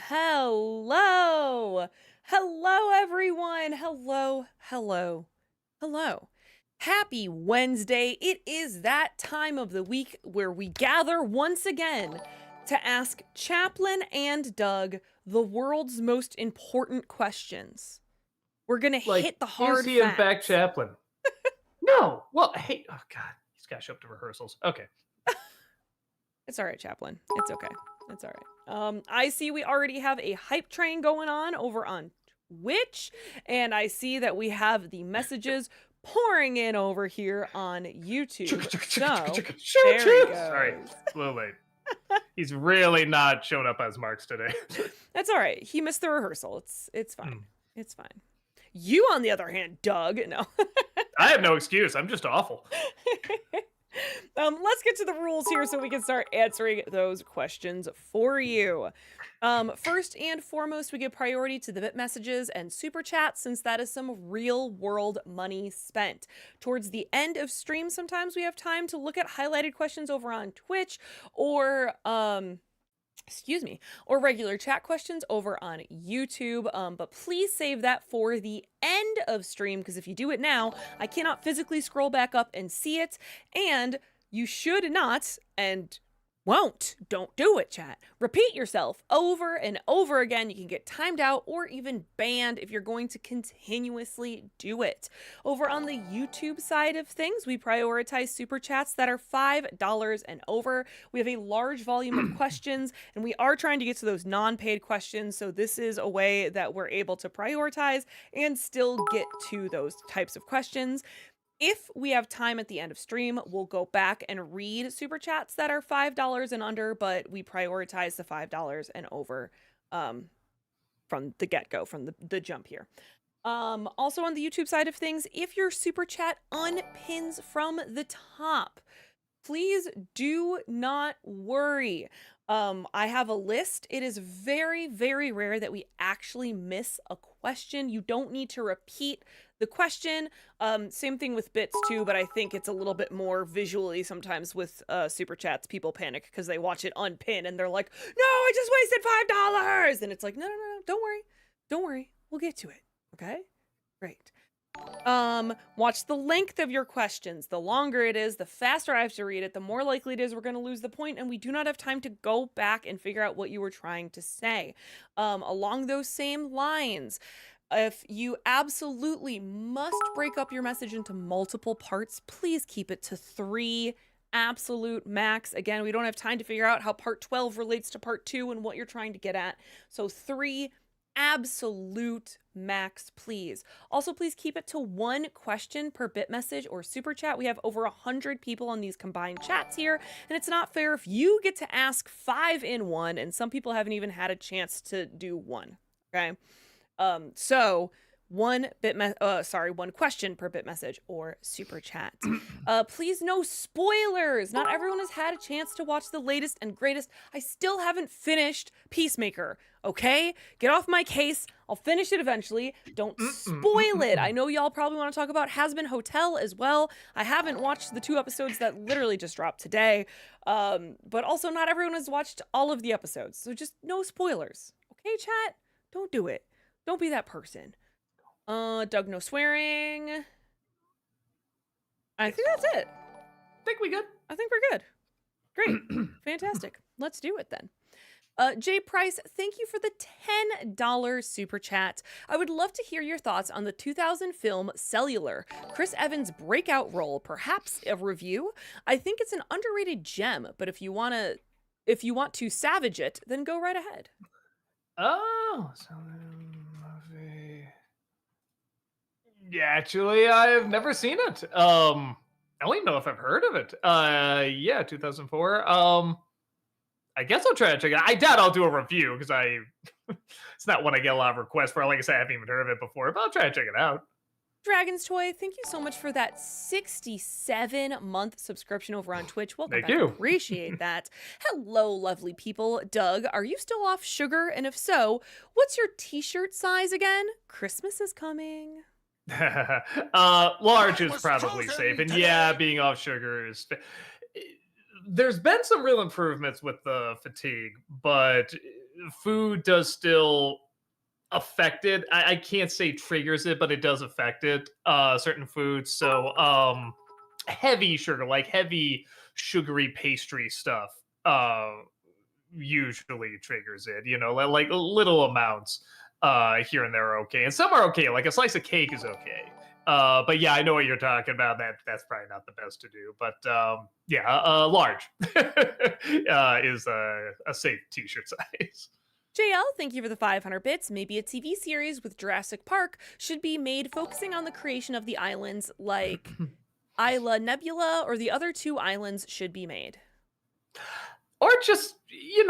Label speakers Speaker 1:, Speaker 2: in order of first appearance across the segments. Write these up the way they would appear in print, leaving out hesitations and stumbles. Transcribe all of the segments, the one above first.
Speaker 1: hello. Hello, everyone. Hello. Happy Wednesday. It is that time of the week where we gather once again to ask Chaplin and Doug the world's most important questions. We're going to hit the hard
Speaker 2: is he in fact
Speaker 1: facts.
Speaker 2: Chaplin? No. Well, hey, oh god, he's got to show up to rehearsals. Okay.
Speaker 1: It's all right, Chaplin. It's okay. It's all right. I see we already have a hype train going on over on Twitch, and I see that we have the messages pouring in over here on YouTube. So there he goes.
Speaker 2: Sorry, a little late. He's really not showing up as Marks today.
Speaker 1: That's all right. He missed the rehearsal. It's fine. It's fine. You, on the other hand, Doug. No.
Speaker 2: I have no excuse. I'm just awful.
Speaker 1: Let's get to the rules here so we can start answering those questions for you. First and foremost, we give priority to the bit messages and super chats since that is some real world money spent. Towards the end of stream, sometimes we have time to look at highlighted questions over on Twitch or or regular chat questions over on YouTube. But please save that for the end of stream, because if you do it now, I cannot physically scroll back up and see it. And you should not and don't do it, chat. Repeat yourself over and over again. You can get timed out or even banned if you're going to continuously do it. Over on the YouTube side of things, we prioritize super chats that are $5 and over. We have a large volume of questions, and we are trying to get to those non-paid questions, so this is a way that we're able to prioritize and still get to those types of questions. If we have time at the end of stream, we'll go back and read super chats that are $5 and under, but we prioritize the $5 and over from the get-go, from the jump here. Also on the YouTube side of things, if your super chat unpins from the top, please do not worry. I have a list. It is very, very rare that we actually miss a question. You don't need to repeat the question. Same thing with bits too, but I think it's a little bit more visually sometimes with super chats. People panic because they watch it unpin and they're like, no, I just wasted $5. And it's like, no, don't worry. We'll get to it. Okay, great. Watch the length of your questions. The longer it is, the faster I have to read it, the more likely it is we're going to lose the point, and we do not have time to go back and figure out what you were trying to say. Along those same lines, if you absolutely must break up your message into multiple parts, please keep it to 3 absolute max. Again, we don't have time to figure out how part 12 relates to part 2 and what you're trying to get at. So 3 absolute max, please. Also, please keep it to 1 question per bit message or super chat. We have over 100 people on these combined chats here, and it's not fair if you get to ask 5 in 1 and some people haven't even had a chance to do 1. Okay, so 1 question per bit message or super chat. Please, no spoilers. Not everyone has had a chance to watch the latest and greatest. I still haven't finished Peacemaker. Okay, get off my case. I'll finish it eventually. Don't spoil it. I know y'all probably want to talk about Hasbin Hotel as well. I haven't watched the 2 episodes that literally just dropped today. But also not everyone has watched all of the episodes. So just no spoilers. Okay, chat? Don't do it. Don't be that person. Doug, no swearing. I think that's it.
Speaker 2: Think we good?
Speaker 1: I think we're good. Great. Fantastic. Let's do it then. Jay Price, thank you for the $10 super chat. I would love to hear your thoughts on the 2000 film Cellular. Chris Evans' breakout role, perhaps a review? I think it's an underrated gem, but if you want to savage it, then go right ahead.
Speaker 2: Oh, movie. Yeah, actually, I've never seen it. I don't even know if I've heard of it. Yeah, 2004. I guess I'll try to check it out. I doubt I'll do a review because it's not one I get a lot of requests for. Like I said, I haven't even heard of it before, but I'll try to check it out.
Speaker 1: Dragon's Toy, thank you so much for that 67-month subscription over on Twitch. Welcome
Speaker 2: Thank
Speaker 1: back.
Speaker 2: you.
Speaker 1: Appreciate that. Hello, lovely people. Doug, are you still off sugar? And if so, what's your t-shirt size again? Christmas is coming.
Speaker 2: Large is probably safe. And yeah, being off sugar is... There's been some real improvements with the fatigue, but food does still affect it. I can't say triggers it, but it does affect it. Certain foods. So heavy sugar, like heavy sugary pastry stuff, usually triggers it. Like little amounts here and there are okay, and some are okay. Like a slice of cake is okay. But yeah, I know what you're talking about. That's probably not the best to do. But yeah, large is a safe T-shirt size.
Speaker 1: JL, thank you for the 500 bits. Maybe a TV series with Jurassic Park should be made focusing on the creation of the islands, like Isla Nebula, or the other two islands should be made.
Speaker 2: Or just, if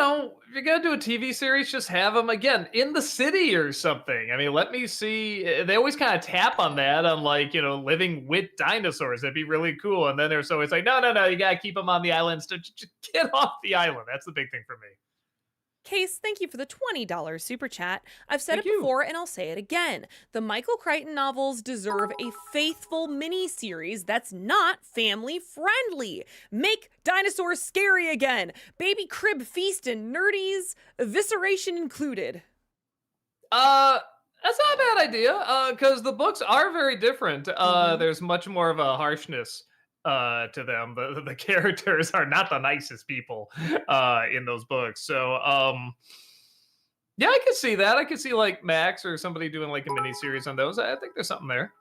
Speaker 2: you're gonna do a TV series, just have them again in the city or something. I mean, let me see. They always kind of tap on that, on like, living with dinosaurs. That'd be really cool. And then there's always like, no, no, no, you gotta keep them on the islands. To just get off the island. That's the big thing for me.
Speaker 1: Case, thank you for the $20 super chat. I've said
Speaker 2: Thank
Speaker 1: it
Speaker 2: you.
Speaker 1: before and I'll say it again. The Michael Crichton novels deserve a faithful mini-series that's not family friendly. Make dinosaurs scary again. Baby crib feast and nerdies, evisceration included.
Speaker 2: That's not a bad idea. Because the books are very different. There's much more of a harshness to them. The characters are not the nicest people in those books. So yeah, I could see that. I could see like Max or somebody doing like a mini series on those. I think there's something there.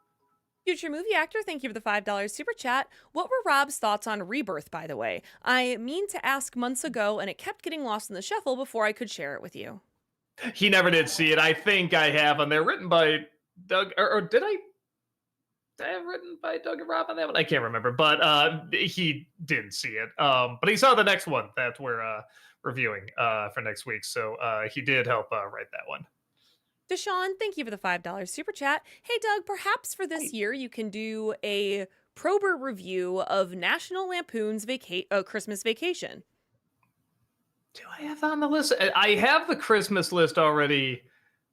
Speaker 1: Future movie actor, thank you for the $5 super chat. What were Rob's thoughts on Rebirth, by the way? I mean to ask months ago, and it kept getting lost in the shuffle before I could share it with you.
Speaker 2: He never did see it. I think I have, and they're written by Doug, or did I? Did I have written by Doug and Rob on that one? I can't remember, but he didn't see it. But he saw the next one that we're reviewing for next week, so he did help write that one.
Speaker 1: Deshaun, thank you for the $5 super chat. Hey, Doug, perhaps for this year you can do a prober review of National Lampoon's Christmas Vacation.
Speaker 2: Do I have that on the list? I have the Christmas list already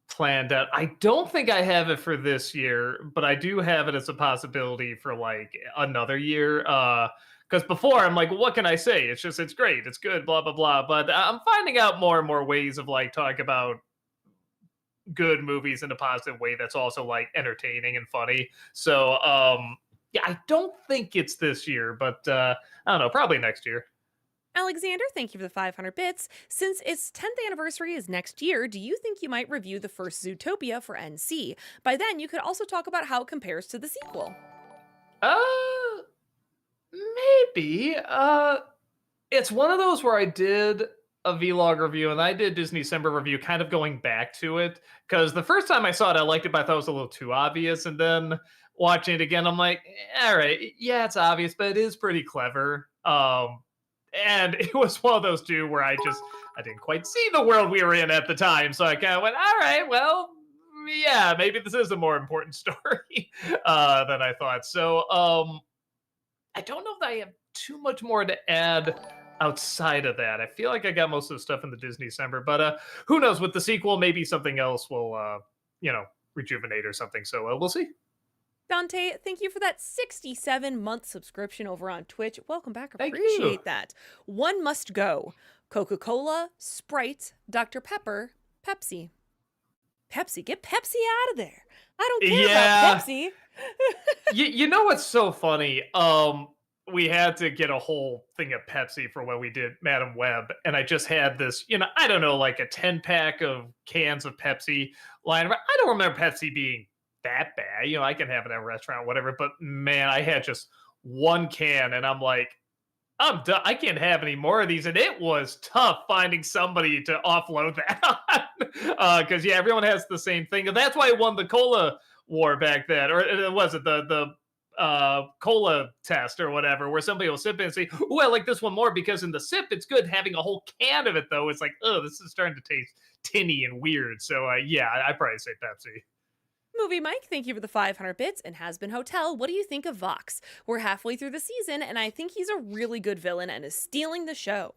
Speaker 2: planned out. I don't think I have it for this year, but I do have it as a possibility for like another year. Because before I'm like, what can I say? It's great, it's good, blah blah blah. But I'm finding out more and more ways of like talk about good movies in a positive way that's also like entertaining and funny. So yeah, I don't think it's this year, but I don't know, probably next year.
Speaker 1: Alexander, thank you for the 500 bits. Since its 10th anniversary is next year, do you think you might review the first Zootopia for NC? By then, you could also talk about how it compares to the sequel.
Speaker 2: Maybe. It's one of those where I did a vlog review and I did Disney December review, kind of going back to it, because the first time I saw it, I liked it, but I thought it was a little too obvious. And then watching it again, I'm like, all right, yeah, it's obvious, but it is pretty clever. And it was one of those two where I didn't quite see the world we were in at the time. So I kind of went, all right, well, yeah, maybe this is a more important story than I thought. So I don't know that I have too much more to add outside of that. I feel like I got most of the stuff in the Disney December, but who knows? With the sequel, maybe something else will, rejuvenate or something. So we'll see.
Speaker 1: Dante, thank you for that 67-month subscription over on Twitch. Welcome back.
Speaker 2: Thank
Speaker 1: Appreciate
Speaker 2: you.
Speaker 1: that. One must go. Coca-Cola, Sprite, Dr. Pepper, Pepsi. Pepsi, get Pepsi out of there. I don't care about Pepsi.
Speaker 2: you know what's so funny? We had to get a whole thing of Pepsi for when we did Madam Web, and I just had this, I don't know, like a 10-pack of cans of Pepsi lying around. I don't remember Pepsi being that bad. I can have it at a restaurant, whatever. But man, I had just one can, and I'm like, I'm done. I can't have any more of these. And it was tough finding somebody to offload that on, because yeah, everyone has the same thing, and that's why I won the cola war back then, or was it the cola test or whatever, where somebody will sip it and say, "Oh, I like this one more," because in the sip it's good. Having a whole can of it though, it's like, oh, this is starting to taste tinny and weird. So yeah, I probably say Pepsi.
Speaker 1: Movie Mike, thank you for the 500 bits. And Hasbin Hotel, what do you think of Vox? We're halfway through the season, and I think he's a really good villain and is stealing the show.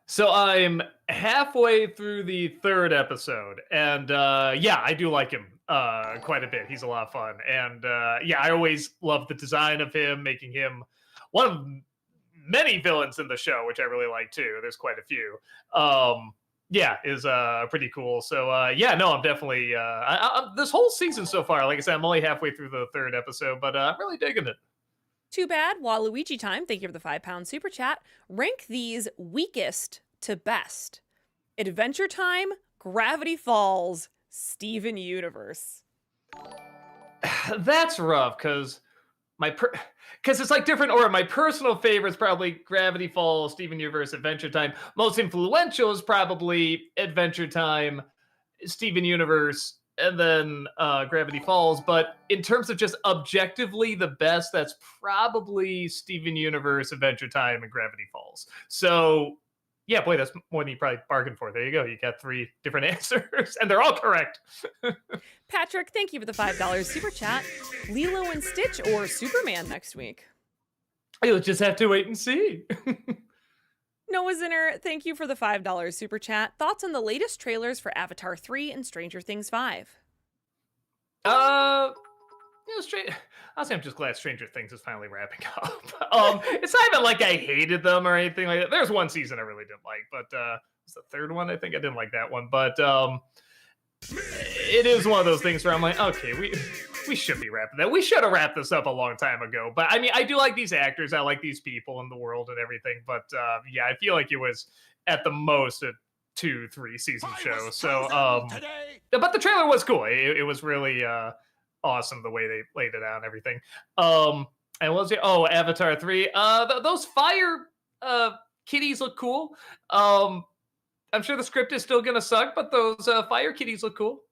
Speaker 2: So I'm halfway through the third episode, and yeah, I do like him quite a bit. He's a lot of fun, and yeah, I always love the design of him, making him one of many villains in the show, which I really like too. There's quite a few. yeah, is pretty cool. So yeah, no, I'm definitely this whole season so far. Like I said, I'm only halfway through the third episode, but I'm really digging it.
Speaker 1: Too bad. Waluigi time, thank you for the £5 super chat. Rank these weakest to best. Adventure Time, Gravity Falls, Steven Universe.
Speaker 2: That's rough because because it's like different order. My personal favorite is probably Gravity Falls, Steven Universe, Adventure Time. Most influential is probably Adventure Time, Steven Universe, and then Gravity Falls. But in terms of just objectively the best, that's probably Steven Universe, Adventure Time, and Gravity Falls. So yeah, boy, that's more than you probably bargained for. There you go. You got three different answers, and they're all correct.
Speaker 1: Patrick, thank you for the $5 super chat. Lilo and Stitch or Superman next week?
Speaker 2: You'll just have to wait and see.
Speaker 1: Noah Zinner, thank you for the $5 super chat. Thoughts on the latest trailers for Avatar 3 and Stranger Things 5?
Speaker 2: Honestly, I'm just glad Stranger Things is finally wrapping up. It's not even like I hated them or anything like that. There's one season I really didn't like, but it's the third one. I think I didn't like that one, but it is one of those things where I'm like, okay, we should be wrapping that. We should have wrapped this up a long time ago. But I mean, I do like these actors. I like these people in the world and everything. But yeah, I feel like it was at the most a 2-3 season show. So, but the trailer was cool. It was really awesome the way they laid it out and everything. And what was it? Oh, Avatar 3. Those fire kitties look cool. I'm sure the script is still gonna suck, but those fire kitties look cool.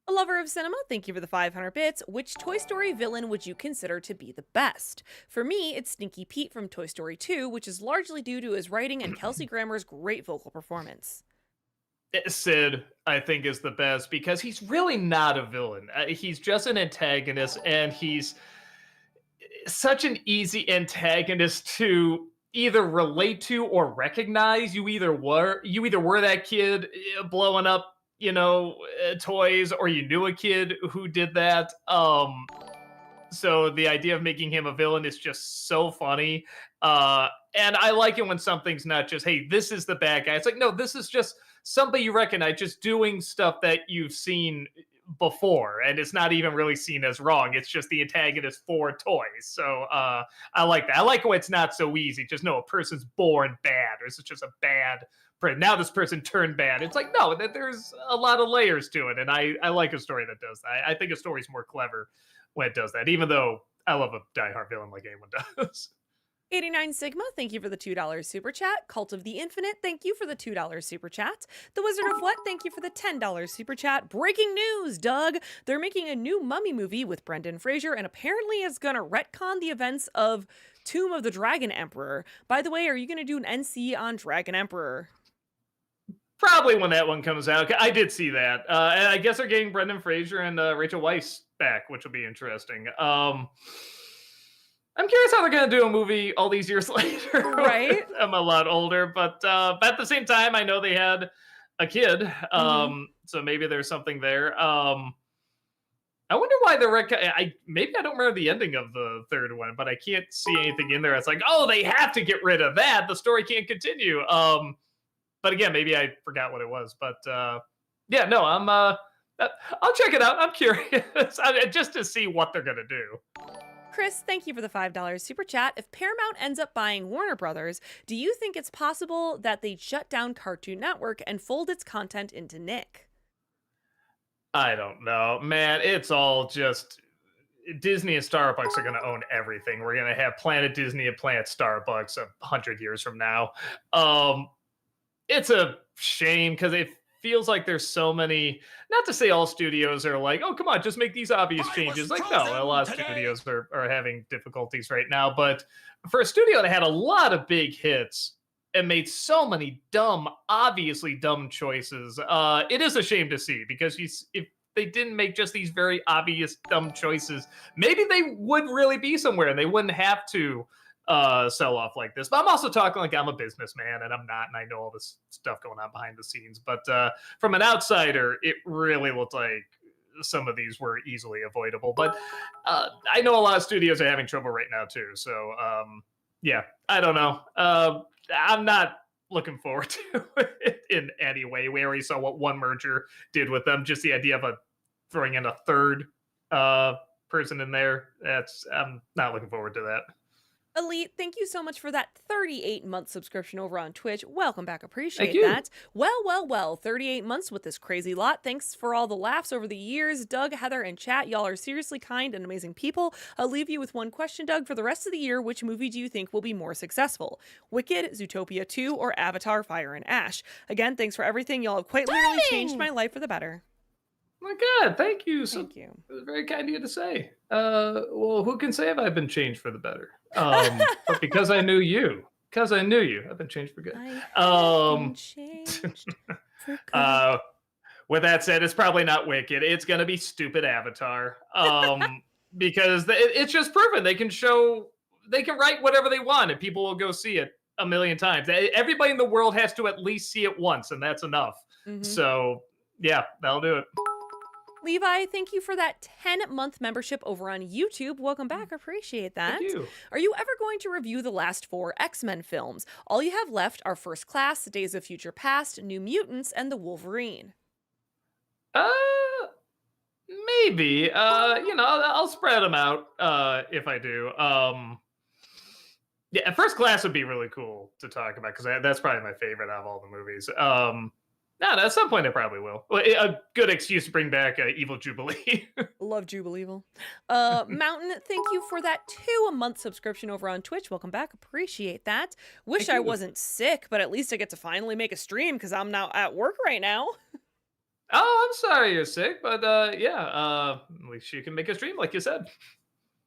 Speaker 1: A lover of cinema, thank you for the 500 bits. Which Toy Story villain would you consider to be the best? For me, it's Stinky Pete from Toy Story 2, which is largely due to his writing and Kelsey Grammer's great vocal performance.
Speaker 2: Sid, I think, is the best because he's really not a villain. He's just an antagonist, and he's such an easy antagonist to either relate to or recognize. You either were that kid blowing up, toys, or you knew a kid who did that. So the idea of making him a villain is just so funny. And I like it when something's not just, hey, this is the bad guy. It's like, no, this is just somebody you recognize just doing stuff that you've seen before, and it's not even really seen as wrong. It's just the antagonist for toys. So I like that. I like when it's not so easy. Just no, a person's born bad, or it's just a bad person. Now this person turned bad. It's like, no, there's a lot of layers to it, and I like a story that does that. I think a story's more clever when it does that, even though I love a diehard villain like anyone does.
Speaker 1: 89 Sigma, thank you for the $2 super chat. Cult of the Infinite, thank you for the $2 super chat. The Wizard of What, thank you for the $10 super chat. Breaking news, Doug! They're making a new Mummy movie with Brendan Fraser, and apparently it's gonna retcon the events of Tomb of the Dragon Emperor. By the way, are you gonna do an NC on Dragon Emperor?
Speaker 2: Probably when that one comes out. I did see that. And I guess they're getting Brendan Fraser and Rachel Weisz back, which will be interesting. I'm curious how they're going to do a movie all these years later.
Speaker 1: Right?
Speaker 2: I'm a lot older, but at the same time, I know they had a kid. So maybe there's something there. I wonder why maybe I don't remember the ending of the third one, but I can't see anything in there. It's like, oh, they have to get rid of that. The story can't continue. But again, maybe I forgot what it was. But yeah, no, I'll check it out. I'm curious just to see what they're gonna do.
Speaker 1: Chris, thank you for the $5 super chat. If Paramount ends up buying Warner Brothers, do you think it's possible that they'd shut down Cartoon Network and fold its content into Nick?
Speaker 2: I don't know, man. It's all just Disney and Starbucks are going to own everything. We're going to have Planet Disney and Planet Starbucks 100 years from now. It's a shame because it feels like there's so many, not to say all studios are like, oh, come on, just make these obvious changes. Like, no, a lot of studios are having difficulties right now. But for a studio that had a lot of big hits and made so many obviously dumb choices, it is a shame to see because if they didn't make just these very obvious dumb choices, maybe they would really be somewhere and they wouldn't have to sell off like this. But I'm also talking like I'm a businessman and I'm not, and I know all this stuff going on behind the scenes. But from an outsider, it really looked like some of these were easily avoidable. But I know a lot of studios are having trouble right now too. So yeah, I don't know. I'm not looking forward to it in any way. We already saw what one merger did with them. Just the idea of throwing in a third uh, person in there. I'm not looking forward to that.
Speaker 1: Elite, thank you so much for that 38-month subscription over on Twitch. Welcome back.
Speaker 2: Thank
Speaker 1: Appreciate
Speaker 2: you.
Speaker 1: that. Well. 38 months with this crazy lot. Thanks for all the laughs over the years. Doug, Heather, and chat, y'all are seriously kind and amazing people. I'll leave you with one question, Doug. For the rest of the year, which movie do you think will be more successful? Wicked, Zootopia 2, or Avatar, Fire and Ash? Again, thanks for everything. Y'all have quite literally changed my life for the better.
Speaker 2: My God, thank you.
Speaker 1: Thank you.
Speaker 2: It was very kind of you to say. Well, who can say have I been changed for the better? But because I knew you, I've been changed for good.
Speaker 1: I have
Speaker 2: Um,
Speaker 1: been changed for good.
Speaker 2: with that said, it's probably not Wicked. It's gonna be stupid Avatar. Because it's just proven they can write whatever they want, and people will go see it a million times. Everybody in the world has to at least see it once, and that's enough. So yeah, that'll do it.
Speaker 1: Levi, thank you for that 10-month membership over on YouTube. Welcome back. Appreciate that.
Speaker 2: Thank you.
Speaker 1: Are you ever going to review the last 4 X-Men films? All you have left are First Class, Days of Future Past, New Mutants, and The Wolverine.
Speaker 2: Uh, maybe. I'll spread them out if I do. Yeah, First Class would be really cool to talk about because that's probably my favorite out of all the movies. No, at some point I probably will. Well, a good excuse to bring back Evil Jubilee.
Speaker 1: Love Jubileevil. Mountain, thank you for that 2-month subscription over on Twitch. Welcome back. Appreciate that. Wish I wasn't sick, but at least I get to finally make a stream because I'm now at work right now.
Speaker 2: Oh, I'm sorry you're sick, but at least you can make a stream like you said.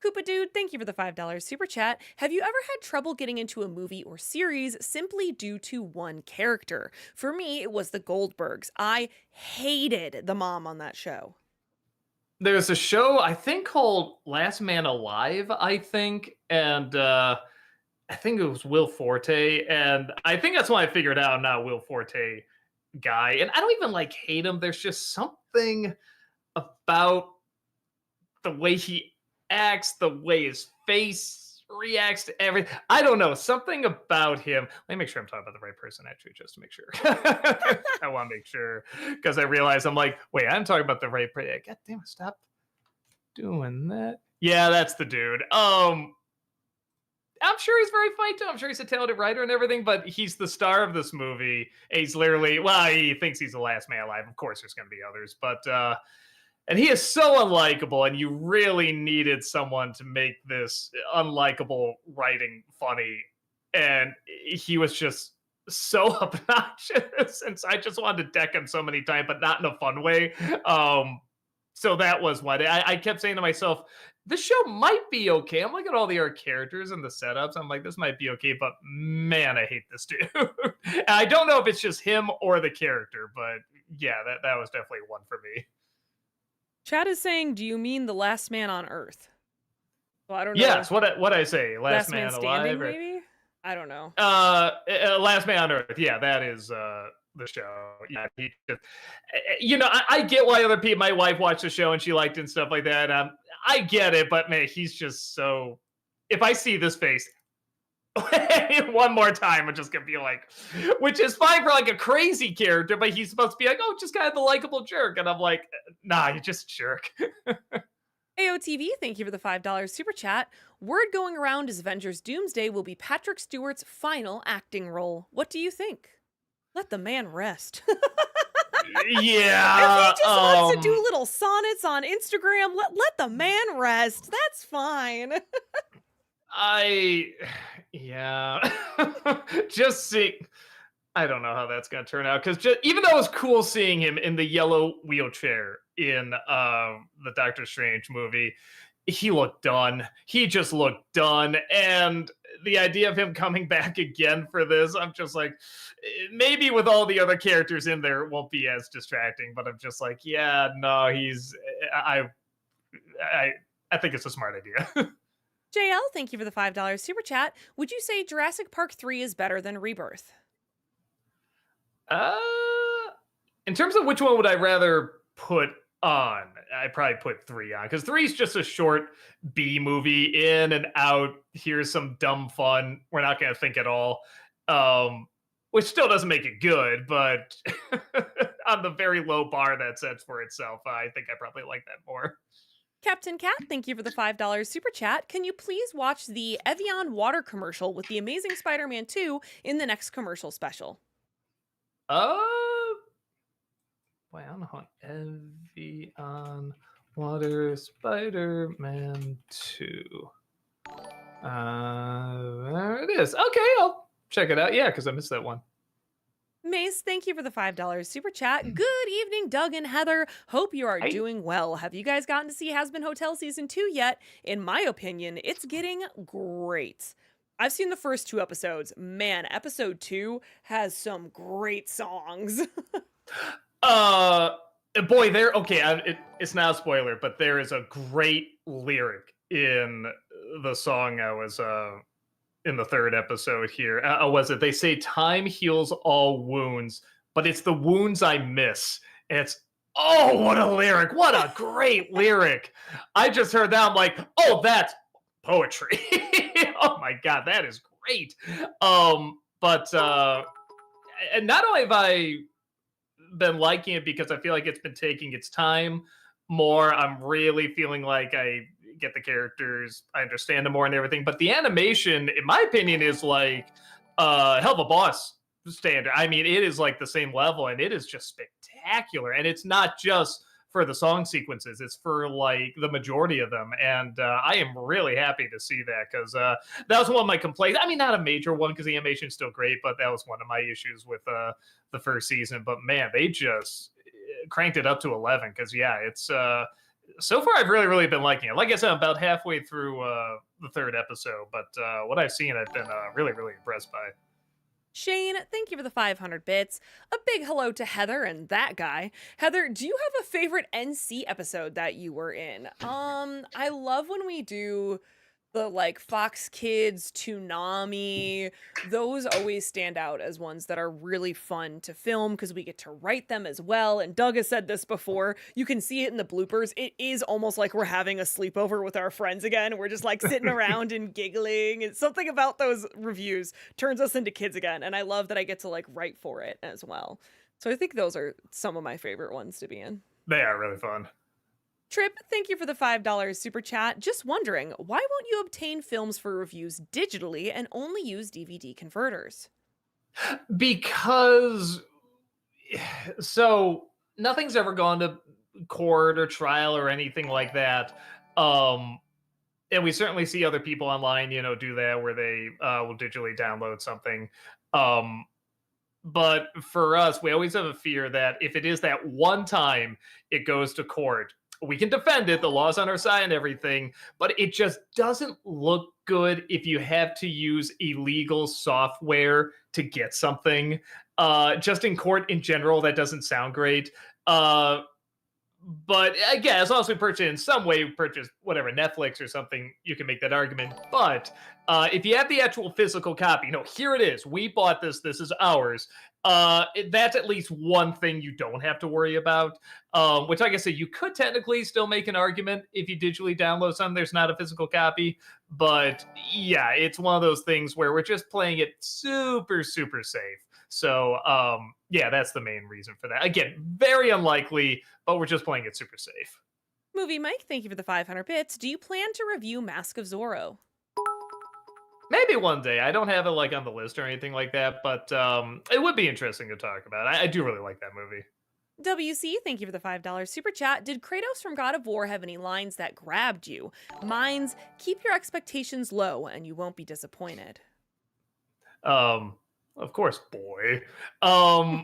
Speaker 1: Koopa Dude, thank you for the $5 super chat. Have you ever had trouble getting into a movie or series simply due to one character? For me, it was the Goldbergs. I hated the mom on that show.
Speaker 2: There's a show I think called Last Man Alive, and I think it was Will Forte, and I think that's when I figured out I'm not a Will Forte guy. And I don't even hate him. There's just something about the way he acts, the way his face reacts to everything. I don't know, something about him. Let me make sure I'm talking about the right person, actually, just to make sure. I want to make sure because I realize I'm like, wait, I'm talking about the right person. God damn it, stop doing that. Yeah, that's the dude. I'm sure he's very funny too. I'm sure he's a talented writer and everything, but he's the star of this movie. He's literally, well, he thinks he's the last man alive. Of course, there's going to be others, but and he is so unlikable, and you really needed someone to make this unlikable writing funny. And he was just so obnoxious, and so I just wanted to deck him so many times, but not in a fun way. So that was what I kept saying to myself, this show might be okay. I'm looking at all the other characters and the setups. I'm like, this might be okay, but man, I hate this dude. And I don't know if it's just him or the character, but yeah, that was definitely one for me.
Speaker 1: Chat is saying, do you mean The Last Man on Earth? Well, I don't know.
Speaker 2: Yes, what I say? Last Man
Speaker 1: Standing,
Speaker 2: Alive? Or,
Speaker 1: maybe? I don't know.
Speaker 2: Last Man on Earth. Yeah, that is the show. Yeah, I get why other people, my wife watched the show and she liked it and stuff like that. I get it, but man, he's just so. If I see this face one more time, I'm just gonna be like, which is fine for a crazy character, but he's supposed to be like, oh, just kind of the likable jerk, and I'm like, nah, you're just a jerk.
Speaker 1: AOTV, thank you for the $5 super chat. Word going around is Avengers Doomsday will be Patrick Stewart's final acting role. What do you think? Let the man rest.
Speaker 2: Yeah.
Speaker 1: If he just wants to do little sonnets on Instagram, let the man rest. That's fine.
Speaker 2: Just see. I don't know how that's gonna turn out because even though it was cool seeing him in the yellow wheelchair in the Doctor Strange movie, he looked done. He just looked done, and the idea of him coming back again for this, I'm just like, maybe with all the other characters in there, it won't be as distracting. But I'm just like, yeah, no, I think it's a smart idea.
Speaker 1: JL, thank you for the $5 super chat. Would you say Jurassic Park 3 is better than Rebirth?
Speaker 2: In terms of which one would I rather put on, I'd probably put 3 on because 3 is just a short B movie, in and out. Here's some dumb fun. We're not gonna think at all. which still doesn't make it good, but on the very low bar that sets for itself, I think I probably like that more.
Speaker 1: Captain Cat, thank you for the $5 super chat. Can you please watch the Evian water commercial with the Amazing Spider Man 2 in the next commercial special?
Speaker 2: Uh, Wait, I don't know how Evian Water Spider-Man 2. There it is. Okay, I'll check it out. Yeah, because I missed that one.
Speaker 1: Mace, thank you for the $5 super chat. Good evening, Doug and Heather. Hope you are
Speaker 2: Hey.
Speaker 1: doing well. Have you guys gotten to see Hasbin Hotel season 2 yet? In my opinion, it's getting great. I've seen the first 2 episodes. Man, episode 2 has some great songs.
Speaker 2: Uh, Boy, there. Okay, it's not a spoiler, but there is a great lyric in the song I was in the third episode here. Was it? They say time heals all wounds, but it's the wounds I miss. And it's oh, what a lyric! What a great lyric! I just heard that. I'm like, oh, that's poetry. Oh my god, that is great. But and not only have I been liking it because I feel like it's been taking its time more. I'm really feeling like I get the characters, I understand them more and everything. But the animation, in my opinion, is like hell of a boss standard. I mean, it is like the same level, and it is just spectacular. And it's not just for the song sequences; it's for like the majority of them. And I am really happy to see that because that was one of my complaints. I mean, not a major one because the animation is still great, but that was one of my issues with the first season. But man, they just cranked it up to 11 because yeah, it's so far I've really been liking it. Like I said, I'm about halfway through the third episode, but what I've seen, I've been really impressed by.
Speaker 1: Shane, thank you for the 500 bits. A big hello to Heather and that guy. Heather, do you have a favorite NC episode that you were in? I love when we do the like Fox Kids, Toonami. Those always stand out as ones that are really fun to film because we get to write them as well. And Doug has said this before. You can see it in the bloopers. It is almost like we're having a sleepover with our friends again. We're just like sitting around and giggling. It's something about those reviews turns us into kids again. And I love that I get to like write for it as well. So I think those are some of my favorite ones to be in.
Speaker 2: They are really fun.
Speaker 1: Trip, thank you for the $5 super chat. Just wondering, why won't you obtain films for reviews digitally and only use DVD converters?
Speaker 2: Because so nothing's ever gone to court or trial or anything like that. And we certainly see other people online, do that where they will digitally download something. Um, but for us, we always have a fear that if it is that one time it goes to court, we can defend it. The law's on our side and everything, but it just doesn't look good if you have to use illegal software to get something. Just in court in general, that doesn't sound great. But again, as long as we purchase it in some way, purchase whatever Netflix or something, you can make that argument. But if you have the actual physical copy, no, here it is. We bought this. This is ours. That's at least one thing you don't have to worry about. Which, like I said, you could technically still make an argument if you digitally download something. There's not a physical copy, but yeah, it's one of those things where we're just playing it super safe. So yeah, that's the main reason for that. Again, very unlikely, but we're just playing it super safe.
Speaker 1: Movie Mike, thank you for the 500 bits. Do you plan to review Mask of Zorro?
Speaker 2: Maybe one day. I don't have it like on the list or anything like that, but it would be interesting to talk about. I do really like that movie.
Speaker 1: WC, thank you for the $5 super chat. Did Kratos from God of War have any lines that grabbed you? Mine's, keep your expectations low and you won't be disappointed.
Speaker 2: Of course, boy. No,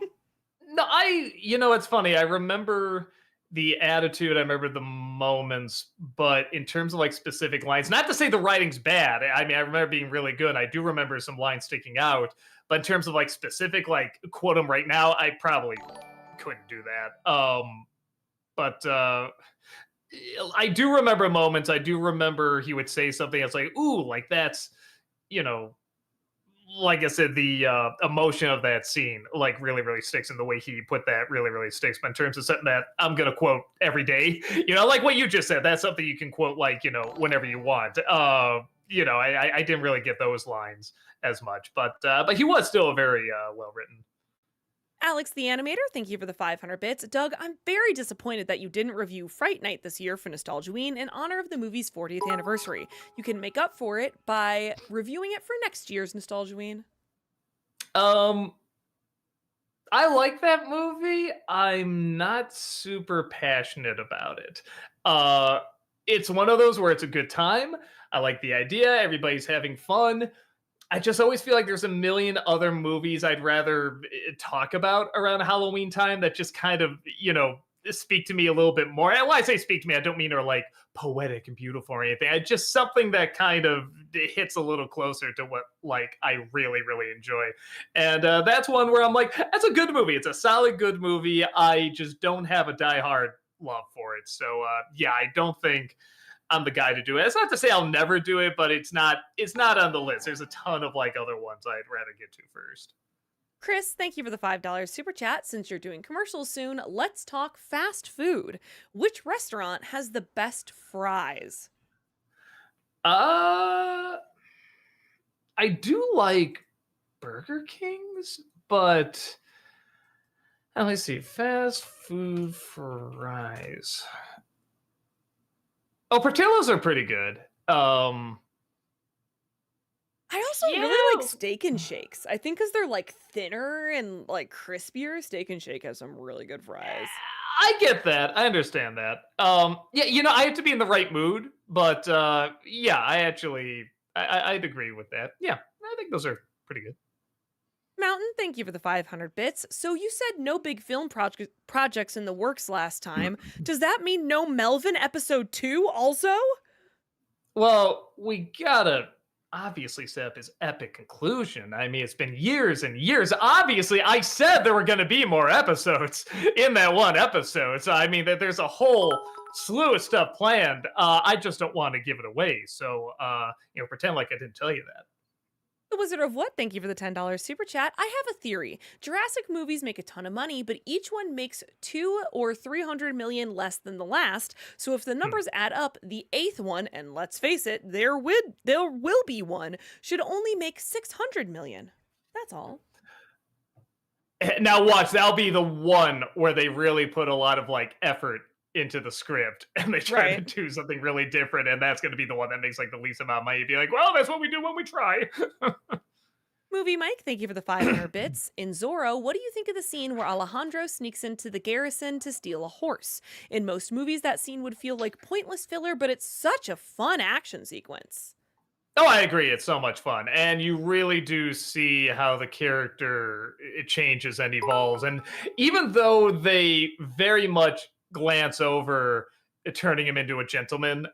Speaker 2: it's funny. I remember the attitude, I remember the moments, but in terms of like specific lines, not to say the writing's bad. I mean, I remember being really good. I do remember some lines sticking out, but in terms of like specific, like quote them right now, I probably couldn't do that. But I do remember moments. I do remember he would say something that's like, ooh, like that's, like I said, the emotion of that scene like really sticks, and the way he put that really sticks. But in terms of something that I'm gonna quote every day, like what you just said, that's something you can quote like whenever you want. I didn't really get those lines as much, but he was still a very well written.
Speaker 1: Alex the Animator, thank you for the 500 bits. Doug, I'm very disappointed that you didn't review Fright Night this year for Nostalgiaween in honor of the movie's 40th anniversary. You can make up for it by reviewing it for next year's Nostalgiaween.
Speaker 2: Um, I like that movie. I'm not super passionate about it. Uh, it's one of those where it's a good time. I like the idea. Everybody's having fun. I just always feel like there's a million other movies I'd rather talk about around Halloween time that just kind of, speak to me a little bit more. And when I say speak to me, I don't mean they're like poetic and beautiful or anything. I just something that kind of hits a little closer to what like I really, really enjoy. And that's one where I'm like, that's a good movie. It's a solid good movie. I just don't have a diehard love for it. So yeah, I don't think I'm the guy to do it. It's not to say I'll never do it, but it's not on the list. There's a ton of like other ones I'd rather get to first.
Speaker 1: Chris, thank you for the $5 super chat. Since you're doing commercials soon, let's talk fast food. Which restaurant has the best fries?
Speaker 2: Uh I do like Burger King's, but let me see. Fast food fries. Oh, Portillo's are pretty good.
Speaker 1: I also really like Steak and Shakes. I think because they're like thinner and like crispier, Steak and Shake has some really good fries.
Speaker 2: I get that. I understand that. Yeah, I have to be in the right mood, but yeah, I'd agree with that. Yeah, I think those are pretty good.
Speaker 1: Mountain, thank you for the 500 bits. So you said no big film projects in the works last time. Does that mean no Melvin episode 2 also?
Speaker 2: Well, we gotta obviously set up his epic conclusion. I mean, it's been years and years. Obviously, I said there were going to be more episodes in that one episode. So, I mean, that there's a whole slew of stuff planned. I just don't want to give it away. So, pretend like I didn't tell you that.
Speaker 1: The Wizard of What, thank you for the $10 super chat. I have a theory. Jurassic movies make a ton of money, but each one makes 2 or 300 million less than the last. So if the numbers add up, the 8th one, and let's face it, there will be one, should only make 600 million. That's all.
Speaker 2: Now watch, that'll be the one where they really put a lot of like effort into the script and they try to do something really different, and that's going to be the one that makes like the least amount of money. Be like, well, that's what we do when we try.
Speaker 1: Movie Mike, thank you for the 500 bits. In Zorro, what do you think of the scene where Alejandro sneaks into the garrison to steal a horse? In most movies, that scene would feel like pointless filler, but it's such a fun action sequence.
Speaker 2: Oh, I agree. It's so much fun. And you really do see how the character it changes and evolves. And even though they very much glance over turning him into a gentleman,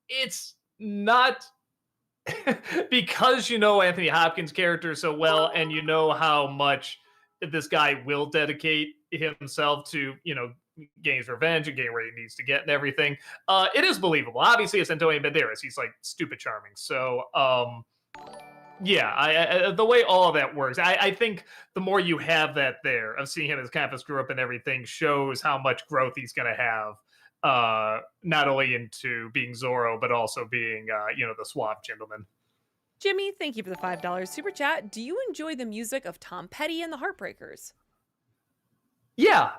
Speaker 2: it's not because you know Anthony Hopkins' character so well, and you know how much this guy will dedicate himself to, getting his revenge and getting where he needs to get and everything. It is believable. Obviously, it's Antonio Banderas. He's like stupid charming. So, yeah, the way all of that works, I think the more you have that there of seeing him as kind of a screw up and everything shows how much growth he's going to have. Not only into being Zorro, but also being, the suave gentleman.
Speaker 1: Jimmy, thank you for the $5 super chat. Do you enjoy the music of Tom Petty and the Heartbreakers?
Speaker 2: Yeah.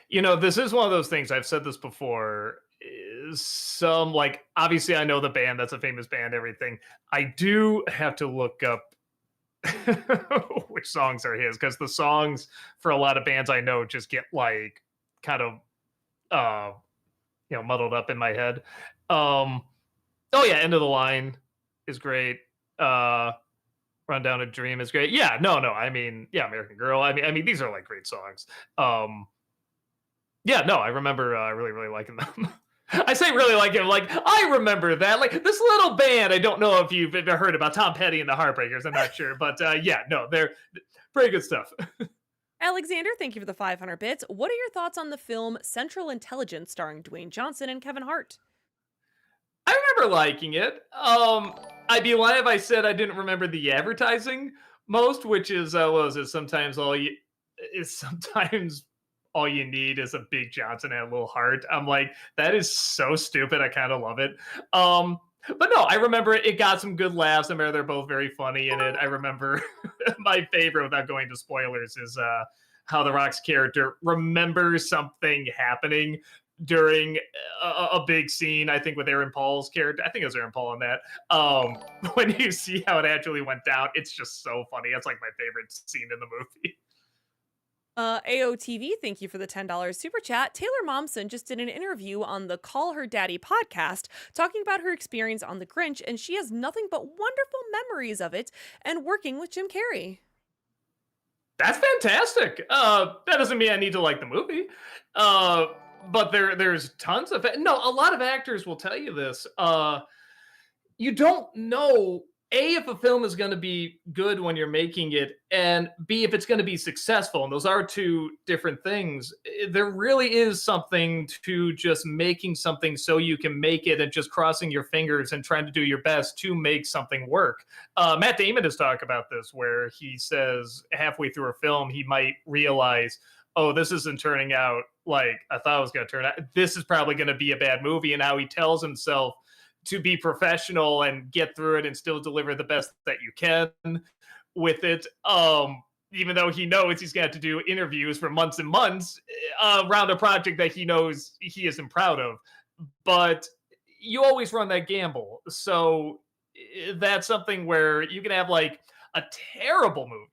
Speaker 2: This is one of those things, I've said this before, is some like, obviously I know the band, that's a famous band, everything. I do have to look up which songs are his, because the songs for a lot of bands I know just get like kind of muddled up in my head. Oh yeah, End of the Line is great. Run Down a Dream is great. Yeah, no, I mean, yeah, American Girl. I mean, these are like great songs. Yeah, no, I remember really, really liking them. I say really like him, like I remember that, like this little band. I don't know if you've ever heard about Tom Petty and the Heartbreakers. I'm not sure, but yeah, no, they're pretty good stuff.
Speaker 1: Alexander, thank you for the 500 bits. What are your thoughts on the film Central Intelligence starring Dwayne Johnson and Kevin Hart?
Speaker 2: I remember liking it. I'd be lying if I said I didn't remember the advertising most, which is sometimes all you need is a big Johnson and a little heart. I'm like, that is so stupid. I kind of love it. But no, I remember it got some good laughs. I remember they're both very funny in it. I remember my favorite, without going to spoilers, is how The Rock's character remembers something happening during a big scene. I think with Aaron Paul's character. I think it was Aaron Paul in that. Um, when you see how it actually went down, it's just so funny. That's like my favorite scene in the movie.
Speaker 1: AOTV, thank you for the $10 super chat. Taylor Momsen just did an interview on the Call Her Daddy podcast talking about her experience on The Grinch, and she has nothing but wonderful memories of it and working with Jim Carrey.
Speaker 2: That's fantastic. That doesn't mean I need to like the movie. Uh, but there's tons of it. No, a lot of actors will tell you this. You don't know a if a film is going to be good when you're making it, and b if it's going to be successful, and those are two different things. There really is something to just making something so you can make it, and just crossing your fingers and trying to do your best to make something work. Matt Damon has talked about this, where he says halfway through a film he might realize, oh, this isn't turning out like I thought it was going to turn out. This is probably going to be a bad movie, and how he tells himself to be professional and get through it and still deliver the best that you can with it. Even though he knows he's got to do interviews for months and months around a project that he knows he isn't proud of. But you always run that gamble. So that's something where you can have like a terrible movie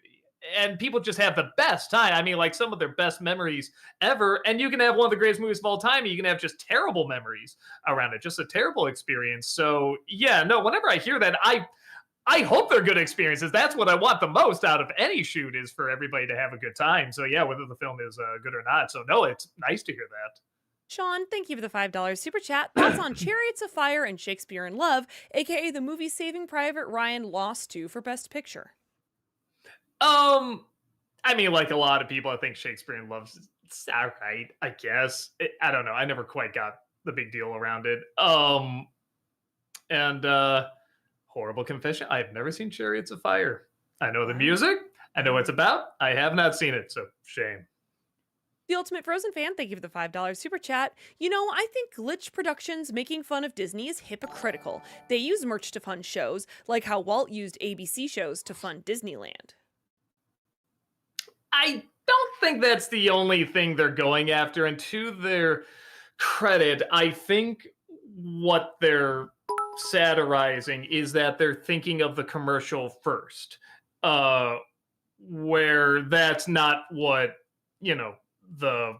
Speaker 2: and people just have the best time. I mean, like some of their best memories ever. And you can have one of the greatest movies of all time, and you can have just terrible memories around it, just a terrible experience. So yeah, no, whenever I hear that, I hope they're good experiences. That's what I want the most out of any shoot, is for everybody to have a good time. So yeah, whether the film is good or not. So no, it's nice to hear that.
Speaker 1: Sean, thank you for the $5 super chat. Thoughts on Chariots of Fire and Shakespeare in Love, aka the movie Saving Private Ryan lost to for Best Picture?
Speaker 2: Um, I mean, like a lot of people, I think Shakespeare in Love's it's all right, I guess. I don't know. I never quite got the big deal around it. And horrible confession, I've never seen Chariots of Fire. I know the
Speaker 1: Wow.
Speaker 2: music, I know what it's about. I have not seen it, so shame.
Speaker 1: The Ultimate Frozen Fan, thank you for the $5 super chat. You know, I think Glitch Productions making fun of Disney is hypocritical. They use merch to fund shows, like how Walt used ABC shows to fund Disneyland.
Speaker 2: I don't think that's the only thing they're going after. And to their credit, I think what they're satirizing is that they're thinking of the commercial first, uh, where that's not what, the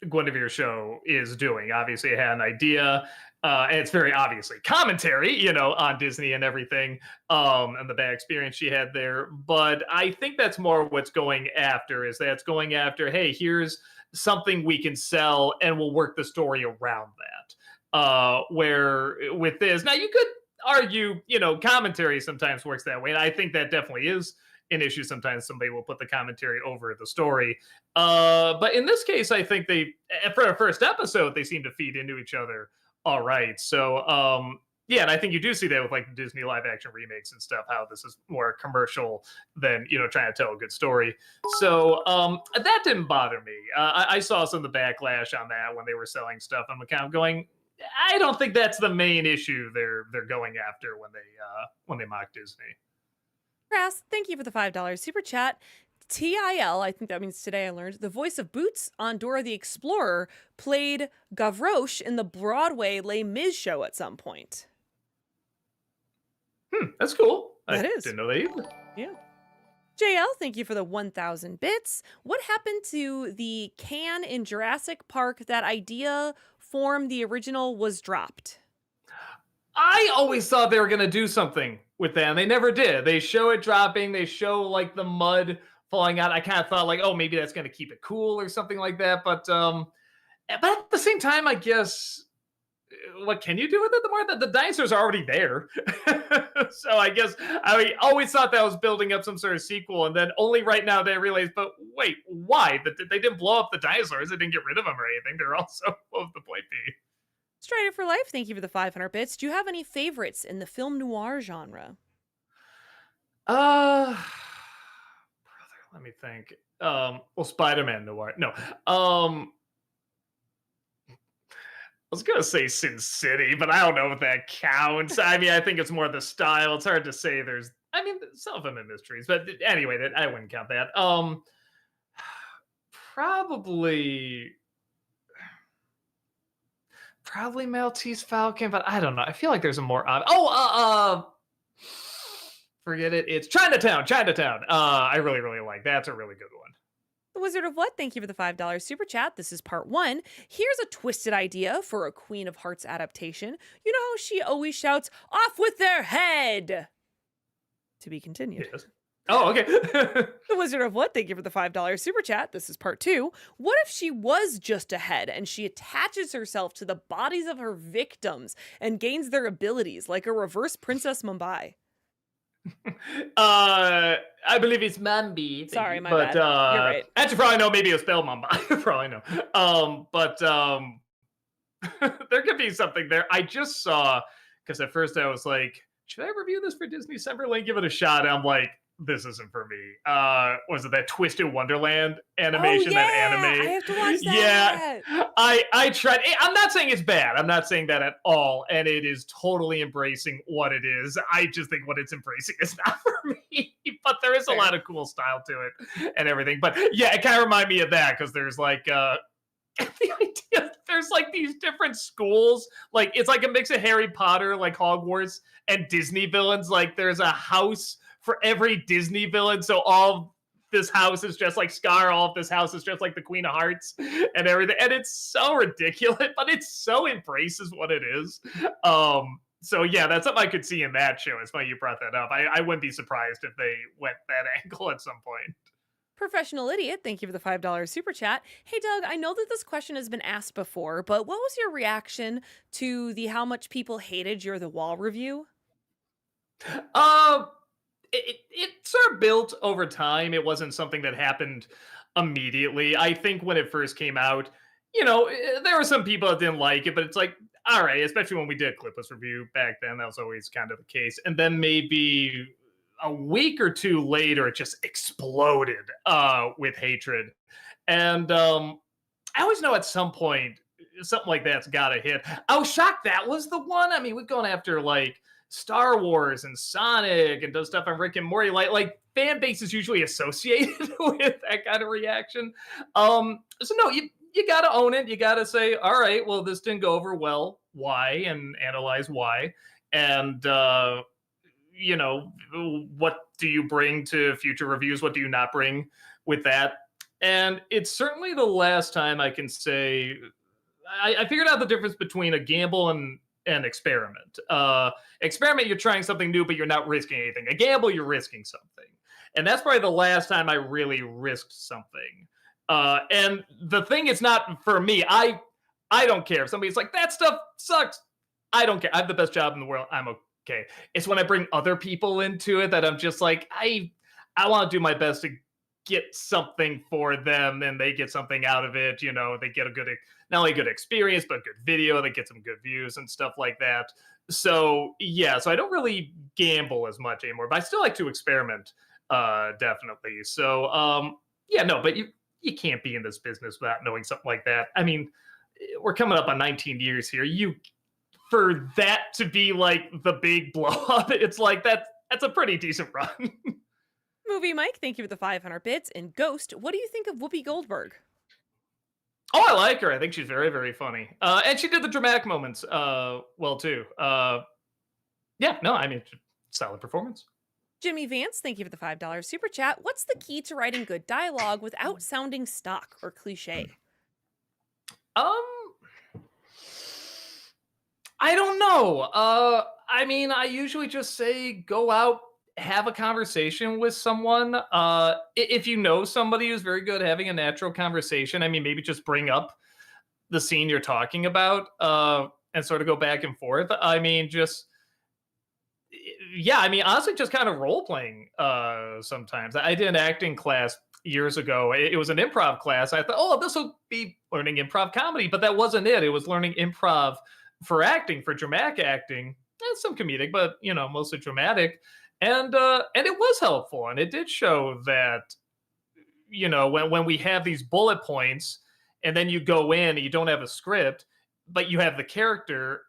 Speaker 2: Guinevere show is doing. Obviously, it had an idea, and it's very obviously commentary, on Disney and everything, and the bad experience she had there. But I think that's more what's going after, is that it's going after, hey, here's something we can sell, and we'll work the story around that. Where with this, now you could argue, commentary sometimes works that way, and I think that definitely is an issue. Sometimes somebody will put the commentary over the story. But in this case, I think for a first episode, they seem to feed into each other all right. So, yeah, and I think you do see that with like the Disney live action remakes and stuff, how this is more commercial than, trying to tell a good story. So that didn't bother me. I saw some of the backlash on that when they were selling stuff. I'm kind of going, I don't think that's the main issue they're going after when they mock Disney.
Speaker 1: Grass, thank you for the $5 super chat. TIL, I think that means today I learned, the voice of Boots on Dora the Explorer played Gavroche in the Broadway Les Mis show at some point.
Speaker 2: That's cool.
Speaker 1: That
Speaker 2: I
Speaker 1: is.
Speaker 2: didn't know that either.
Speaker 1: Yeah. JL, thank you for the 1,000 bits. What happened to the can in Jurassic Park? That idea form the original was dropped.
Speaker 2: I always thought they were going to do something with that, and they never did. They show it dropping. They show like the mud falling out. I kind of thought like, oh, maybe that's going to keep it cool or something like that. But at the same time, I guess, what can you do with it? The more that the dinosaurs are already there. So I guess I always thought that was building up some sort of sequel, and then only right now they realized, but wait, why? That they didn't blow up the dinosaurs. They didn't get rid of them or anything. They're also, what would the point be?
Speaker 1: Strider for Life, thank you for the 500 bits. Do you have any favorites in the film noir genre?
Speaker 2: Brother, let me think. Well, Spider-Man noir. No. was gonna say Sin City, but I don't know if that counts. I mean, I think it's more the style. It's hard to say. I mean, some of them are mysteries, but anyway, I wouldn't count that. Probably, probably Maltese Falcon, but I don't know. I feel like there's a more. Forget it. It's Chinatown. Chinatown. I really, really like. That's a really good one.
Speaker 1: The Wizard of What, thank you for the $5 super chat. This is part one. Here's a twisted idea for a Queen of Hearts adaptation. You know how she always shouts, "Off with their head!" To be continued.
Speaker 2: Yes. Oh, okay.
Speaker 1: The Wizard of What, thank you for the $5 super chat. This is part two. What if she was just a head and she attaches herself to the bodies of her victims and gains their abilities like a reverse Princess Mumbai?
Speaker 2: I believe it's Mambi.
Speaker 1: Sorry, my
Speaker 2: but
Speaker 1: bad. You're right.
Speaker 2: actually, probably know maybe it's spelled Mumbai. Probably know. But there could be something there. I just saw because at first I was like, should I review this for Disney Summerland? Give it a shot. And I'm like, this isn't for me. Was it that Twisted Wonderland
Speaker 1: Oh
Speaker 2: animation?
Speaker 1: yeah,
Speaker 2: That
Speaker 1: I
Speaker 2: anime?
Speaker 1: have to watch
Speaker 2: Yeah,
Speaker 1: that.
Speaker 2: I tried. I'm not saying it's bad. I'm not saying that at all. And it is totally embracing what it is. I just think what it's embracing is not for me. But there is a
Speaker 1: Fair.
Speaker 2: lot of cool style to it and everything. But yeah, it kind of reminded me of that because there's like the idea there's like these different schools, like it's like a mix of Harry Potter, like Hogwarts, and Disney villains. Like there's a house for every Disney villain, so all this house is just like Scar, all of this house is just like the Queen of Hearts and everything, and it's so ridiculous, but it so embraces what it is. So yeah, that's something I could see in that show. It's funny you brought that up. I wouldn't be surprised if they went that angle at some point.
Speaker 1: Professional Idiot, thank you for the $5 super chat. Hey Doug, I know that this question has been asked before, but what was your reaction to the how much people hated You're the Wall review?
Speaker 2: Um, it sort of built over time. It wasn't something that happened immediately. I think when it first came out, there were some people that didn't like it, but it's like, all right, especially when we did Clipless review back then, that was always kind of the case. And then maybe a week or two later, it just exploded with hatred. And I always know at some point something like that's got to hit. I was shocked that was the one. I mean, we've gone after like Star Wars and Sonic and does stuff on Rick and Morty. Like fan base is usually associated with that kind of reaction. So no, you got to own it. You got to say, all right, well, this didn't go over well. Why? And analyze why. And what do you bring to future reviews? What do you not bring with that? And it's certainly the last time I can say I figured out the difference between a gamble and an experiment. Experiment, you're trying something new, but you're not risking anything. A gamble, you're risking something. And that's probably the last time I really risked something. And the thing is not for me. I don't care if somebody's like, that stuff sucks. I don't care. I have the best job in the world. I'm okay. It's when I bring other people into it that I'm just like, I want to do my best to get something for them and they get something out of it. They get a good, not only good experience, but good video. They get some good views and stuff like that. So yeah, so I don't really gamble as much anymore, but I still like to experiment, definitely. So yeah, no, but you can't be in this business without knowing something like that. I mean, we're coming up on 19 years here. For that to be like the big blow up, it's like that's a pretty decent run.
Speaker 1: Movie Mike, thank you for the 500 bits. And Ghost, what do you think of Whoopi Goldberg?
Speaker 2: Oh, I like her. I think she's very, very funny. And she did the dramatic moments well too. Yeah, no, I mean, solid performance.
Speaker 1: Jimmy Vance, thank you for the $5 super chat. What's the key to writing good dialogue without sounding stock or cliche?
Speaker 2: I don't know. I mean, I usually just say go out, have a conversation with someone. If you know somebody who's very good at having a natural conversation, I mean, maybe just bring up the scene you're talking about and sort of go back and forth. I mean, honestly, just kind of role playing sometimes. I did an acting class years ago. It was an improv class. I thought, oh, this will be learning improv comedy, but that wasn't it. It was learning improv for acting, for dramatic acting, and some comedic, but mostly dramatic. And it was helpful, and it did show that when we have these bullet points, and then you go in and you don't have a script, but you have the character,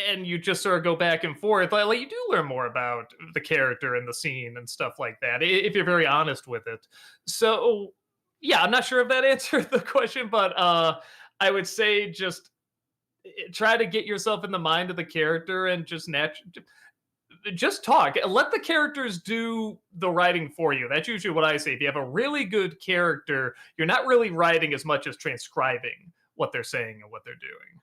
Speaker 2: and you just sort of go back and forth. Like you do learn more about the character and the scene and stuff like that if you're very honest with it. So yeah, I'm not sure if that answered the question, but I would say just try to get yourself in the mind of the character and just talk. Let the characters do the writing for you. That's usually what I say. If you have a really good character, you're not really writing as much as transcribing what they're saying and what they're doing.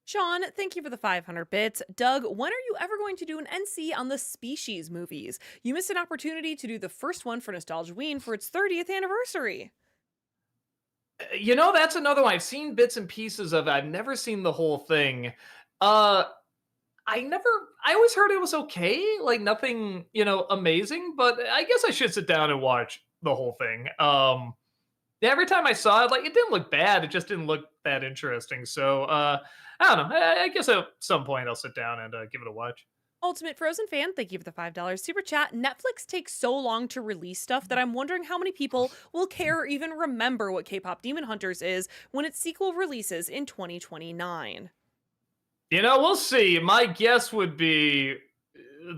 Speaker 1: Sean, thank you for the 500 bits. Doug, when are you ever going to do an NC on the Species movies? You missed an opportunity to do the first one for Nostalgia Ween for its 30th anniversary.
Speaker 2: That's another one. I've seen bits and pieces of it. I've never seen the whole thing. Uh, I always heard it was okay, like nothing, amazing, but I guess I should sit down and watch the whole thing. Yeah, every time I saw it, like it didn't look bad. It just didn't look that interesting. So, I don't know. I guess at some point I'll sit down and give it a watch.
Speaker 1: Ultimate Frozen fan, thank you for the $5 super chat. Netflix takes so long to release stuff that I'm wondering how many people will care or even remember what K-pop Demon Hunters is when its sequel releases in 2029.
Speaker 2: We'll see. My guess would be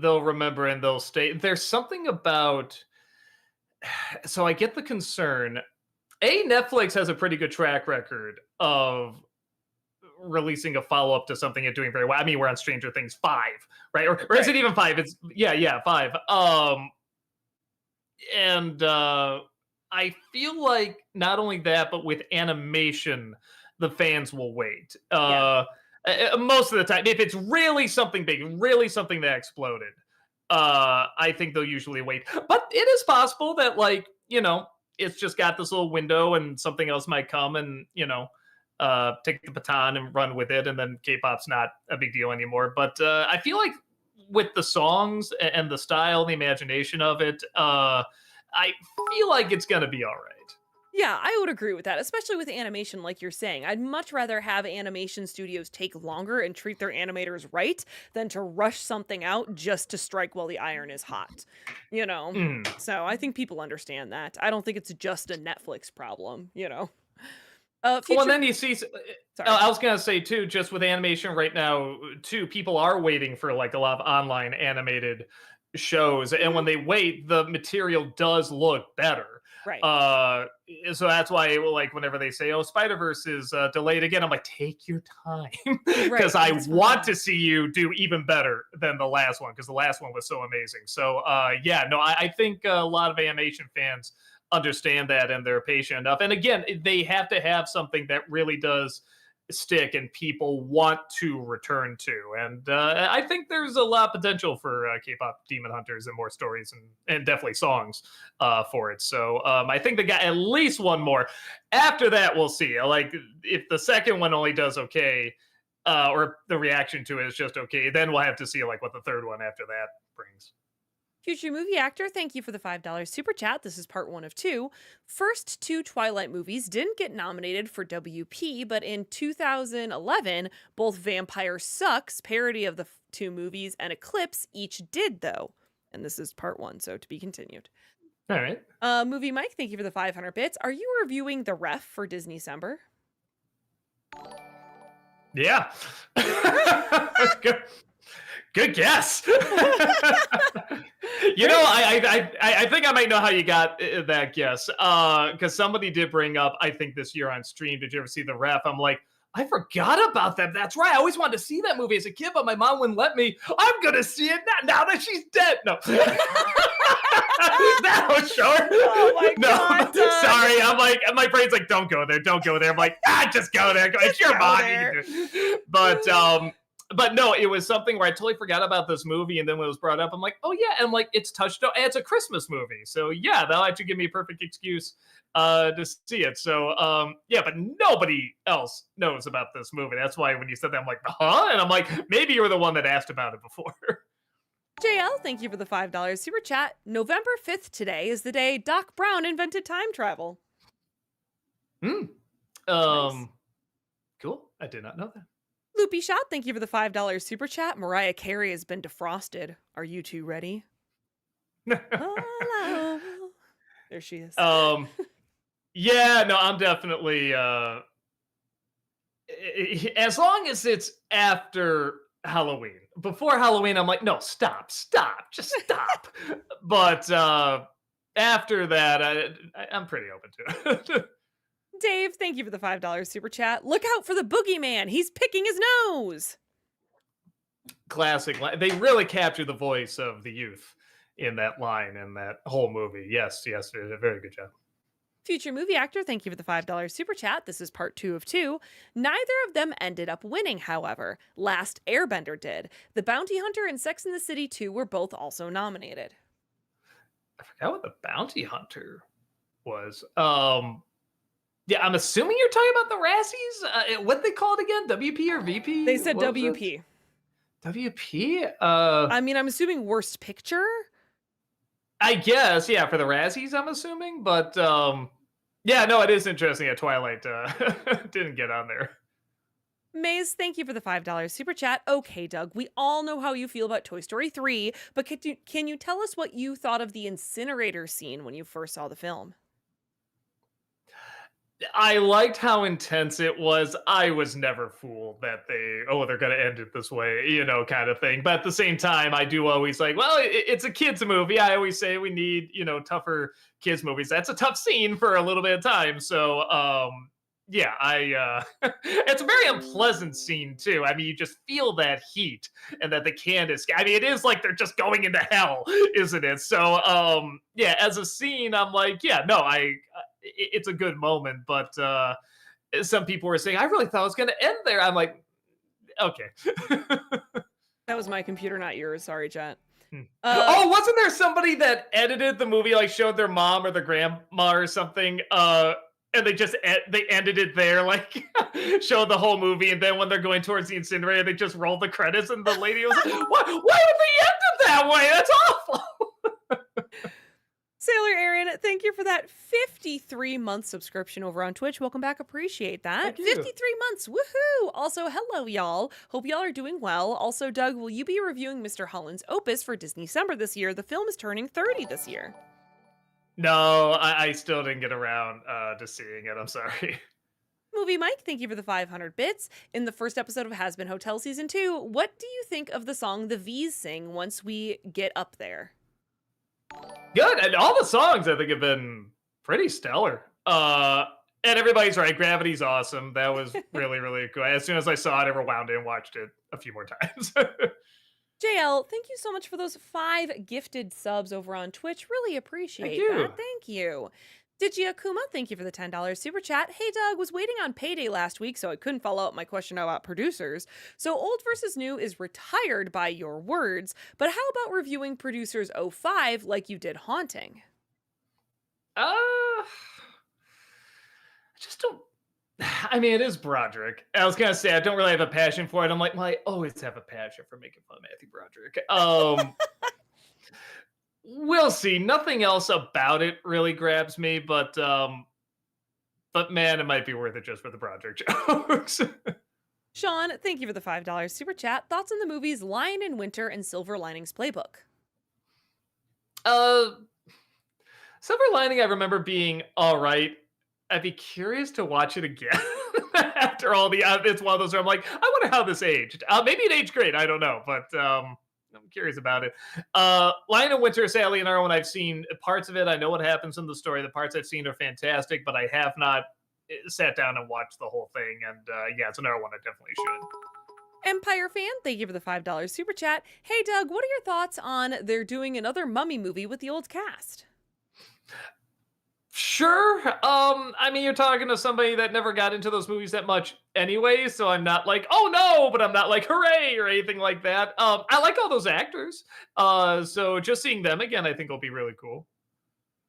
Speaker 2: they'll remember and they'll stay. There's something about. So I get the concern. Netflix has a pretty good track record of releasing a follow up to something and doing very well. I mean, we're on Stranger Things 5, right? Or is it even 5? It's yeah, 5. And I feel like not only that, but with animation, the fans will wait.
Speaker 1: Yeah.
Speaker 2: Most of the time, if it's really something big, really something that exploded, I think they'll usually wait. But it is possible that, like, it's just got this little window and something else might come and, take the baton and run with it. And then K-pop's not a big deal anymore. But I feel like with the songs and the style, the imagination of it, I feel like it's going to be all right.
Speaker 1: Yeah, I would agree with that, especially with animation, like you're saying. I'd much rather have animation studios take longer and treat their animators right than to rush something out just to strike while the iron is hot.
Speaker 2: Mm.
Speaker 1: So I think people understand that. I don't think it's just a Netflix problem.
Speaker 2: Well, and
Speaker 1: Future.
Speaker 2: then you see,
Speaker 1: Sorry.
Speaker 2: I was going to say too, just with animation right now, too, people are waiting for like a lot of online animated shows. And when
Speaker 1: Mhm.
Speaker 2: they wait, the material does look better.
Speaker 1: Right.
Speaker 2: Uh, so that's why, like, whenever they say, "Oh, Spider Verse is delayed again," I'm like, "Take your time," because
Speaker 1: Right.
Speaker 2: I
Speaker 1: It's
Speaker 2: want
Speaker 1: fine.
Speaker 2: to see you do even better than the last one because the last one was so amazing. So, yeah, no, I think a lot of animation fans understand that and they're patient enough. And again, they have to have something that really does stick and people want to return to. And I think there's a lot of potential for K-pop Demon Hunters and more stories and definitely songs for it. So I think they got at least one more. After that, we'll see. Like if the second one only does okay, or the reaction to it is just okay, then we'll have to see like what the third one after that brings.
Speaker 1: Future movie actor, thank you for the $5 super chat. This is part one of two. First two Twilight movies didn't get nominated for WP, but in 2011, both Vampire Sucks, parody of the two movies, and Eclipse each did, though. And this is part one, so to be continued.
Speaker 2: All right.
Speaker 1: Movie Mike, thank you for the 500 bits. Are you reviewing The Ref for Disney December?
Speaker 2: Yeah. Good. Good guess. I think I might know how you got that guess. Because somebody did bring up, I think this year on stream, did you ever see The Ref? I'm like, I forgot about that. That's right. I always wanted to see that movie as a kid, but my mom wouldn't let me. I'm gonna see it now that she's dead. No. That was short.
Speaker 1: Oh my
Speaker 2: No,
Speaker 1: God, Doug.
Speaker 2: sorry. I'm like, my brain's like, don't go there, don't go there. I'm like, just go there. It's your
Speaker 1: go
Speaker 2: mom.
Speaker 1: there.
Speaker 2: You can do it. But no, it was something where I totally forgot about this movie, and then when it was brought up, I'm like, oh yeah, and I'm like, it's touched on. It's a Christmas movie, so yeah, that'll actually give me a perfect excuse to see it. So yeah, but nobody else knows about this movie. That's why when you said that, I'm like, huh? And I'm like, maybe you were the one that asked about it before.
Speaker 1: JL, thank you for the $5 super chat. November 5th today is the day Doc Brown invented time travel.
Speaker 2: Hmm.
Speaker 1: Nice.
Speaker 2: Cool. I did not know that.
Speaker 1: Loopy Shot, thank you for the $5 super chat. Mariah Carey has been defrosted. Are you two ready? Hello. There she is.
Speaker 2: Yeah, no, I'm definitely as long as it's after Halloween. Before Halloween, I'm like, no, stop, just stop. But after that, I'm pretty open to it.
Speaker 1: Dave, thank you for the $5 super chat. Look out for the boogeyman. He's picking his nose.
Speaker 2: Classic. They really capture the voice of the youth in that line in that whole movie. Yes, they did a very good job.
Speaker 1: Future movie actor, thank you for the $5 super chat. This is part 2 of 2. Neither of them ended up winning, however. Last Airbender did. The Bounty Hunter and Sex and the City 2 were both also nominated.
Speaker 2: I forgot what the Bounty Hunter was. Yeah, I'm assuming you're talking about the Razzies. What they called again? WP or VP?
Speaker 1: They said WP.
Speaker 2: WP?
Speaker 1: I mean, I'm assuming worst picture?
Speaker 2: I guess, yeah, for the Razzies, I'm assuming. But yeah, no, it is interesting that Twilight didn't get on there.
Speaker 1: Maze, thank you for the $5 super chat. Okay, Doug, we all know how you feel about Toy Story 3, but can you tell us what you thought of the incinerator scene when you first saw the film?
Speaker 2: I liked how intense it was. I was never fooled that they're going to end it this way, kind of thing. But at the same time, I do always like, well, it's a kids movie. I always say we need, tougher kids movies. That's a tough scene for a little bit of time. So, yeah, it's a very unpleasant scene too. I mean, you just feel that heat and that they can't escape. I mean, it is like they're just going into hell, isn't it? So, yeah, as a scene, I'm like, yeah, no, it's a good moment, but some people were saying, I really thought it was going to end there. I'm like, okay.
Speaker 1: That was my computer, not yours. Sorry, chat.
Speaker 2: Oh, wasn't there somebody that edited the movie, like showed their mom or their grandma or something, and they ended it there, like showed the whole movie, and then when they're going towards the incinerator, they just rolled the credits, and the lady was like, why would they end it that way? That's awful.
Speaker 1: Sailor Aaron, thank you for that 53-month subscription over on Twitch. Welcome back. Appreciate that. 53 months. Woohoo! Also, hello, y'all. Hope y'all are doing well. Also, Doug, will you be reviewing Mr. Holland's Opus for Disney December this year? The film is turning 30 this year.
Speaker 2: No, I still didn't get around to seeing it. I'm sorry.
Speaker 1: Movie Mike, thank you for the 500 bits. In the first episode of Hasbin Hotel Season 2, what do you think of the song the V's sing once we get up there?
Speaker 2: Good, and all the songs I think have been pretty stellar. And everybody's right. Gravity's awesome. That was really, really cool. As soon as I saw it, I rewound it and watched it a few more times.
Speaker 1: JL, thank you so much for those 5 gifted subs over on Twitch. Really appreciate that. Thank you. Digiakuma, thank you for the $10 super chat. Hey, Doug, was waiting on payday last week, so I couldn't follow up my question about producers. So Old versus New is retired by your words, but how about reviewing Producers 05 like you did Haunting?
Speaker 2: I just don't. I mean, it is Broderick. I was gonna say I don't really have a passion for it. I'm like, well, I always have a passion for making fun of Matthew Broderick. We'll see. Nothing else about it really grabs me, but man, it might be worth it just for the Broderick jokes.
Speaker 1: Sean, thank you for the $5 super chat. Thoughts on the movies Lion in Winter and Silver Linings Playbook?
Speaker 2: Silver Lining, I remember being all right. I'd be curious to watch it again after all the. It's one of those where I'm like, I wonder how this aged. Maybe it aged great. I don't know, but I'm curious about it. Lion in Winter, sadly, another one I've seen parts of it. I know what happens in the story. The parts I've seen are fantastic, but I have not sat down and watched the whole thing. And yeah, it's another one I definitely should.
Speaker 1: Empire fan, thank you for the $5 super chat. Hey, Doug, what are your thoughts on they're doing another Mummy movie with the old cast?
Speaker 2: Sure. I mean, you're talking to somebody that never got into those movies that much anyway, so I'm not like, oh no, but I'm not like, hooray, or anything like that. I like all those actors. So just seeing them again, I think will be really cool.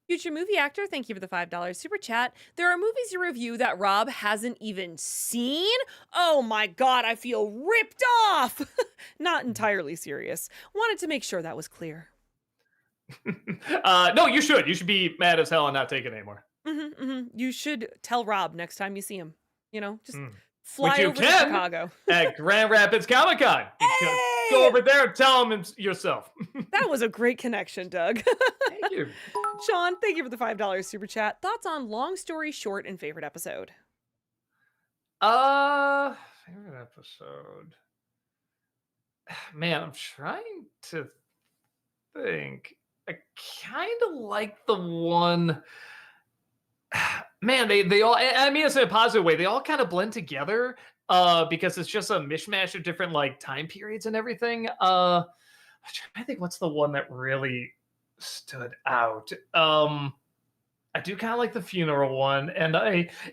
Speaker 1: Future movie actor, thank you for the $5 super chat. There are movies you review that Rob hasn't even seen? Oh my god, I feel ripped off! Not entirely serious. Wanted to make sure that was clear.
Speaker 2: No, you should. You should be mad as hell and not take it anymore.
Speaker 1: You should tell Rob next time you see him. Just fly over to Chicago.
Speaker 2: At Grand Rapids Comic Con.
Speaker 1: Hey!
Speaker 2: Go over there and tell him yourself.
Speaker 1: That was a great connection, Doug.
Speaker 2: Thank you.
Speaker 1: Sean, thank you for the $5 super chat. Thoughts on Long Story Short and favorite episode?
Speaker 2: Uh, Favorite episode. Man, I'm trying to think. I kind of like the one. Man, they all. I mean, it's in a positive way. They all kind of blend together. Because it's just a mishmash of different like time periods and everything. I'm trying to think what's the one that really stood out. I do kind of like the funeral one, and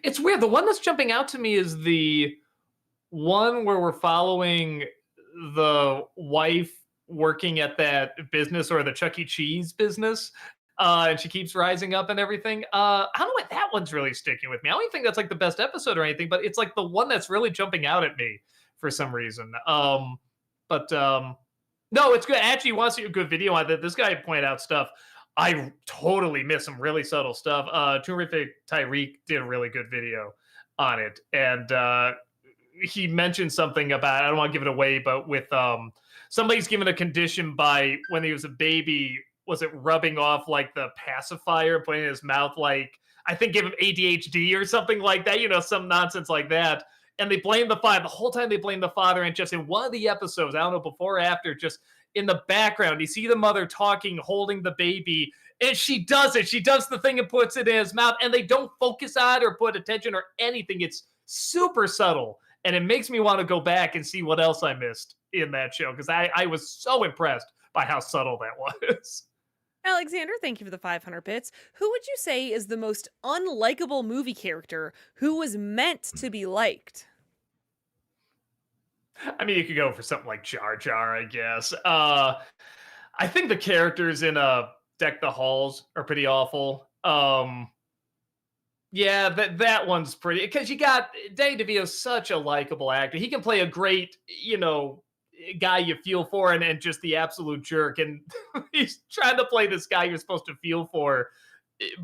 Speaker 2: it's weird. The one that's jumping out to me is the one where we're following the wife working at that business or the Chuck E. Cheese business. And she keeps rising up and everything. I don't know why that one's really sticking with me. I don't even think that's like the best episode or anything, but it's like the one that's really jumping out at me for some reason. But No, it's good. Actually, you want to see a good video on that? This guy pointed out stuff. I totally missed some really subtle stuff. Terrific Tyreek did a really good video on it, and he mentioned something about, I don't want to give it away, but with somebody's given a condition by when he was a baby, was it rubbing off like the pacifier, putting in his mouth, like I think give him ADHD or something like that, some nonsense like that. And they blame the father the whole time. They blame the father, and just in one of the episodes, I don't know, before or after, just in the background, you see the mother talking, holding the baby, and she does it. She does the thing and puts it in his mouth, and they don't focus on it or put attention or anything. It's super subtle, and it makes me want to go back and see what else I missed in that show, because I was so impressed by how subtle that was.
Speaker 1: Alexander, thank you for the 500 bits. Who would you say is the most unlikable movie character who was meant to be liked?
Speaker 2: I mean, you could go for something like Jar Jar, I guess. I think the characters in Deck the Halls are pretty awful. Yeah, that one's pretty, because you got Danny DeVito's such a likable actor. He can play a great, guy you feel for, and just the absolute jerk. And he's trying to play this guy you're supposed to feel for,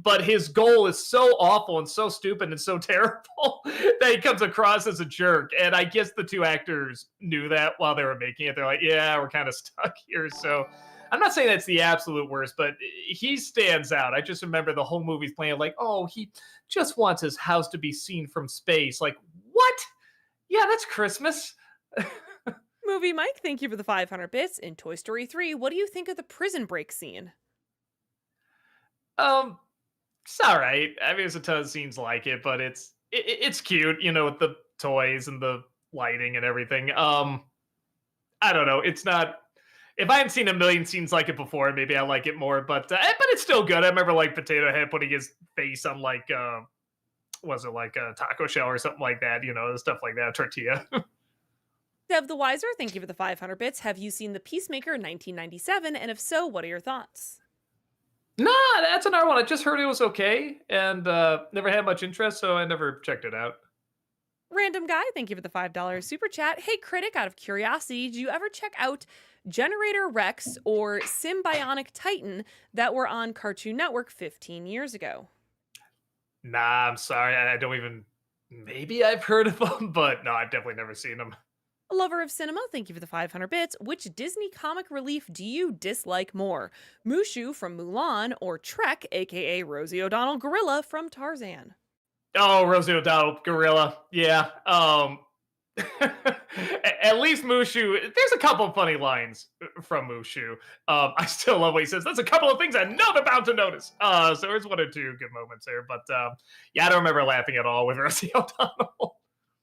Speaker 2: but his goal is so awful and so stupid and so terrible that he comes across as a jerk. And I guess the two actors knew that while they were making it. They're like, yeah, we're kind of stuck here. So I'm not saying that's the absolute worst, but he stands out. I just remember the whole movie's playing like, oh, he just wants his house to be seen from space. Like, what? Yeah, that's Christmas.
Speaker 1: Movie Mike, thank you for the 500 bits. In Toy Story 3, what do you think of the prison break scene?
Speaker 2: Um, it's all right. I mean, there's a ton of scenes like it, but it's cute, with the toys and the lighting and everything. I don't know. It's not. If I hadn't seen a million scenes like it before, maybe I like it more. But it's still good. I remember like Potato Head putting his face on like was it like a taco shell or something like that? Stuff like that, tortilla.
Speaker 1: Dev the Wiser, thank you for the 500 bits. Have you seen The Peacemaker 1997? And if so, what are your thoughts?
Speaker 2: Nah, that's another one. I just heard it was okay, and never had much interest, so I never checked it out.
Speaker 1: Random Guy, thank you for the $5 super chat. Hey, Critic, out of curiosity, did you ever check out Generator Rex or Symbionic Titan that were on Cartoon Network 15 years ago?
Speaker 2: Nah, I'm sorry. I don't even. Maybe I've heard of them, but no, I've definitely never seen them.
Speaker 1: A lover of cinema, thank you for the 500 bits. Which Disney comic relief do you dislike more? Mushu from Mulan or Trek, aka Rosie O'Donnell Gorilla from Tarzan?
Speaker 2: Oh, Rosie O'Donnell, Gorilla. Yeah. At least Mushu. There's a couple of funny lines from Mushu. I still love what he says. There's a couple of things I know they're bound to notice. So there's one or two good moments there. But yeah, I don't remember laughing at all with Rosie O'Donnell.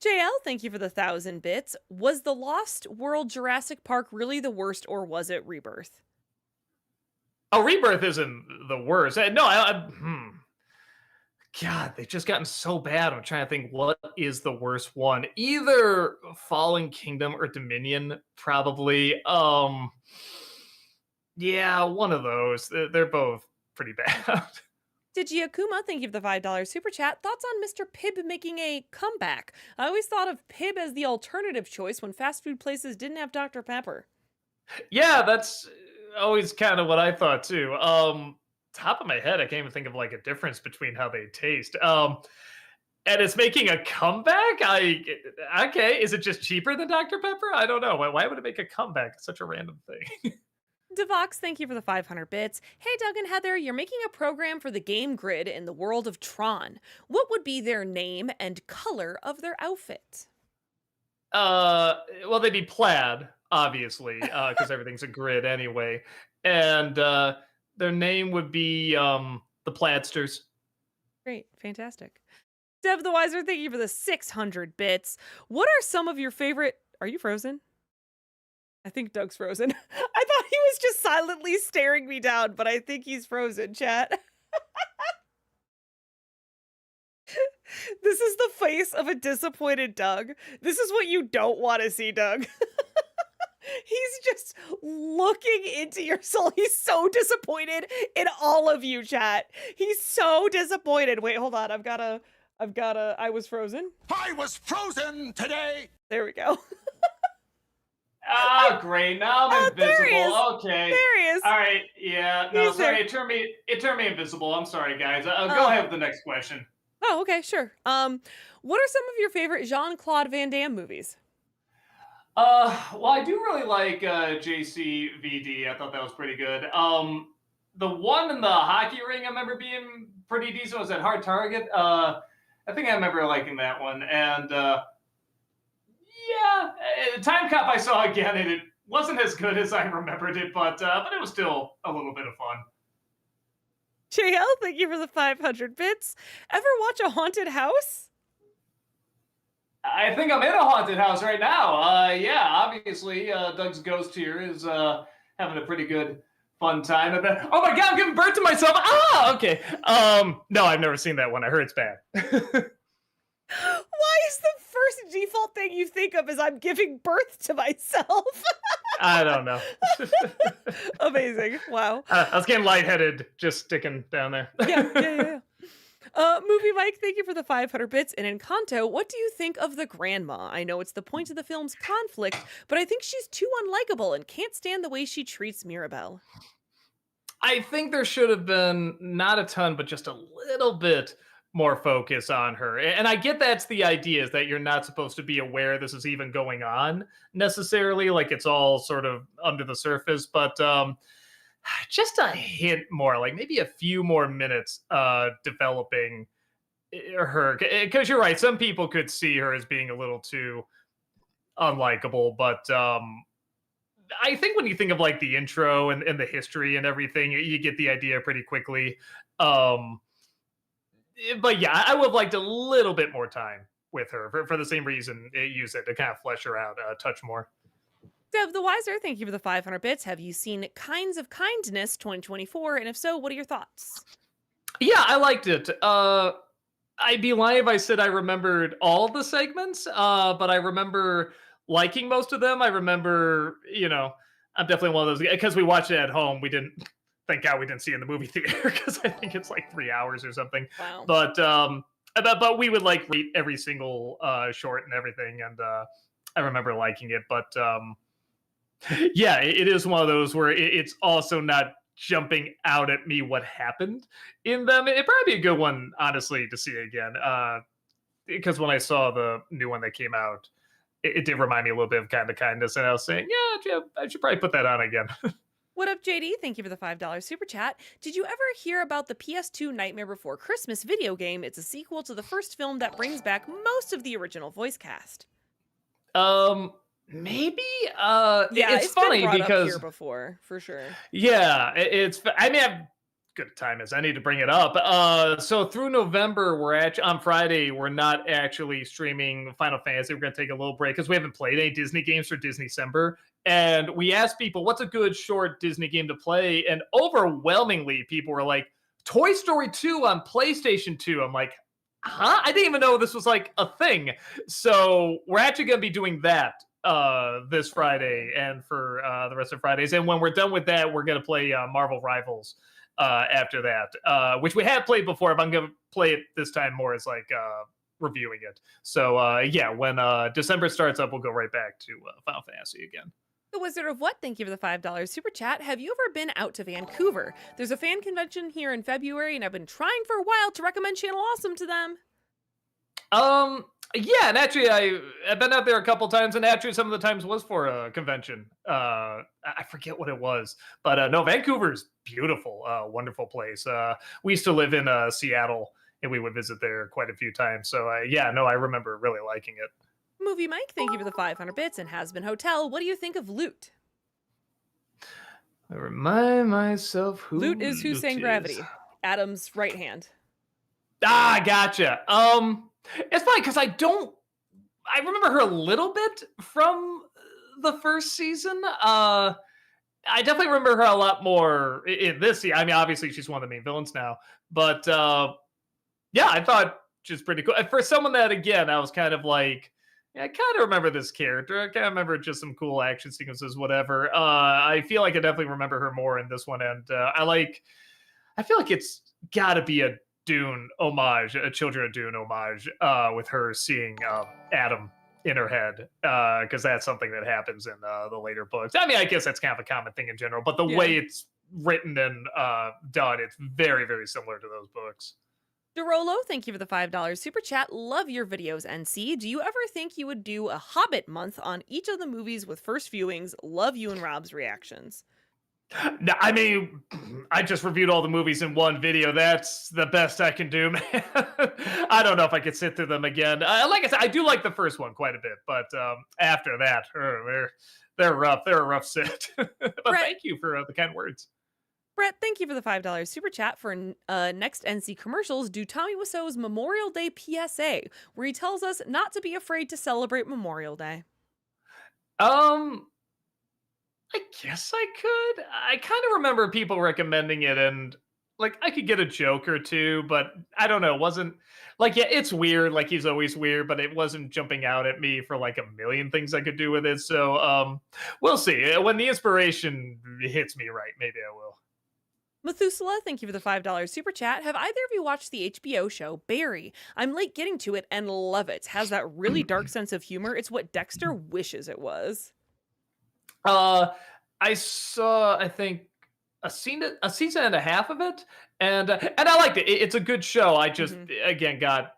Speaker 1: JL, thank you for the 1,000 bits. Was the Lost World Jurassic Park really the worst, or was it Rebirth?
Speaker 2: Oh, Rebirth isn't the worst. No, God, they've just gotten so bad. I'm trying to think what is the worst one. Either Fallen Kingdom or Dominion, probably. Yeah, one of those. They're both pretty bad.
Speaker 1: Digi Akuma, thank you for the $5 super chat. Thoughts on Mr. Pibb making a comeback? I always thought of Pibb as the alternative choice when fast food places didn't have Dr. Pepper.
Speaker 2: Yeah, that's always kind of what I thought too. Top of my head, I can't even think of like a difference between how they taste. And it's making a comeback. Okay, is it just cheaper than Dr. Pepper? I don't know. Why would it make a comeback? It's such a random thing.
Speaker 1: Devox, thank you for the 500 bits. Hey, Doug and Heather, you're making a program for the game grid in the world of Tron. What would be their name and color of their outfit?
Speaker 2: Well, they'd be plaid, obviously, because everything's a grid anyway. And their name would be the Plaidsters.
Speaker 1: Great, fantastic. Dev the Wiser, thank you for the 600 bits. What are some of your favorite... Are you frozen? I think Doug's frozen. I thought he was just silently staring me down, but I think he's frozen, chat. This is the face of a disappointed Doug. This is what you don't want to see, Doug. He's just looking into your soul. He's so disappointed in all of you, chat. He's so disappointed. Wait, hold on. I was frozen.
Speaker 3: I was frozen today.
Speaker 1: There we go.
Speaker 2: Oh, great. Now I'm invisible.
Speaker 1: There he is.
Speaker 2: Okay.
Speaker 1: There he is.
Speaker 2: All right. Yeah. No,
Speaker 1: He's
Speaker 2: sorry.
Speaker 1: there.
Speaker 2: It turned me invisible. I'm sorry, guys. Go ahead with the next question.
Speaker 1: Oh, okay, sure. What are some of your favorite Jean-Claude Van Damme movies?
Speaker 2: Well, I do really like JCVD. I thought that was pretty good. The one in the hockey ring I remember being pretty decent was at Hard Target. I think I remember liking that one. And Time Cop I saw again, and it wasn't as good as I remembered it, but it was still a little bit of fun.
Speaker 1: JL, thank you for the 500 bits. Ever watch a haunted house?
Speaker 2: I think I'm in a haunted house right now. Yeah, obviously, Doug's ghost here is having a pretty good fun time. And then, oh my god, I'm giving birth to myself. Ah, okay. No, I've never seen that one. I heard it's bad.
Speaker 1: Why is the first default thing you think of is I'm giving birth to myself?
Speaker 2: I don't know.
Speaker 1: Amazing. Wow.
Speaker 2: I was getting lightheaded just sticking down there.
Speaker 1: Yeah. Movie Mike, thank you for the 500 bits. And Encanto, what do you think of the grandma? I know it's the point of the film's conflict, but I think she's too unlikable and can't stand the way she treats Mirabelle.
Speaker 2: I think there should have been not a ton, but just a little bit more focus on her. And I get that's the idea, is that you're not supposed to be aware this is even going on necessarily, like it's all sort of under the surface, but just a hint more, like maybe a few more minutes developing her, because you're right, some people could see her as being a little too unlikable, but I think when you think of like the intro and the history and everything, you get the idea pretty quickly. But yeah, I would have liked a little bit more time with her for the same reason you said, to kind of flesh her out a touch more.
Speaker 1: Dev the Wiser, thank you for the 500 bits. Have you seen Kinds of Kindness 2024? And if so, what are your thoughts?
Speaker 2: Yeah, I liked it. I'd be lying if I said I remembered all the segments, but I remember liking most of them. I remember, I'm definitely one of those, because we watched it at home. We didn't, thank God we didn't see it in the movie theater, because I think it's like 3 hours or something.
Speaker 1: Wow.
Speaker 2: But we would like rate every single short and everything, and I remember liking it. But yeah, it is one of those where it's also not jumping out at me what happened in them. It'd probably be a good one, honestly, to see again. Because when I saw the new one that came out, it did remind me a little bit of Kind of Kindness, and I was saying, yeah, I should probably put that on again.
Speaker 1: What up, JD? Thank you for the $5 super chat. Did you ever hear about the PS2 Nightmare Before Christmas video game? It's a sequel to the first film that brings back most of the original voice cast.
Speaker 2: Maybe.
Speaker 1: Yeah,
Speaker 2: it's funny
Speaker 1: been brought
Speaker 2: because
Speaker 1: up here before, for sure.
Speaker 2: Yeah, I mean, I've good time as any to bring it up. So through November, on Friday, we're not actually streaming Final Fantasy. We're going to take a little break because we haven't played any Disney games for Disneycember. And we asked people, what's a good short Disney game to play? And overwhelmingly, people were like, Toy Story 2 on PlayStation 2. I'm like, huh? I didn't even know this was like a thing. So we're actually going to be doing that this Friday and for the rest of Fridays. And when we're done with that, we're going to play Marvel Rivals after that, which we have played before, but I'm going to play it this time more as like reviewing it. So yeah, when December starts up, we'll go right back to Final Fantasy again.
Speaker 1: The Wizard of What, thank you for the $5 super chat. Have you ever been out to Vancouver? There's a fan convention here in February, and I've been trying for a while to recommend Channel Awesome to them.
Speaker 2: Yeah, and actually, I've been out there a couple times, and actually, some of the times was for a convention. I forget what it was, but no, Vancouver's beautiful, wonderful place. We used to live in Seattle, and we would visit there quite a few times. So, yeah, no, I remember really liking it.
Speaker 1: Movie Mike, thank you for the 500 bits, and Hasbin Hotel. What do you think of Loot?
Speaker 2: I remind myself who
Speaker 1: Loot is who
Speaker 2: Loot
Speaker 1: sang
Speaker 2: is.
Speaker 1: Gravity, Adam's right hand.
Speaker 2: Ah, gotcha. It's funny because I remember her a little bit from the first season. I definitely remember her a lot more in this season. I mean, obviously she's one of the main villains now, but yeah, I thought she's pretty cool. For someone that, again, I was kind of like, yeah, I kind of remember this character. I kind of remember just some cool action sequences, whatever. I feel like I definitely remember her more in this one, and I feel like it's got to be a Dune homage, a Children of Dune homage, with her seeing Adam in her head, because that's something that happens in the later books. I mean, I guess that's kind of a common thing in general, but the
Speaker 1: Yeah.
Speaker 2: way it's written and done, it's very, very similar to those books.
Speaker 1: Derolo, thank you for the $5 super chat. Love your videos, NC. Do you ever think you would do a Hobbit month on each of the movies with first viewings? Love you and Rob's reactions.
Speaker 2: No, I mean, I just reviewed all the movies in one video. That's the best I can do, man. I don't know if I could sit through them again. Like I said, I do like the first one quite a bit, but after that, they're rough. They're a rough sit. But
Speaker 1: Brett-
Speaker 2: thank you for the kind words.
Speaker 1: Brett, thank you for the $5 super chat. For next NC commercials, do Tommy Wiseau's Memorial Day PSA, where he tells us not to be afraid to celebrate Memorial Day.
Speaker 2: I guess I could. I kind of remember people recommending it, and like I could get a joke or two, but I don't know. It wasn't like, yeah, it's weird. Like he's always weird, but it wasn't jumping out at me for like a million things I could do with it. So we'll see. When the inspiration hits me right, maybe I will.
Speaker 1: Methuselah, thank you for the $5 super chat. Have either of you watched the HBO show Barry? I'm late getting to it and love it. Has that really dark sense of humor. It's what Dexter wishes it was.
Speaker 2: I saw, I think, a season and a half of it, and I liked it. It's a good show. I just again got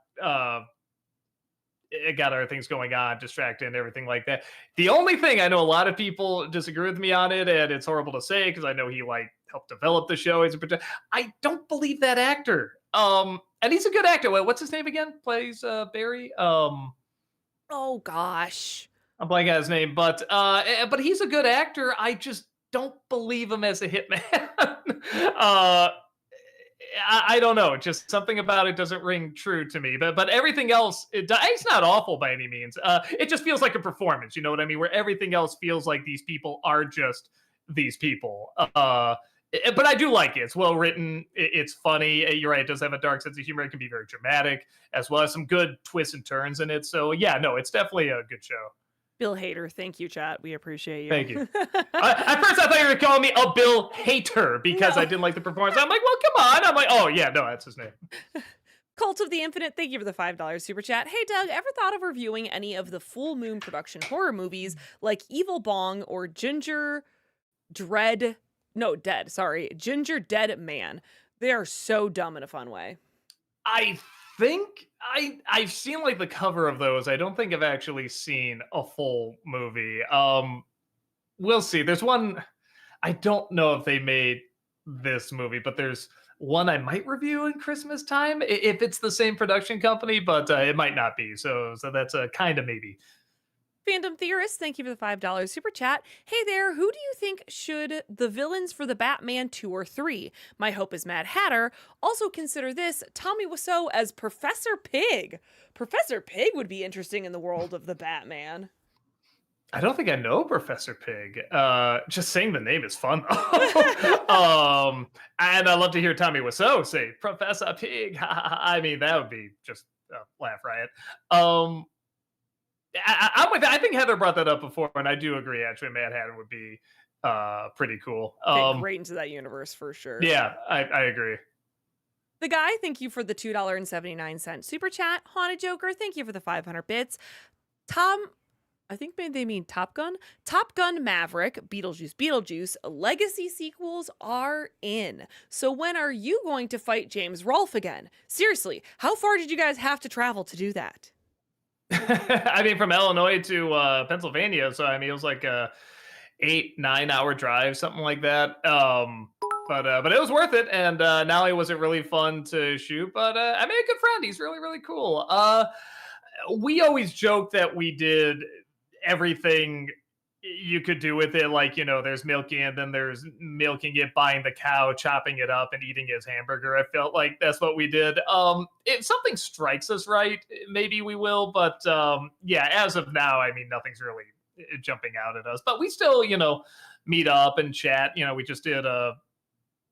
Speaker 2: it got other things going on, distracted and everything like that. The only thing, I know a lot of people disagree with me on it, and it's horrible to say because I know he like helped develop the show. I don't believe that actor. And he's a good actor. What's his name again? Plays Barry.
Speaker 1: Oh gosh.
Speaker 2: I'm blanking on his name, but he's a good actor. I just don't believe him as a hitman. I don't know. Just something about it doesn't ring true to me. But everything else, it's not awful by any means. It just feels like a performance. You know what I mean? Where everything else feels like these people are just these people. But I do like it. It's well written. It's funny. You're right. It does have a dark sense of humor. It can be very dramatic, as well as some good twists and turns in it. So yeah, no, it's definitely a good show.
Speaker 1: Bill Hader, thank you, chat. We appreciate you.
Speaker 2: Thank you. At first, I thought you were calling me a Bill Hater because I didn't like the performance. I'm like, well, come on. I'm like, oh, yeah, no, that's his name.
Speaker 1: Cult of the Infinite, thank you for the $5 super chat. Hey, Doug, ever thought of reviewing any of the Full Moon production horror movies like Evil Bong or Ginger Dead Man? They are so dumb in a fun way.
Speaker 2: I think I've seen like the cover of those. I don't think I've actually seen a full movie. We'll see. There's one, I don't know if they made this movie, but there's one I might review in Christmas time if it's the same production company, but it might not be. So that's a kind of maybe.
Speaker 1: Fandom Theorist, thank you for the $5 super chat. Hey there, who do you think should the villains for the Batman 2 or 3? My hope is Mad Hatter. Also consider this, Tommy Wiseau as Professor Pig. Professor Pig would be interesting in the world of the Batman.
Speaker 2: I don't think I know Professor Pig. Just saying the name is fun, though. And I love to hear Tommy Wiseau say Professor Pig. I mean, that would be just a laugh riot. I'm with. I think Heather brought that up before, and I do agree. Actually, Mad Hatter would be pretty cool.
Speaker 1: Fit great into that universe for sure.
Speaker 2: Yeah, I agree.
Speaker 1: The Guy, thank you for the $2.79 super chat. Haunted Joker, thank you for the 500 bits. Tom, I think maybe they mean Top Gun. Top Gun Maverick, Beetlejuice, legacy sequels are in. So when are you going to fight James Rolfe again? Seriously, how far did you guys have to travel to do that?
Speaker 2: I mean, from Illinois to Pennsylvania, so I mean, it was like a 8, 9 hour drive, something like that. But it was worth it, and Nally wasn't really fun to shoot, but I made a good friend. He's really really cool. We always joke that we did everything you could do with it. Like, there's milking, and then there's milking it, buying the cow, chopping it up, and eating his hamburger. I felt like that's what we did. If something strikes us right, maybe we will. But yeah, as of now, I mean, nothing's really jumping out at us. But we still, meet up and chat. We just did an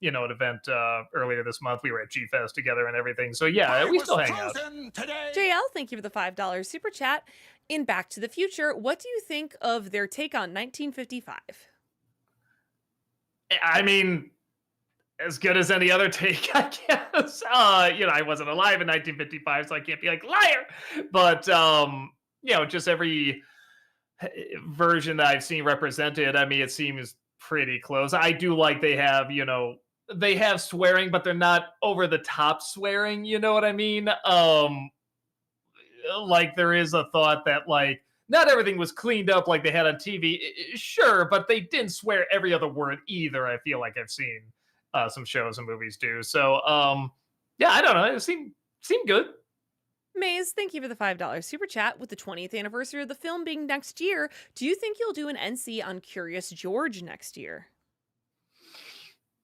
Speaker 2: event earlier this month. We were at G Fest together and everything. So yeah, we still hang out.
Speaker 3: Today.
Speaker 1: JL, thank you for the $5 super chat. In Back to the Future, what do you think of their take on 1955?
Speaker 2: I mean, as good as any other take, I guess. I wasn't alive in 1955, so I can't be like liar. But just every version that I've seen represented, I mean, it seems pretty close. I do like they have swearing, but they're not over the top swearing. You know what I mean? Like there is a thought that like not everything was cleaned up like they had on TV. Sure, but they didn't swear every other word either. I feel like I've seen some shows and movies do. So yeah, I don't know. It seemed good.
Speaker 1: Maze, thank you for the $5 super chat. With the 20th anniversary of the film being next year, do you think you'll do an NC on Curious George next year?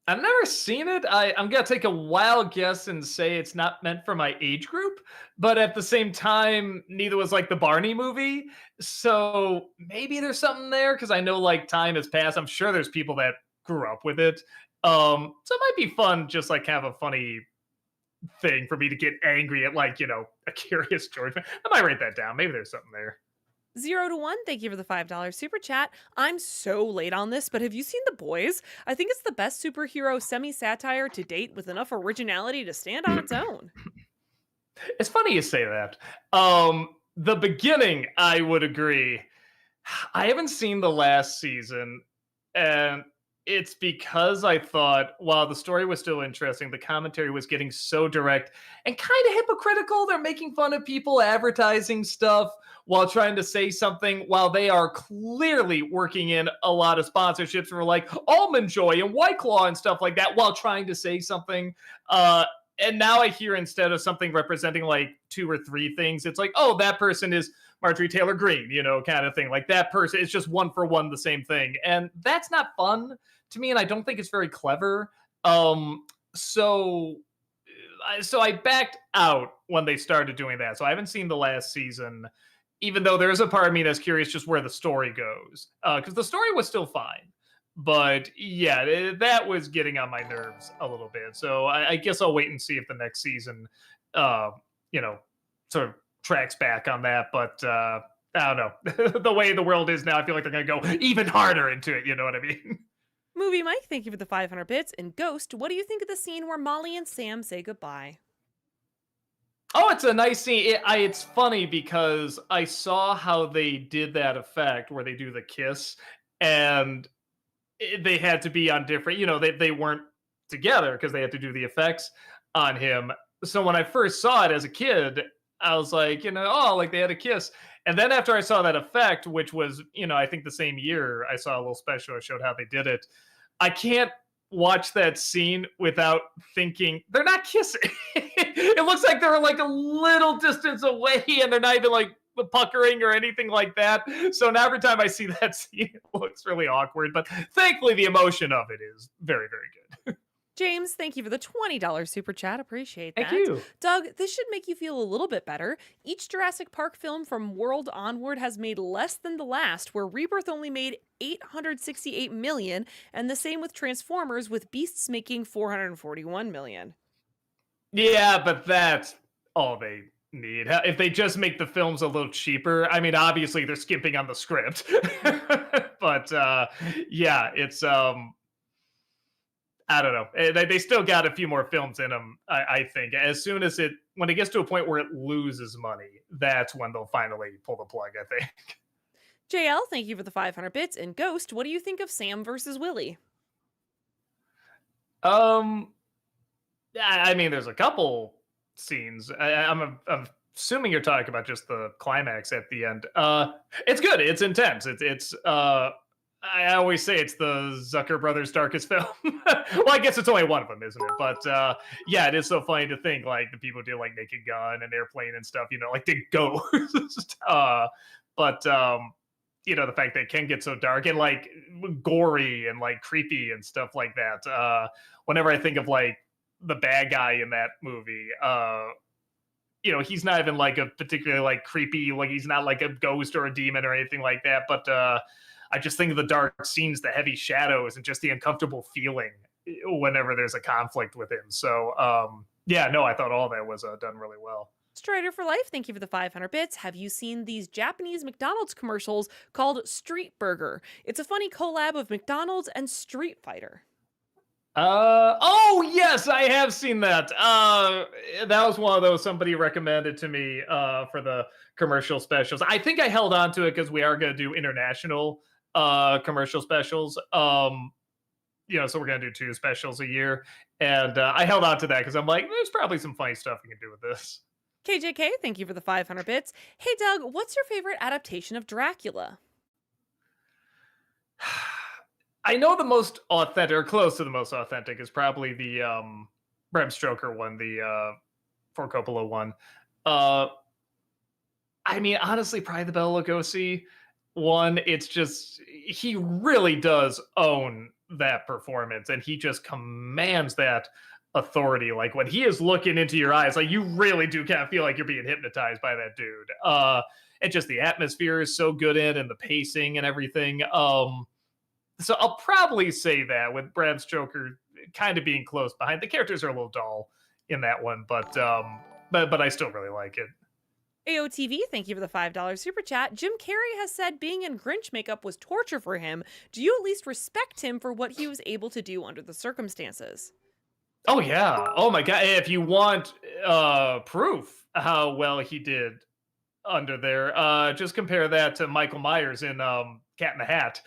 Speaker 2: I've never seen it. I'm gonna take a wild guess and say it's not meant for my age group, but at the same time, neither was like the Barney movie. So maybe there's something there because I know like time has passed. I'm sure there's people that grew up with it. So it might be fun, just like kind of a funny thing for me to get angry at, like a Curious George. I might write that down. Maybe there's something there.
Speaker 1: 0 to 1, thank you for the $5 super chat. I'm so late on this, but have you seen The Boys? I think it's the best superhero semi-satire to date with enough originality to stand on its own.
Speaker 2: It's funny you say that. The beginning, I would agree. I haven't seen the last season, and it's because I thought, while the story was still interesting, the commentary was getting so direct and kind of hypocritical. They're making fun of people advertising stuff while trying to say something, while they are clearly working in a lot of sponsorships for like Almond Joy and White Claw and stuff like that, while trying to say something. And now I hear, instead of something representing like 2 or 3 things, it's like, oh, that person is Marjorie Taylor Greene, kind of thing. Like that person is just one for one the same thing. And that's not fun to me, and I don't think it's very clever. So I backed out when they started doing that. So I haven't seen the last season, even though there's a part of me that's curious just where the story goes. Because the story was still fine. But yeah, that was getting on my nerves a little bit. So I guess I'll wait and see if the next season, sort of tracks back on that. But I don't know. The way the world is now, I feel like they're going to go even harder into it. You know what I mean?
Speaker 1: Movie Mike, thank you for the 500 bits. And Ghost, what do you think of the scene where Molly and Sam say goodbye?
Speaker 2: Oh, it's a nice scene. It's funny because I saw how they did that effect where they do the kiss, and they had to be on different, they weren't together because they had to do the effects on him. So when I first saw it as a kid, I was like, oh, like they had a kiss. And then after I saw that effect, which was, I think the same year, I saw a little special that showed how they did it. I can't watch that scene without thinking they're not kissing. It looks like they're like a little distance away and they're not even like puckering or anything like that. So now every time I see that scene, it looks really awkward. But thankfully, the emotion of it is very, very good.
Speaker 1: James, thank you for the $20 super chat. Appreciate that.
Speaker 2: Thank you.
Speaker 1: Doug, this should make you feel a little bit better. Each Jurassic Park film from World onward has made less than the last, where Rebirth only made $868 million, and the same with Transformers, with Beasts making $441 million.
Speaker 2: Yeah, but that's all they need. If they just make the films a little cheaper, I mean, obviously they're skimping on the script. But yeah, it's I don't know. They still got a few more films in them, I think. As soon as when it gets to a point where it loses money, that's when they'll finally pull the plug, I think.
Speaker 1: JL, thank you for the 500 bits. And Ghost, what do you think of Sam versus Willie?
Speaker 2: I mean, there's a couple scenes. I'm a assuming you're talking about just the climax at the end. It's good. It's intense. It's I always say it's the Zucker brothers' darkest film. Well, I guess it's only one of them, isn't it? But yeah, it is so funny to think like the people do like Naked Gun and Airplane and stuff. Like they go. But the fact that it can get so dark and like gory and like creepy and stuff like that. Whenever I think of like the bad guy in that movie, he's not even like a particularly like creepy, like he's not like a ghost or a demon or anything like that. But I just think of the dark scenes, the heavy shadows, and just the uncomfortable feeling whenever there's a conflict with him. So yeah, no, I thought all that was done really well.
Speaker 1: Strider for Life, thank you for the 500 bits. Have you seen these Japanese McDonald's commercials called Street Burger? It's a funny collab of McDonald's and Street Fighter.
Speaker 2: Oh yes, I have seen that. That was one of those somebody recommended to me for the commercial specials. I think I held on to it because we are going to do international commercial specials. So we're going to do 2 specials a year, and I held on to that because I'm like, there's probably some funny stuff we can do with this.
Speaker 1: KJK, thank you for the 500 bits. Hey Doug, what's your favorite adaptation of Dracula?
Speaker 2: I know the most authentic, or close to the most authentic, is probably the Bram Stoker one, the for Coppola one. I mean, honestly, probably the Bela Lugosi one. It's just, he really does own that performance, and he just commands that authority. Like when he is looking into your eyes, like you really do kind of feel like you're being hypnotized by that dude. And just the atmosphere is so good in, and the pacing and everything. So I'll probably say that, with Bram Stoker kind of being close behind. The characters are a little dull in that one, but I still really like it.
Speaker 1: AOTV, thank you for the $5 super chat. Jim Carrey has said being in Grinch makeup was torture for him. Do you at least respect him for what he was able to do under the circumstances?
Speaker 2: Oh yeah. Oh my god. If you want proof how well he did under there, just compare that to Michael Myers in Cat in the Hat,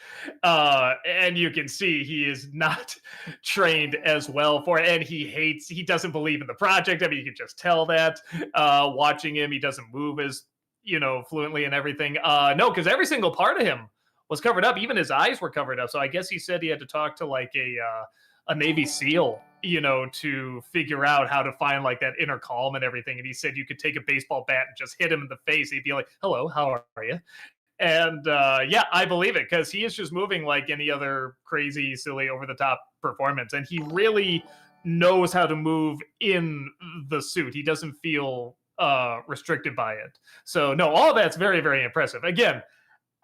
Speaker 2: and you can see he is not trained as well for it, and he doesn't believe in the project. I mean, you can just tell that watching him. He doesn't move as fluently and everything. No, because every single part of him was covered up. Even his eyes were covered up. So I guess he said he had to talk to like a Navy SEAL, to figure out how to find like that inner calm and everything. And he said you could take a baseball bat and just hit him in the face. He'd be like, "Hello, how are you?" And yeah, I believe it, because he is just moving like any other crazy, silly, over-the-top performance. And he really knows how to move in the suit. He doesn't feel restricted by it. So no, all that's very, very impressive. Again,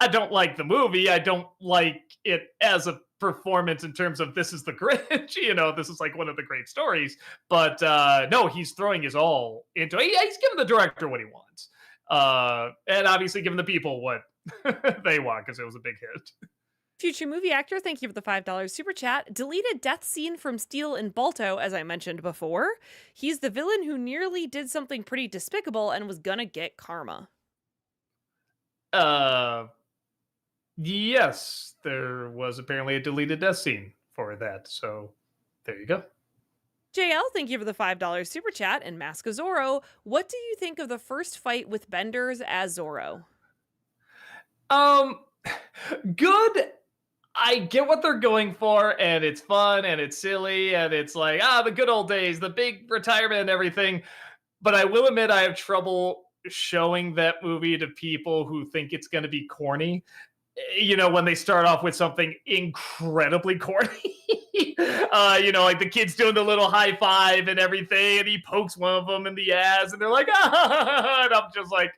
Speaker 2: I don't like the movie. I don't like it as a performance in terms of this is the Grinch, this is like one of the great stories. But no, he's throwing his all into it. He's giving the director what he wants. And obviously giving the people what they want, because it was a big hit.
Speaker 1: Future movie actor, thank you for the $5 super chat. Deleted death scene from Steel and Balto, as I mentioned before. He's the villain who nearly did something pretty despicable and was gonna get karma.
Speaker 2: Yes, there was apparently a deleted death scene for that. So there you go.
Speaker 1: JL, thank you for the $5 super chat. And Mask of Zorro, what do you think of the first fight with Benders as Zorro?
Speaker 2: Good. I get what they're going for, and it's fun, and it's silly, and it's like, the good old days, the big retirement and everything. But I will admit I have trouble showing that movie to people who think it's going to be corny. When they start off with something incredibly corny, like the kids doing the little high five and everything, and he pokes one of them in the ass, and they're like, ah, and I'm just like,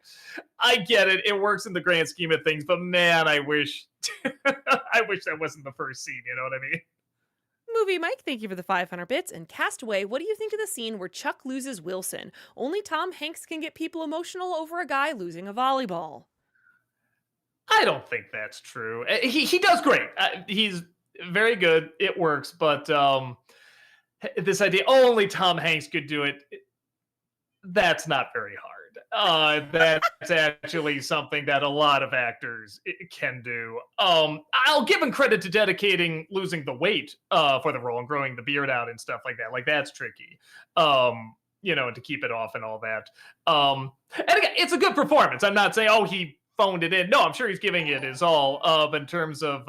Speaker 2: I get it. It works in the grand scheme of things, but man, I wish, I wish that wasn't the first scene. You know what I mean?
Speaker 1: Movie Mike, thank you for the 500 bits. And Castaway, what do you think of the scene where Chuck loses Wilson? Only Tom Hanks can get people emotional over a guy losing a volleyball.
Speaker 2: I don't think that's true. He does great. He's very good. It works. But this idea, only Tom Hanks could do it, that's not very hard. That's actually something that a lot of actors can do. I'll give him credit to dedicating losing the weight for the role and growing the beard out and stuff like that. Like, that's tricky. to keep it off and all that. And again, it's a good performance. I'm not saying, oh, he phoned it in. No, I'm sure he's giving it his all. But in terms of,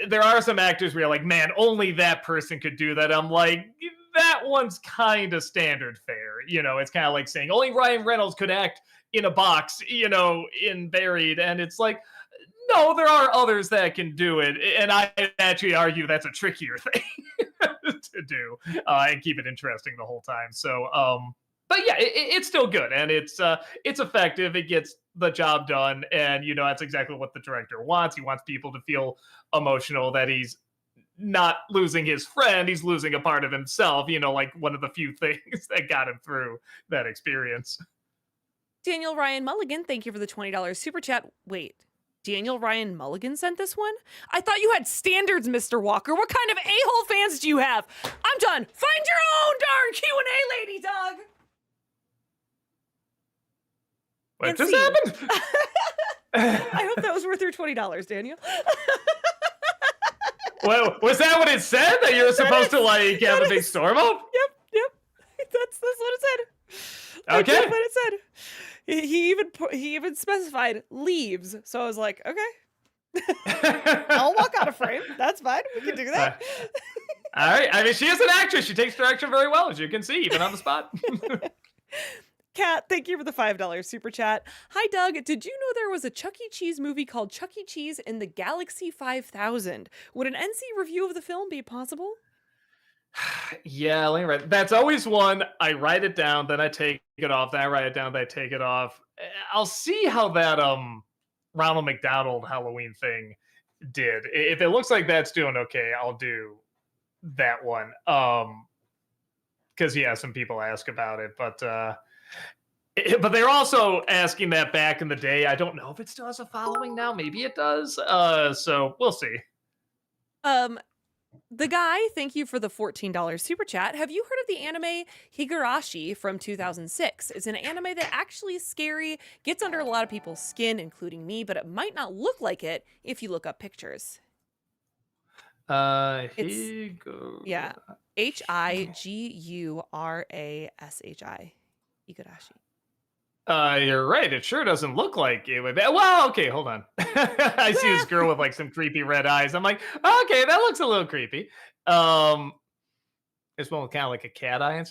Speaker 2: there are some actors where you're like, man, only that person could do that. I'm like, that one's kind of standard fare. It's kind of like saying only Ryan Reynolds could act in a box, in Buried. And it's like, no, there are others that can do it. And I actually argue that's a trickier thing to do and keep it interesting the whole time. So, but yeah, it's still good, and it's effective. It gets the job done, and that's exactly what the director wants. He wants people to feel emotional that he's not losing his friend, he's losing a part of himself. Like one of the few things that got him through that experience.
Speaker 1: Daniel Ryan Mulligan, thank you for the $20 super chat. Wait, Daniel Ryan Mulligan sent this one? I thought you had standards, Mr. Walker. What kind of a-hole fans do you have? I'm done. Find your own darn Q&A, Lady Doug.
Speaker 2: What just happened?
Speaker 1: I hope that was worth your $20, Daniel.
Speaker 2: Well, was that what it said? That you were supposed to have a big storm up?
Speaker 1: Yep. That's what it said.
Speaker 2: Okay.
Speaker 1: That's what it said. He even specified leaves. So I was like, okay. I'll walk out of frame. That's fine. We can do that.
Speaker 2: All right. I mean, she is an actress. She takes direction very well, as you can see, even on the spot.
Speaker 1: Kat, thank you for the $5 super chat. Hi, Doug. Did you know there was a Chuck E. Cheese movie called Chuck E. Cheese in the Galaxy 5000? Would an NC review of the film be possible?
Speaker 2: Yeah, let me write. That's always one. I write it down, then I take it off. Then I write it down, then I take it off. I'll see how that Ronald McDonald Halloween thing did. If it looks like that's doing okay, I'll do that one. Because yeah, some people ask about it, but they're also asking that back in the day. I don't know if it still has a following now. Maybe it does. So we'll see.
Speaker 1: The guy, thank you for the $14 super chat. Have you heard of the anime Higurashi from 2006? It's an anime that actually is scary, gets under a lot of people's skin, including me, but it might not look like it if you look up pictures. Yeah, Higurashi. Higurashi.
Speaker 2: You're right. It sure doesn't look like it would be. Well, okay, hold on. I see this girl with like some creepy red eyes. I'm like, okay, that looks a little creepy. This one with kind of like a cat eye.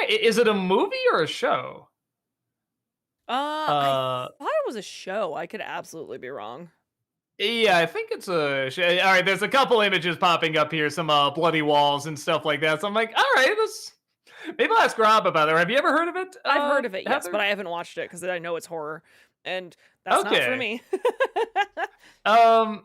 Speaker 2: Is it a movie or a show?
Speaker 1: I thought it was a show. I could absolutely be wrong.
Speaker 2: Yeah, I think it's a show. All right, there's a couple images popping up here, some bloody walls and stuff like that. So I'm like, all right, maybe I'll ask Rob about it. Have you ever heard of it?
Speaker 1: I've heard of it, yes, but I haven't watched it because I know it's horror, and that's not for me.
Speaker 2: All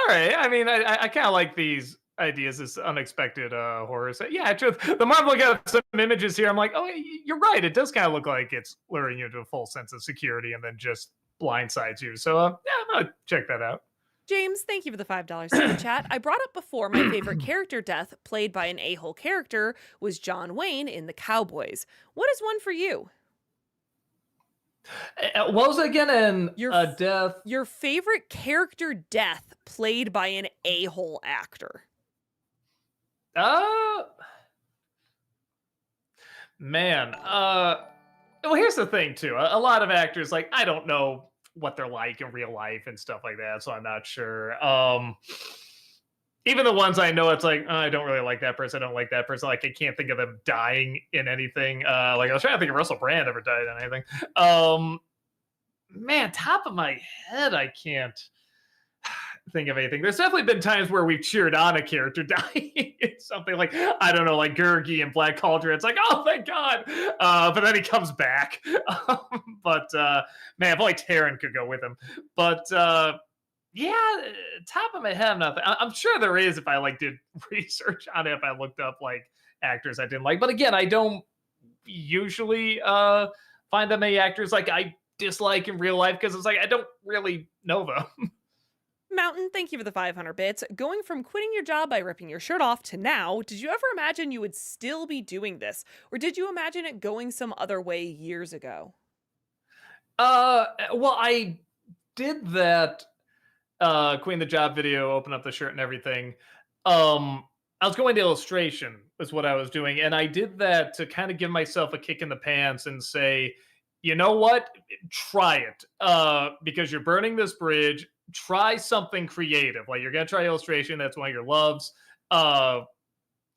Speaker 2: right. I mean, I kind of like these ideas, this unexpected horror. So yeah, the more I'm looking at some images here, I'm like, oh, you're right. It does kind of look like it's luring you into a full sense of security and then just blindsides you. So yeah, I'm gonna check that out.
Speaker 1: James, thank you for the $5 super chat. I brought up before my favorite character death played by an a-hole character was John Wayne in The Cowboys. What is one for you?
Speaker 2: What was it again? Death.
Speaker 1: Your favorite character death played by an a-hole actor.
Speaker 2: Man. Well, here's the thing too. A lot of actors, like, I don't know what they're like in real life and stuff like that, so I'm not sure. Even the ones I know, it's like, I don't really like that person, I don't like that person. Like, I can't think of them dying in anything. Like, I was trying to think if Russell Brand ever died in anything. Man, top of my head, I can't think of anything. There's definitely been times where we've cheered on a character dying. Something like, I don't know, like Gurgi in Black Cauldron. It's like, oh, thank God. But then he comes back. But man, if only Taron could go with him. But yeah, top of my head, nothing. I'm sure there is if I like did research on it, if I looked up like actors I didn't like. But again, I don't usually find that many actors like I dislike in real life because it's like I don't really know them.
Speaker 1: Mountain, thank you for the 500 bits. Going from quitting your job by ripping your shirt off to now, did you ever imagine you would still be doing this? Or did you imagine it going some other way years ago?
Speaker 2: Well, I did that quitting the job video, open up the shirt and everything. On I was going to illustration is what I was doing, and I did that to kind of give myself a kick in the pants and say, you know what, try it, because you're burning this bridge. Try something creative. Like you're gonna try illustration. That's one of your loves. Uh,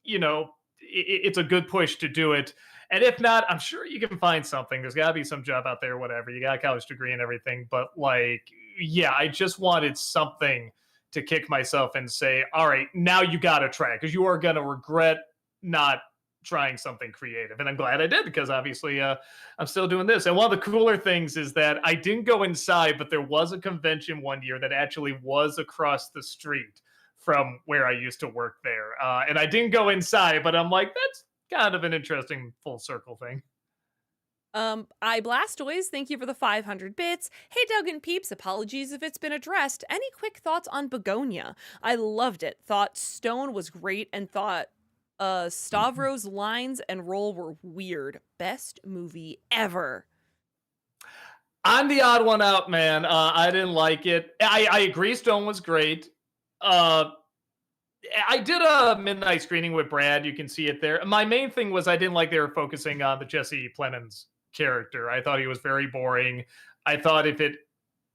Speaker 2: it's a good push to do it. And if not, I'm sure you can find something. There's got to be some job out there, whatever. You got a college degree and everything. But like, yeah, I just wanted something to kick myself and say, all right, now you got to try it because you are going to regret not trying something creative. And I'm glad I did because obviously I'm still doing this. And one of the cooler things is that I didn't go inside, but there was a convention one year that actually was across the street from where I used to work there. And I didn't go inside, but I'm like, that's kind of an interesting full circle thing.
Speaker 1: I Blastoise, thank you for the 500 bits. Hey, Doug and Peeps, apologies if it's been addressed. Any quick thoughts on Begonia? I loved it. Thought Stone was great and thought Stavros' lines and role were weird. Best movie ever.
Speaker 2: I'm the odd one out, man. I didn't like it. I agree Stone was great. I did a midnight screening with Brad. You can see it there. My main thing was I didn't like they were focusing on the Jesse Plemons character. I thought he was very boring. I thought if it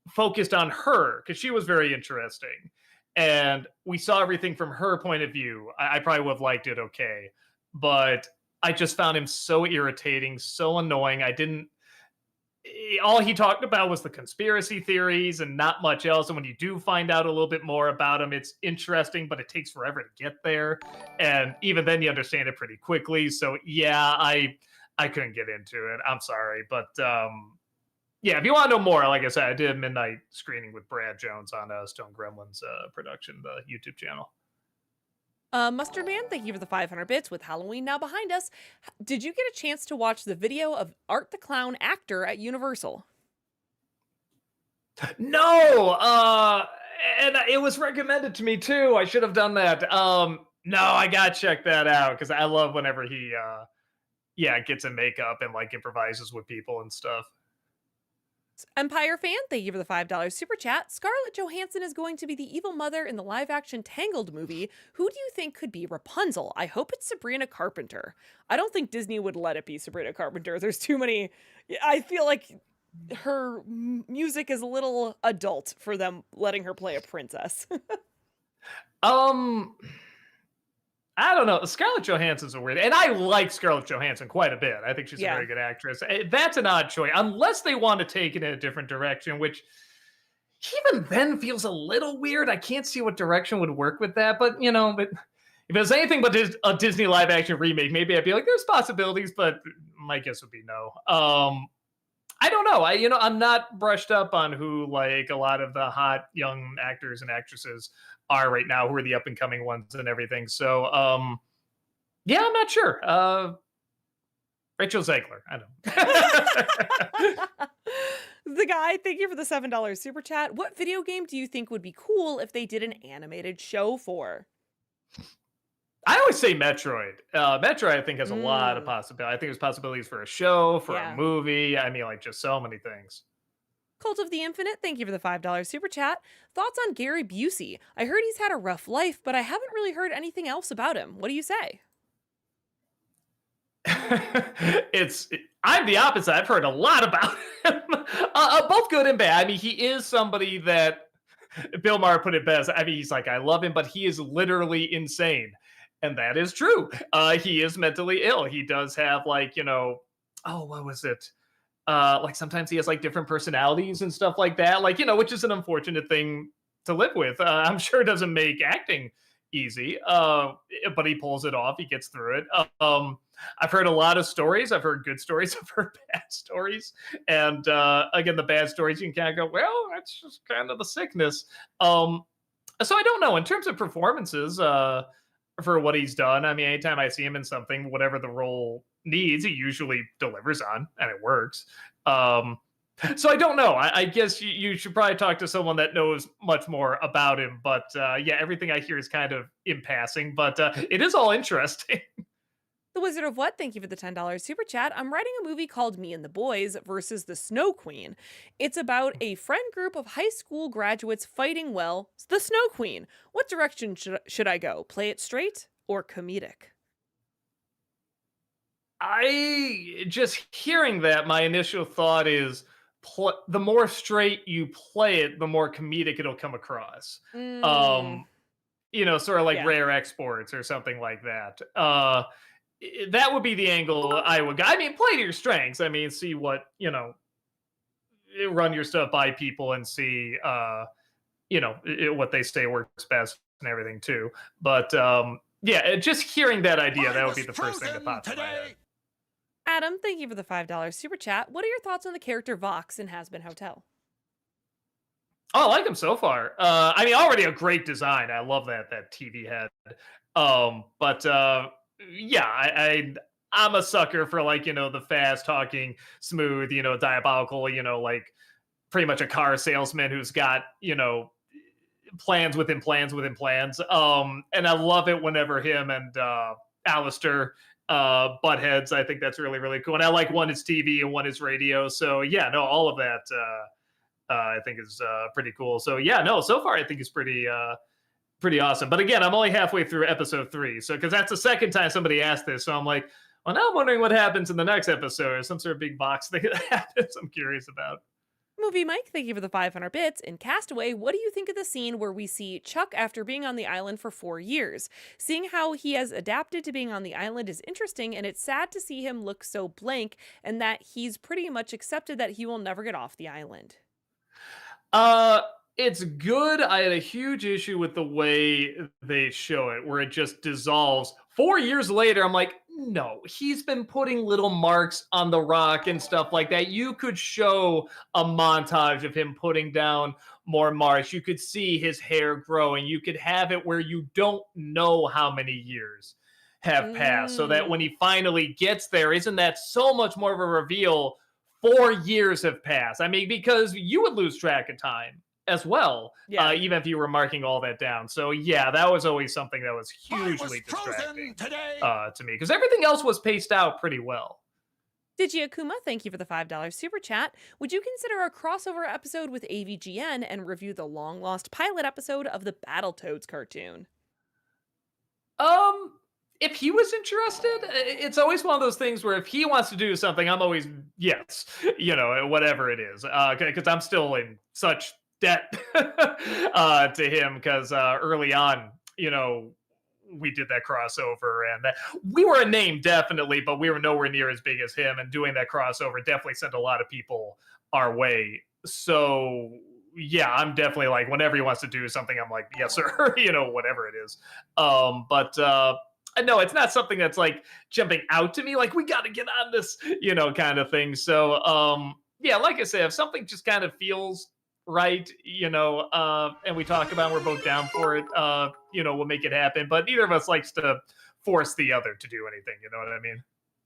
Speaker 2: focused on her, because she was very interesting, and we saw everything from her point of view, I probably would have liked it okay. But I just found him so irritating, so annoying. All he talked about was the conspiracy theories and not much else. And when you do find out a little bit more about him, it's interesting, but it takes forever to get there. And even then you understand it pretty quickly. So yeah, I couldn't get into it. I'm sorry. But yeah, if you want to know more, like I said, I did a midnight screening with Brad Jones on Stone Gremlins production, the YouTube channel.
Speaker 1: Mustard Man, thank you for the 500 bits. With Halloween now behind us, did you get a chance to watch the video of Art the Clown actor at Universal?
Speaker 2: No, and it was recommended to me too. I should have done that. No, I gotta check that out because I love whenever he, gets in makeup and like improvises with people and stuff.
Speaker 1: Empire Fan, thank you for the $5 super chat. Scarlett Johansson is going to be the evil mother in the live-action Tangled movie. Who do you think could be Rapunzel? I hope it's Sabrina Carpenter. I don't think Disney would let it be Sabrina Carpenter. There's too many. I feel like her music is a little adult for them letting her play a princess.
Speaker 2: I don't know. Scarlett Johansson's a weird, and I like Scarlett Johansson quite a bit. I think she's a very good actress. That's an odd choice, unless they want to take it in a different direction, which even then feels a little weird. I can't see what direction would work with that, but but if it's anything but a Disney live action remake, maybe I'd be like, there's possibilities, but my guess would be no. I don't know. I'm not brushed up on who like a lot of the hot young actors and actresses are right now, who are the up and coming ones and everything. So, yeah, I'm not sure. Rachel Zegler. I don't.
Speaker 1: The guy, thank you for the $7 super chat. What video game do you think would be cool if they did an animated show for?
Speaker 2: I always say Metroid. Metroid, I think, has a lot of possibilities. I think there's possibilities for a show, for a movie. I mean, like, just so many things.
Speaker 1: Cult of the Infinite, thank you for the $5 super chat. Thoughts on Gary Busey? I heard he's had a rough life, but I haven't really heard anything else about him. What do you say?
Speaker 2: I'm the opposite. I've heard a lot about him, both good and bad. I mean, he is somebody that Bill Maher put it best. I mean, he's like, I love him, but he is literally insane. And that is true. He is mentally ill. He does have like, what was it? Like sometimes he has like different personalities and stuff like that, like, which is an unfortunate thing to live with. I'm sure it doesn't make acting easy, but he pulls it off. He gets through it. I've heard a lot of stories. I've heard good stories. I've heard bad stories. And again, the bad stories, you can kind of go, well, that's just kind of the sickness. So I don't know. In terms of performances, for what he's done, I mean, anytime I see him in something, whatever the role needs, he usually delivers on, and it works. So I don't know. I guess you should probably talk to someone that knows much more about him. But yeah, everything I hear is kind of in passing, but it is all interesting.
Speaker 1: The Wizard of What, thank you for the $10 super chat. I'm writing a movie called Me and the Boys versus the Snow Queen. It's about a friend group of high school graduates fighting, well, the Snow Queen. What direction should I go? Play it straight or comedic?
Speaker 2: I just hearing that, my initial thought is the more straight you play it, the more comedic it'll come across.
Speaker 1: Mm,
Speaker 2: Um, sort of like
Speaker 1: yeah.
Speaker 2: rare exports or something like that. That would be the angle I would go. I mean, play to your strengths. I mean, see what, run your stuff by people and see, what they say works best and everything too. But yeah, just hearing that idea,
Speaker 3: I
Speaker 2: that would be
Speaker 3: was
Speaker 2: the first thing that
Speaker 3: frozen
Speaker 2: popped in my head.
Speaker 3: today.
Speaker 1: Adam, thank you for the $5 super chat. What are your thoughts on the character Vox in Hasbin Hotel?
Speaker 2: Oh, I like him so far. I mean, already a great design. I love that TV head. But yeah, I'm a sucker for like the fast talking, smooth, diabolical, like pretty much a car salesman who's got plans within plans within plans. And I love it whenever him and Alistair butt heads. I think that's really really cool. And I like one is TV and one is radio. So yeah, no, all of that. I think is pretty cool. So yeah, no, so far I think it's pretty awesome. But again, I'm only halfway through episode 3, so because that's the second time somebody asked this, so I'm like, well, now I'm wondering what happens in the next episode, or some sort of big box thing that happens. I'm curious about.
Speaker 1: Movie Mike, thank you for the 500 bits. In Castaway, what do you think of the scene where we see Chuck after being on the island for 4 years? Seeing how he has adapted to being on the island is interesting, and it's sad to see him look so blank and that he's pretty much accepted that he will never get off the island.
Speaker 2: Uh, it's good. I had a huge issue with the way they show it, where it just dissolves. 4 years later, I'm like, no, he's been putting little marks on the rock and stuff like that. You could show a montage of him putting down more marks. You could see his hair growing. You could have it where you don't know how many years have passed, so that when
Speaker 1: Mm,
Speaker 2: he finally gets there, isn't that so much more of a reveal? 4 years have passed. I mean, because you would lose track of time as well,
Speaker 1: yeah.
Speaker 2: even if you were marking all that down. So yeah, that was always something that was
Speaker 3: I was
Speaker 2: hugely distracting
Speaker 3: frozen today.
Speaker 2: to me, because everything else was paced out pretty well.
Speaker 1: Digi Akuma, thank you for the $5 super chat. Would you consider a crossover episode with AVGN and review the long lost pilot episode of the Battletoads cartoon?
Speaker 2: Um, if he was interested, it's always one of those things where if he wants to do something, I'm always yes, whatever it is, because I'm still in such debt to him because early on, we did that crossover and that we were a name definitely, but we were nowhere near as big as him. And doing that crossover definitely sent a lot of people our way. So yeah, I'm definitely like whenever he wants to do something, I'm like yes sir, whatever it is. But no, it's not something that's like jumping out to me like we got to get on this, kind of thing. So yeah, like I said, if something just kind of feels right, and we talk about it, we're both down for it, we'll make it happen. But neither of us likes to force the other to do anything, you know what I mean?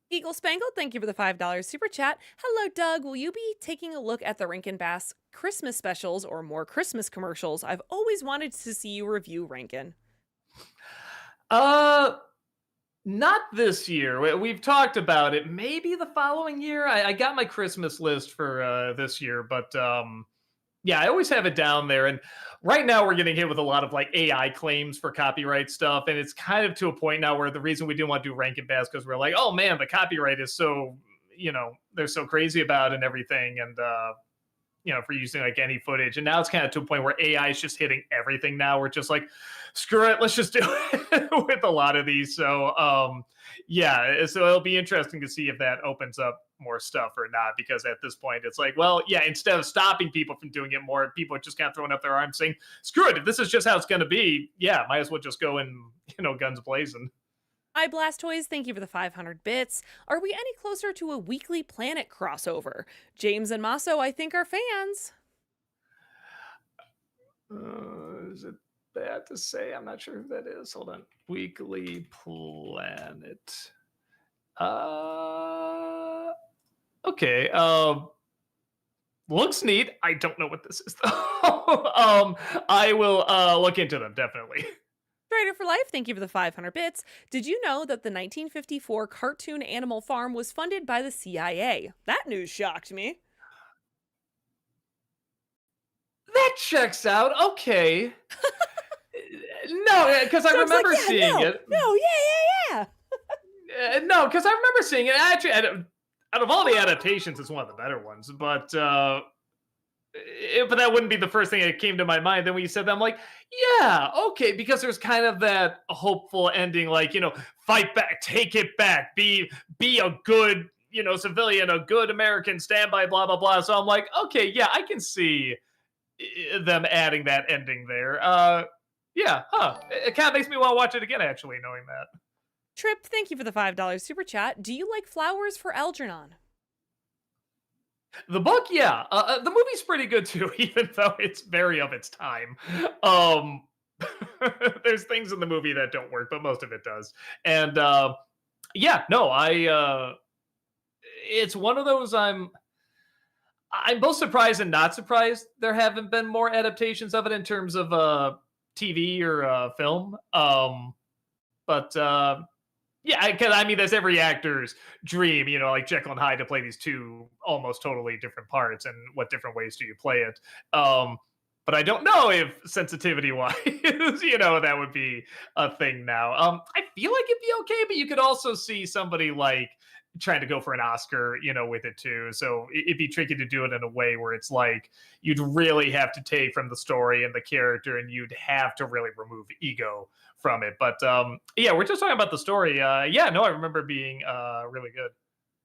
Speaker 1: Eagle Spangled, thank you for the $5 super chat. Hello, Doug. Will you be taking a look at the Rankin Bass Christmas specials or more Christmas commercials? I've always wanted to see you review Rankin.
Speaker 2: Uh Not this year. We've talked about it. Maybe the following year. I got my Christmas list for this year, but yeah, I always have it down there. And right now, we're getting hit with a lot of like AI claims for copyright stuff, and it's kind of to a point now where the reason we didn't want to do Rankin Bass because we're like, oh man, the copyright is so they're so crazy about it and everything, and for using like any footage. And now it's kind of to a point where AI is just hitting everything now. We're just like, screw it, let's just do it with a lot of these. So yeah, so it'll be interesting to see if that opens up more stuff or not, because at this point it's like, well, yeah, instead of stopping people from doing it more, people are just kind of throwing up their arms saying, screw it, if this is just how it's going to be, yeah, might as well just go in, guns blazing.
Speaker 1: I Blast Toys, thank you for the 500 bits. Are we any closer to a Weekly Planet crossover? James and Masso, I think, are fans.
Speaker 2: Is it bad to say? I'm not sure who that is. Hold on. Weekly Planet. Okay. Looks neat. I don't know what this is though. I will look into them definitely.
Speaker 1: Strider for Life, thank you for the 500 bits. Did you know that the 1954 cartoon Animal Farm was funded by the CIA? That news shocked me.
Speaker 2: That checks out. Okay. No, because I
Speaker 1: Doug's like,
Speaker 2: remember
Speaker 1: yeah,
Speaker 2: seeing
Speaker 1: no,
Speaker 2: it.
Speaker 1: no, yeah.
Speaker 2: No, because I remember seeing it. Actually, out of all the adaptations, it's one of the better ones. But that wouldn't be the first thing that came to my mind. Then when you said that, I'm like, yeah, okay, because there's kind of that hopeful ending, like, fight back, take it back, be a good, civilian, a good American, stand by, blah blah blah. So I'm like, okay, yeah, I can see them adding that ending there. Yeah, huh? It kind of makes me want to watch it again, actually, knowing that.
Speaker 1: Trip, thank you for the $5 super chat. Do you like flowers for Algernon?
Speaker 2: The book, yeah. The movie's pretty good too, even though it's very of its time. Um, there's things in the movie that don't work, but most of it does. And yeah, no, it's one of those I'm both surprised and not surprised there haven't been more adaptations of it in terms of TV or film. But yeah, because I mean, that's every actor's dream, like Jekyll and Hyde to play these two almost totally different parts, and what different ways do you play it? But I don't know if sensitivity wise, that would be a thing now. I feel like it'd be okay, but you could also see somebody like trying to go for an Oscar, with it too. So it'd be tricky to do it in a way where it's like you'd really have to take from the story and the character, and you'd have to really remove ego from it. But yeah, we're just talking about the story. Yeah, no, I remember being really good.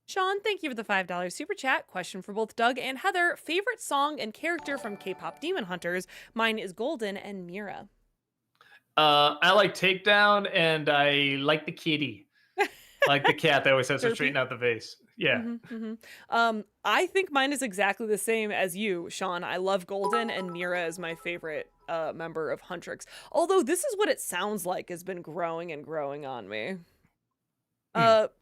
Speaker 1: Sean, thank you for the $5 super chat. Question for both Doug and Heather. Favorite song and character from K-pop Demon Hunters? Mine is Golden and Mira.
Speaker 2: I like Takedown, and I like the kitty. Like the cat that always has to straighten out the vase. Yeah.
Speaker 1: I think mine is exactly the same as you, Sean. I love Golden, and Mira is my favorite member of Huntrix. Although this is what it sounds like has been growing and growing on me.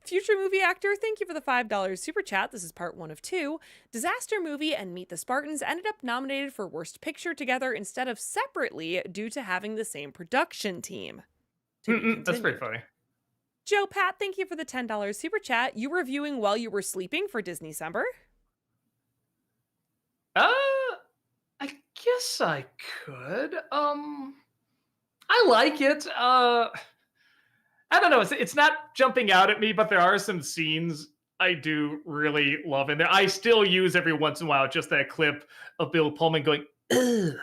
Speaker 1: Future movie actor, thank you for the $5 super chat. This is part 1 of 2. Disaster movie and Meet the Spartans ended up nominated for Worst Picture together instead of separately due to having the same production team.
Speaker 2: That's pretty funny.
Speaker 1: Joe Pat, thank you for the $10 super chat. You reviewing while you were sleeping for Disney-cember?
Speaker 2: I guess I could. I like it. I don't know. It's not jumping out at me, but there are some scenes I do really love in there. I still use every once in a while just that clip of Bill Pullman going, ugh.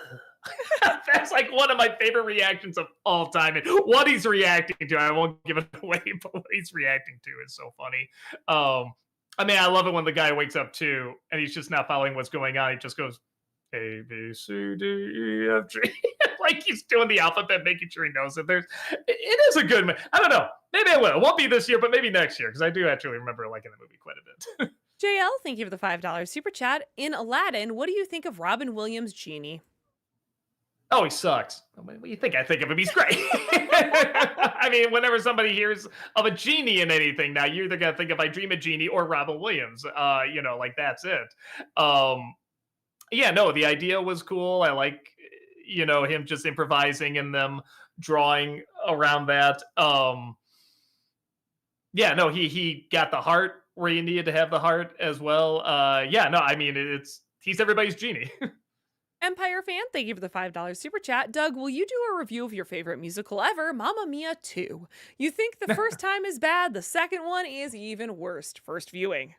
Speaker 2: That's like one of my favorite reactions of all time. And what he's reacting to, I won't give it away, but what he's reacting to is so funny. I mean, I love it when the guy wakes up too, and he's just not following what's going on. He just goes, A, B, C, D, E, F, G. Like he's doing the alphabet, making sure he knows it. It is a good, I don't know. Maybe I will. It won't be this year, but maybe next year, because I do actually remember liking the movie quite a bit.
Speaker 1: JL, thank you for the $5 super chat. In Aladdin, what do you think of Robin Williams' genie?
Speaker 2: Oh, he sucks. What do you think I think of him? He's great. I mean, whenever somebody hears of a genie in anything, now you're either gonna think of I Dream a Genie or Robin Williams. Like that's it. Yeah, no, the idea was cool. I like, him just improvising and them drawing around that. Yeah, no, he got the heart where you needed to have the heart as well. Yeah, no, I mean he's everybody's genie.
Speaker 1: Empire fan, thank you for the $5 super chat. Doug, will you do a review of your favorite musical ever, Mamma Mia 2? You think the first time is bad, the second one is even worse. First viewing.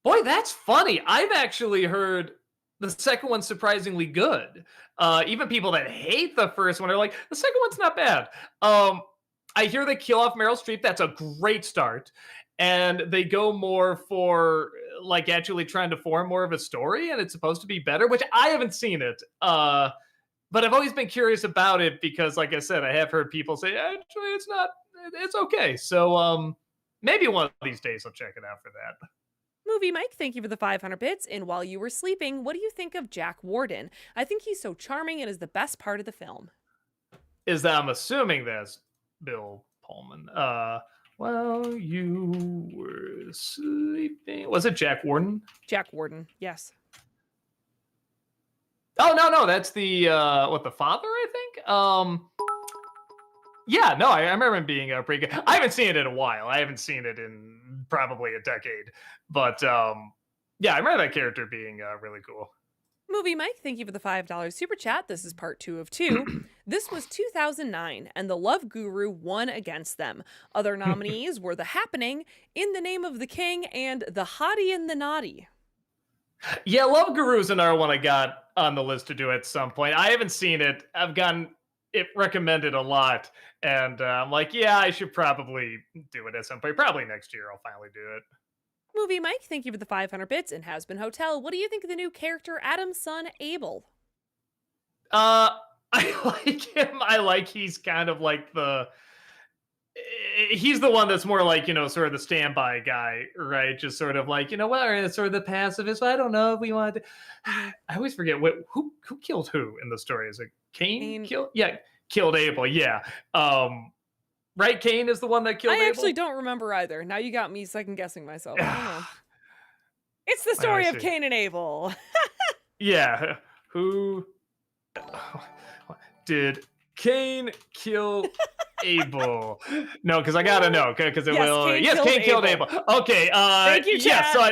Speaker 2: Boy, that's funny. I've actually heard the second one's surprisingly good. Even people that hate the first one are like, the second one's not bad. I hear they kill off Meryl Streep. That's a great start. And they go more for like actually trying to form more of a story, and it's supposed to be better, which I haven't seen it. But I've always been curious about it because, like I said, I have heard people say, actually, it's okay. So maybe one of these days I'll check it out for that.
Speaker 1: Movie Mike, thank you for the 500 bits. And while you were sleeping, what do you think of Jack Warden? I think he's so charming and is the best part of the film.
Speaker 2: Is that I'm assuming that's Bill Pullman. While you were sleeping, was it Jack Warden?
Speaker 1: Jack Warden, yes.
Speaker 2: Oh no, that's the the father, I think. Yeah, no, I remember him being pretty good. I haven't seen it in a while. I haven't seen it in probably a decade, but yeah, I remember that character being really cool.
Speaker 1: Movie Mike, thank you for the $5 super chat. This is part 2 of 2. This was 2009, and The Love Guru won against them. Other nominees were The Happening, In the Name of the King, and The Hottie and the Naughty.
Speaker 2: Yeah, Love Guru is another one I got on the list to do at some point. I haven't seen it. I've gotten it recommended a lot, and I'm like, yeah, I should probably do it at some point. Probably next year I'll finally do it.
Speaker 1: Movie Mike, thank you for the 500 bits and Hasbin Hotel. What do you think of the new character, Adam's son, Abel?
Speaker 2: Uh, I like him. I like he's kind of like he's the one that's more like, sort of the standby guy, right? Just sort of like, what, sort of the pacifist. I don't know if we want to. I always forget who killed who in the story. Is it Cain? Killed Abel. Yeah. Right, Cain is the one that killed Abel?
Speaker 1: I actually don't remember either. Now you got me second guessing myself. I don't know. It's the story of Cain and Abel.
Speaker 2: Yeah. Who did Cain kill Abel? No, because I gotta know, because it will. Cain killed Abel. Okay.
Speaker 1: Thank you, Chad.
Speaker 2: Yeah. So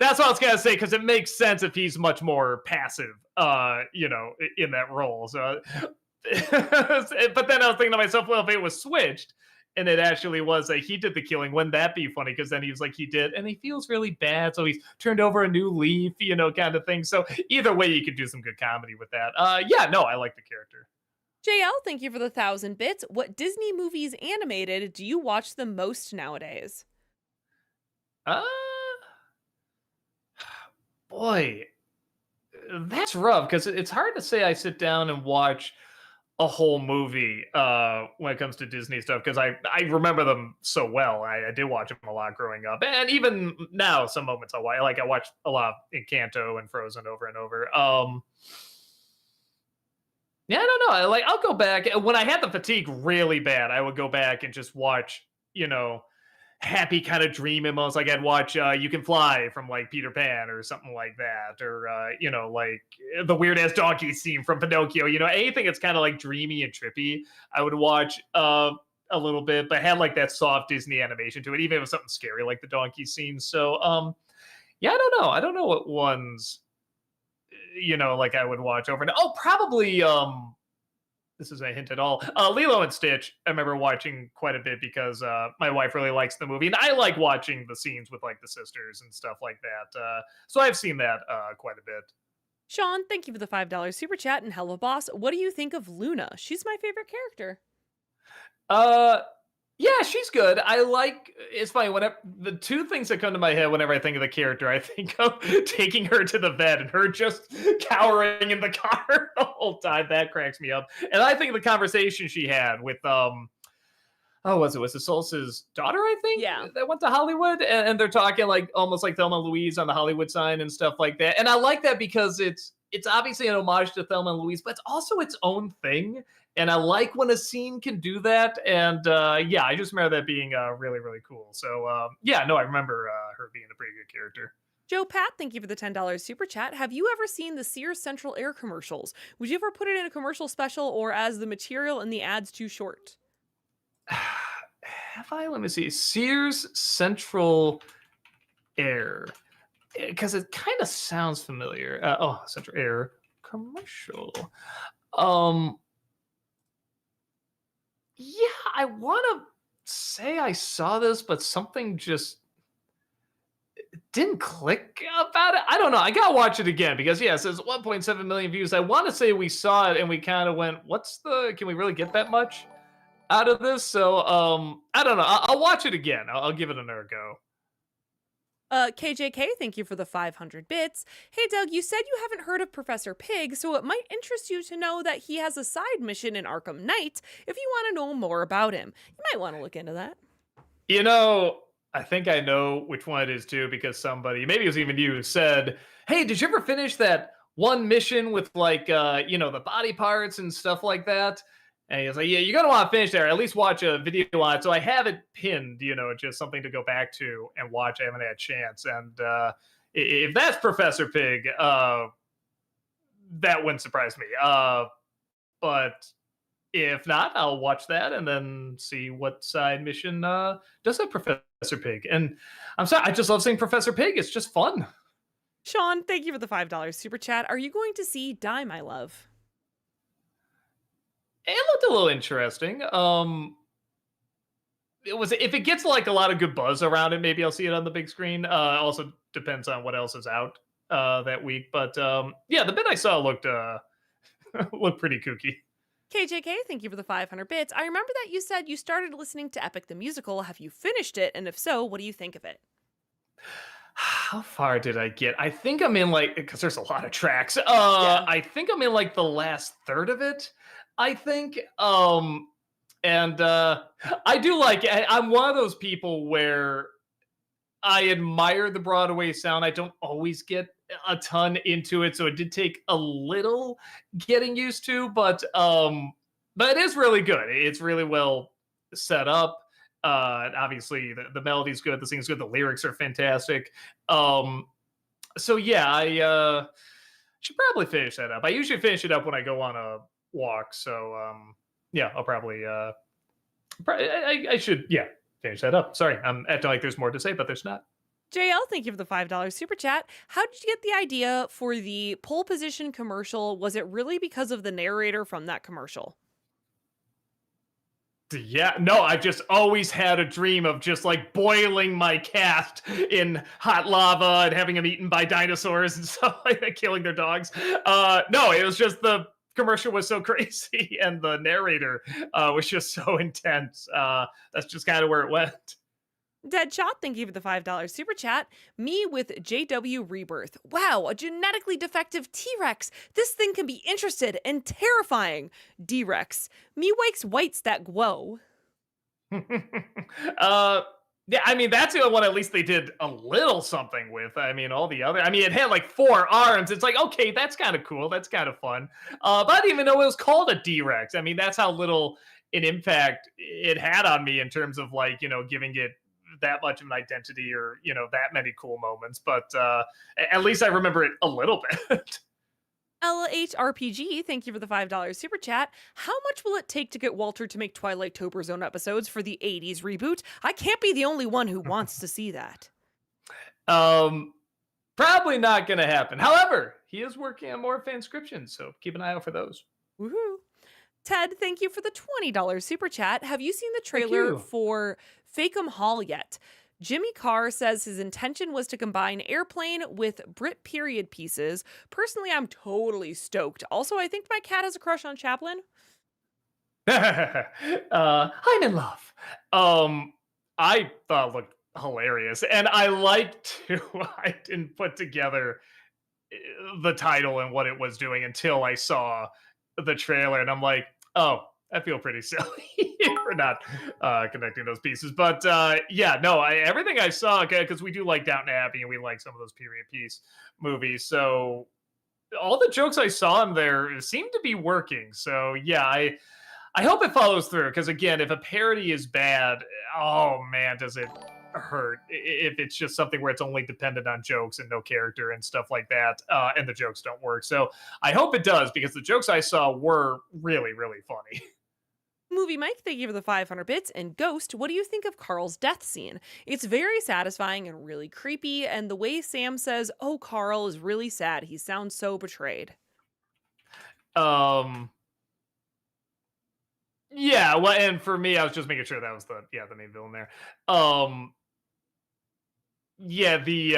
Speaker 2: that's what I was gonna say, because it makes sense if he's much more passive, in that role. So, but then I was thinking to myself, well, if it was switched and it actually was like he did the killing, wouldn't that be funny? Because then he was like, he did, and he feels really bad, so he's turned over a new leaf, kind of thing. So either way, you could do some good comedy with that. I like the character.
Speaker 1: JL, thank you for the 1,000 bits. What Disney movies animated do you watch the most nowadays?
Speaker 2: Boy, that's rough, because it's hard to say I sit down and watch a whole movie when it comes to Disney stuff, because I remember them so well. I did watch them a lot growing up, and even now, some moments I watched a lot in Encanto and Frozen over and over. Yeah, I don't know. I'll go back when I had the fatigue really bad. I would go back and just watch, happy kind of dream moments. Like I'd watch You Can Fly from like Peter Pan or something like that, or like the weird ass donkey scene from Pinocchio. Anything that's kind of like dreamy and trippy, I would watch a little bit, but had like that soft Disney animation to it, even if it was something scary like the donkey scene. So yeah, I don't know. I don't know what ones like I would watch over and probably this is a hint at all. Lilo and Stitch, I remember watching quite a bit because my wife really likes the movie, and I like watching the scenes with like the sisters and stuff like that. So I've seen that quite a bit.
Speaker 1: Sean, thank you for the $5 super chat, and hello, boss. What do you think of Luna? She's my favorite character.
Speaker 2: Yeah, she's good. It's funny, whenever the two things that come to my head whenever I think of the character, I think of taking her to the vet and her just cowering in the car the whole time. That cracks me up. And I think of the conversation she had with was it Solstice's daughter, I think?
Speaker 1: Yeah.
Speaker 2: That went to Hollywood, and they're talking like almost like Thelma and Louise on the Hollywood sign and stuff like that. And I like that because it's obviously an homage to Thelma and Louise, but it's also its own thing. And I like when a scene can do that. And I just remember that being really, really cool. So I remember her being a pretty good character.
Speaker 1: Joe Pat, thank you for the $10 super chat. Have you ever seen the Sears Central Air commercials? Would you ever put it in a commercial special, or as the material in the ads too short?
Speaker 2: Have I? Let me see. Sears Central Air. Because it kind of sounds familiar. Central Air commercial. Yeah, I want to say I saw this, but something just didn't click about it. I don't know. I gotta watch it again because it says 1.7 million views. I want to say we saw it and we kind of went, can we really get that much out of this? So I don't know. I'll watch it again. I'll give it another go.
Speaker 1: KJK, thank you for the 500 bits. Hey, Doug, you said you haven't heard of Professor Pig, so it might interest you to know that he has a side mission in Arkham Knight if you want to know more about him. You might want to look into that.
Speaker 2: I think I know which one it is too, because somebody, maybe it was even you, said, hey, did you ever finish that one mission with like, the body parts and stuff like that? And he was like, yeah, you're going to want to finish there. At least watch a video on it. So I have it pinned, just something to go back to and watch. I haven't had a chance. And if that's Professor Pig, that wouldn't surprise me. But if not, I'll watch that and then see what side mission does have Professor Pig. And I'm sorry, I just love seeing Professor Pig. It's just fun.
Speaker 1: Sean, thank you for the $5 super chat. Are you going to see Die, My Love?
Speaker 2: It looked a little interesting. It was if it gets like a lot of good buzz around it, maybe I'll see it on the big screen. Also depends on what else is out that week. But yeah, the bit I saw looked looked pretty kooky.
Speaker 1: KJK, thank you for the 500 bits. I remember that you said you started listening to Epic the Musical. Have you finished it? And if so, what do you think of it?
Speaker 2: How far did I get? I think I'm in like because there's a lot of tracks.
Speaker 1: Yeah.
Speaker 2: I think I'm in like the last third of it. I think. And I do like. I'm one of those people where I admire the Broadway sound. I don't always get a ton into it, so it did take a little getting used to, but it is really good. It's really well set up. Obviously the melody's good, the singing's good, the lyrics are fantastic. So yeah, I should probably finish that up. I usually finish it up when I go on a walk, so yeah, I'll probably I should finish that up. Sorry, I'm acting like there's more to say, but there's not.
Speaker 1: JL, thank you for the $5 super chat. How did you get the idea for the pole position commercial? Was it really because of the narrator from that commercial?
Speaker 2: Yeah, no, I've just always had a dream of just like boiling my cast in hot lava and having them eaten by dinosaurs and stuff like that, killing their dogs. No, it was just the commercial was so crazy and the narrator was just so intense. That's just kind of where it went.
Speaker 1: Deadshot, thank you for the $5 super chat. Me with JW Rebirth. Wow, a genetically defective T-Rex. This thing can be interested and terrifying. D-Rex. Me wakes whites that glow.
Speaker 2: Yeah, I mean that's the one at least they did a little something with. I mean, all the other, I mean, it had like 4 arms. It's like, okay, that's kind of cool. That's kind of fun. But I didn't even know it was called a D-Rex. I mean, that's how little an impact it had on me in terms of like, giving it that much of an identity or, that many cool moments. But at least I remember it a little bit.
Speaker 1: LHRPG, thank you for the $5 super chat. How much will it take to get Walter to make Twilight Tober Zone episodes for the 80s reboot? I can't be the only one who wants to see that.
Speaker 2: Probably not going to happen. However, he is working on more fanscriptions, so keep an eye out for those.
Speaker 1: Woohoo. Ted, thank you for the $20 super chat. Have you seen the trailer for Fakem Hall yet? Jimmy Carr says his intention was to combine Airplane with Brit period pieces. Personally, I'm totally stoked. Also, I think my cat has a crush on Chaplin.
Speaker 2: I'm in love. I thought it looked hilarious, and I liked to. I didn't put together the title and what it was doing until I saw the trailer, and I'm like, oh, I feel pretty silly for not connecting those pieces. But yeah, no, everything I saw, because we do like Downton Abbey and we like some of those period piece movies. So all the jokes I saw in there seem to be working. So yeah, I hope it follows through. Because again, if a parody is bad, oh man, does it hurt if it's just something where it's only dependent on jokes and no character and stuff like that, and the jokes don't work. So I hope it does, because the jokes I saw were really, really funny.
Speaker 1: Movie Mike, thank you for the 500 bits. And Ghost, what do you think of Carl's death scene? It's very satisfying and really creepy, and the way Sam says, "Oh, Carl," is really sad. He sounds so betrayed.
Speaker 2: Yeah, well, and for me, I was just making sure that was the main villain there. Yeah, the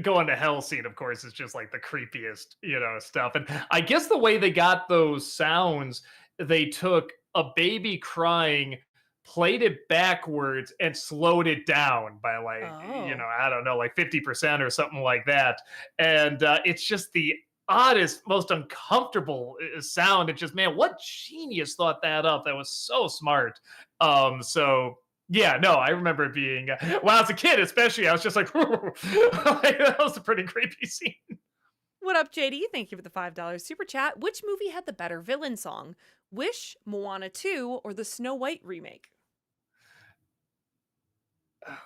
Speaker 2: going to hell scene, of course, is just like the creepiest, stuff. And I guess the way they got those sounds, they took a baby crying, played it backwards, and slowed it down by like, I don't know, like 50% or something like that. And it's just the oddest, most uncomfortable sound. It's just, man, what genius thought that up? That was so smart. So yeah, no, I remember it being, when I was a kid, especially, I was just like, like, that was a pretty creepy scene.
Speaker 1: What up, JD? Thank you for the $5 super chat. Which movie had the better villain song? Wish, Moana 2, or the Snow White remake?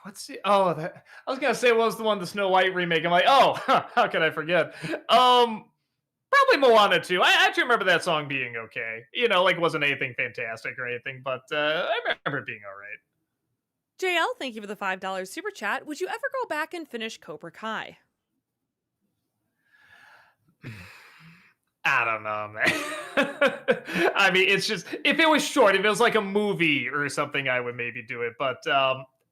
Speaker 2: Let's see. Oh, I was gonna say what was the one, the Snow White remake. I'm like, oh, how can I forget? Probably Moana 2. I actually remember that song being okay. Like wasn't anything fantastic or anything, but I remember it being all right.
Speaker 1: JL, thank you for the $5 super chat. Would you ever go back and finish Cobra Kai?
Speaker 2: I don't know, man. I mean, it's just if it was short, if it was like a movie or something, I would maybe do it. But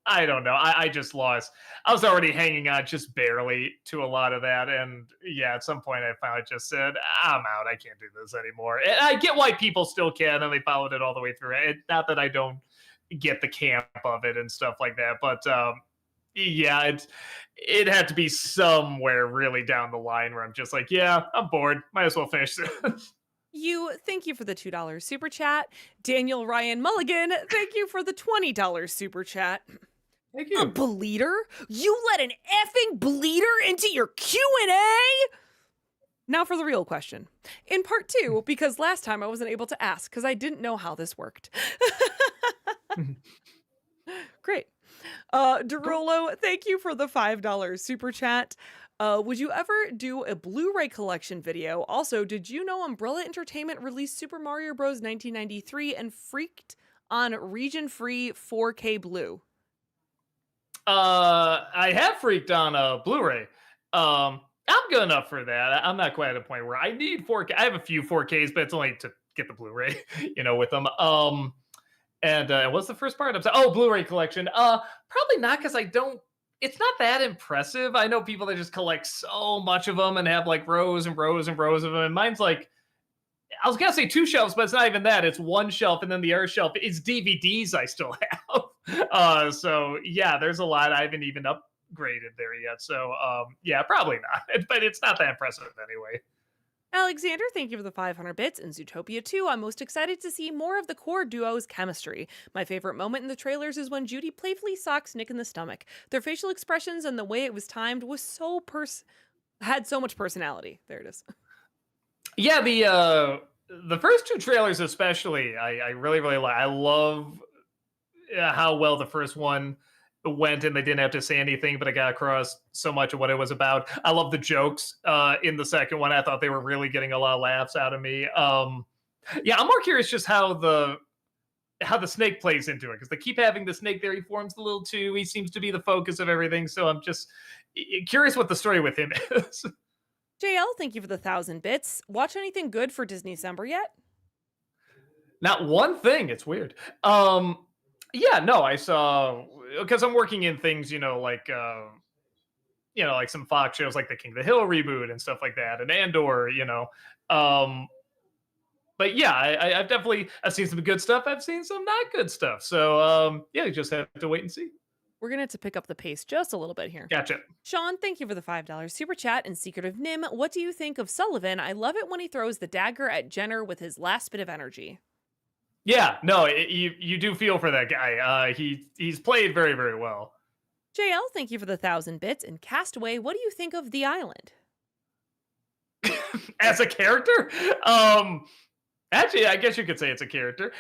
Speaker 2: I don't know. I just lost. I was already hanging on just barely to a lot of that, and yeah, at some point, I finally just said, "I'm out. I can't do this anymore." And I get why people still can, and they followed it all the way through. Not that I don't get the camp of it and stuff like that, but yeah, it had to be somewhere really down the line where I'm just like, yeah, I'm bored. Might as well finish this.
Speaker 1: Thank you for the $2 super chat. Daniel Ryan Mulligan, thank you for the $20 super chat.
Speaker 2: Thank
Speaker 1: A
Speaker 2: you.
Speaker 1: bleeder? You let an effing bleeder into your Q&A? Now for the real question. In part 2, because last time I wasn't able to ask because I didn't know how this worked. Great. Derulo, thank you for the $5 super chat. Would you ever do a Blu-ray collection video? Also, did you know Umbrella Entertainment released Super Mario Bros. 1993 and freaked on region-free 4K Blue?
Speaker 2: I have freaked on a Blu-ray. I'm good enough for that. I'm not quite at a point where I need 4K. I have a few 4Ks, but it's only to get the Blu-ray, with them. And what's the first part? Blu-ray collection. Probably not because I don't. It's not that impressive. I know people that just collect so much of them and have like rows and rows and rows of them. And mine's like, I was gonna say 2 shelves, but it's not even that. It's 1 shelf, and then the other shelf is DVDs I still have. So yeah, there's a lot I haven't even upgraded there yet. So yeah, probably not. But it's not that impressive anyway.
Speaker 1: Alexander, thank you for the 500 bits. In Zootopia 2, I'm most excited to see more of the core duo's chemistry. My favorite moment in the trailers is when Judy playfully socks Nick in the stomach. Their facial expressions and the way it was timed was had so much personality. There it is.
Speaker 2: Yeah, the first 2 trailers especially, I really really like. I love how well the first one went, and they didn't have to say anything, but it got across so much of what it was about. I love the jokes in the second one. I thought they were really getting a lot of laughs out of me. Yeah, I'm more curious just how the snake plays into it, because they keep having the snake there. He forms the little two. He seems to be the focus of everything. So I'm just curious what the story with him is.
Speaker 1: JL, thank you for the 1,000 bits. Watch anything good for Disney December yet?
Speaker 2: Not one thing. It's weird. Yeah, no, I saw, because I'm working in things, like like some Fox shows like the King of the Hill reboot and stuff like that, and Andor. But yeah, I've seen some good stuff. I've seen some not good stuff. So yeah, you just have to wait and see.
Speaker 1: We're going to have to pick up the pace just a little bit here.
Speaker 2: Gotcha.
Speaker 1: Sean, thank you for the $5 super chat. And Secret of Nim, what do you think of Sullivan? I love it when he throws the dagger at Jenner with his last bit of energy.
Speaker 2: Yeah, no, you do feel for that guy. He's played very, very well.
Speaker 1: JL, thank you for the 1,000 bits. And Castaway, what do you think of The Island?
Speaker 2: As a character? Actually, I guess you could say it's a character.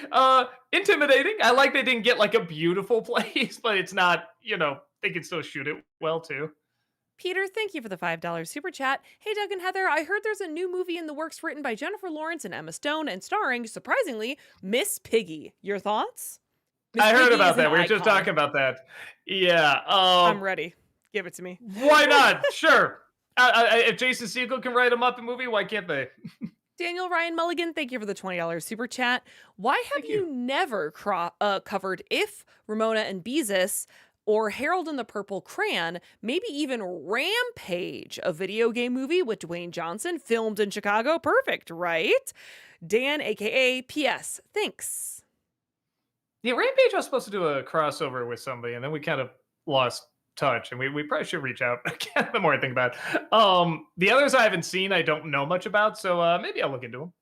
Speaker 2: Intimidating. I like they didn't get like a beautiful place, but it's not, they can still shoot it well too.
Speaker 1: Peter, thank you for the $5 super chat. Hey, Doug and Heather, I heard there's a new movie in the works written by Jennifer Lawrence and Emma Stone and starring, surprisingly, Miss Piggy. Your thoughts?
Speaker 2: Miss I heard about that. We were just talking about that. Yeah.
Speaker 1: I'm ready. Give it to me.
Speaker 2: Why not? Sure. If Jason Segel can write a Muppet movie, why can't they?
Speaker 1: Daniel Ryan Mulligan, thank you for the $20 super chat. Why have you never covered If, Ramona and Beezus, or Harold and the Purple Crayon, maybe even Rampage, a video game movie with Dwayne Johnson, filmed in Chicago? Perfect, right? Dan, a.k.a. PS. Thanks.
Speaker 2: Yeah, Rampage was supposed to do a crossover with somebody, and then we kind of lost touch, and we probably should reach out again the more I think about it. The others I haven't seen, I don't know much about, so maybe I'll look into them.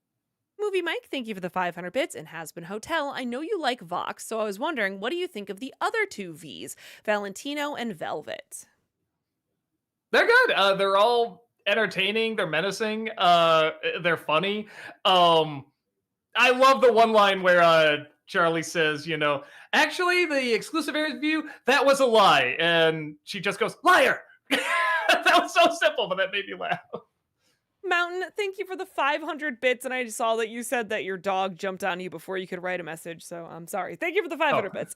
Speaker 1: Movie Mike, thank you for the 500 bits. And Hasbin Hotel, I know you like Vox, so I was wondering, what do you think of the other 2 Vs, Valentino and Velvet?
Speaker 2: They're good. They're all entertaining. They're menacing. They're funny. I love the one line where Charlie says, actually, the exclusive interview, that was a lie. And she just goes, liar. That was so simple, but that made me laugh.
Speaker 1: Mountain, thank you for the 500 bits. And I saw that you said that your dog jumped on you before you could write a message. So I'm sorry. Thank you for the 500 bits.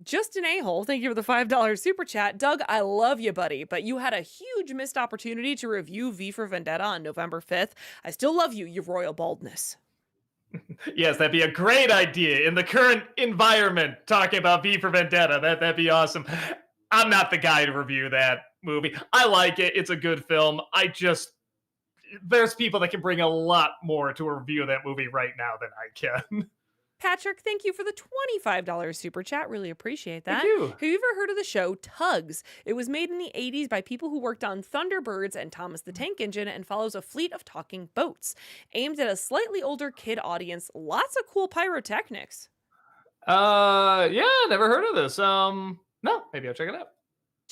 Speaker 1: Just an a-hole, thank you for the $5 super chat. Doug, I love you, buddy, but you had a huge missed opportunity to review V for Vendetta on November 5th. I still love you, you royal baldness.
Speaker 2: Yes, that'd be a great idea in the current environment. Talking about V for Vendetta, that'd be awesome. I'm not the guy to review that movie. I like it. It's a good film. There's people that can bring a lot more to a review of that movie right now than I can.
Speaker 1: Patrick, thank you for the $25 super chat. Really appreciate that.
Speaker 2: Thank you.
Speaker 1: Have you ever heard of the show Tugs? It was made in the 80s by people who worked on Thunderbirds and Thomas the Tank Engine and follows a fleet of talking boats. Aimed at a slightly older kid audience, lots of cool pyrotechnics.
Speaker 2: Yeah, never heard of this. No, maybe I'll check it out.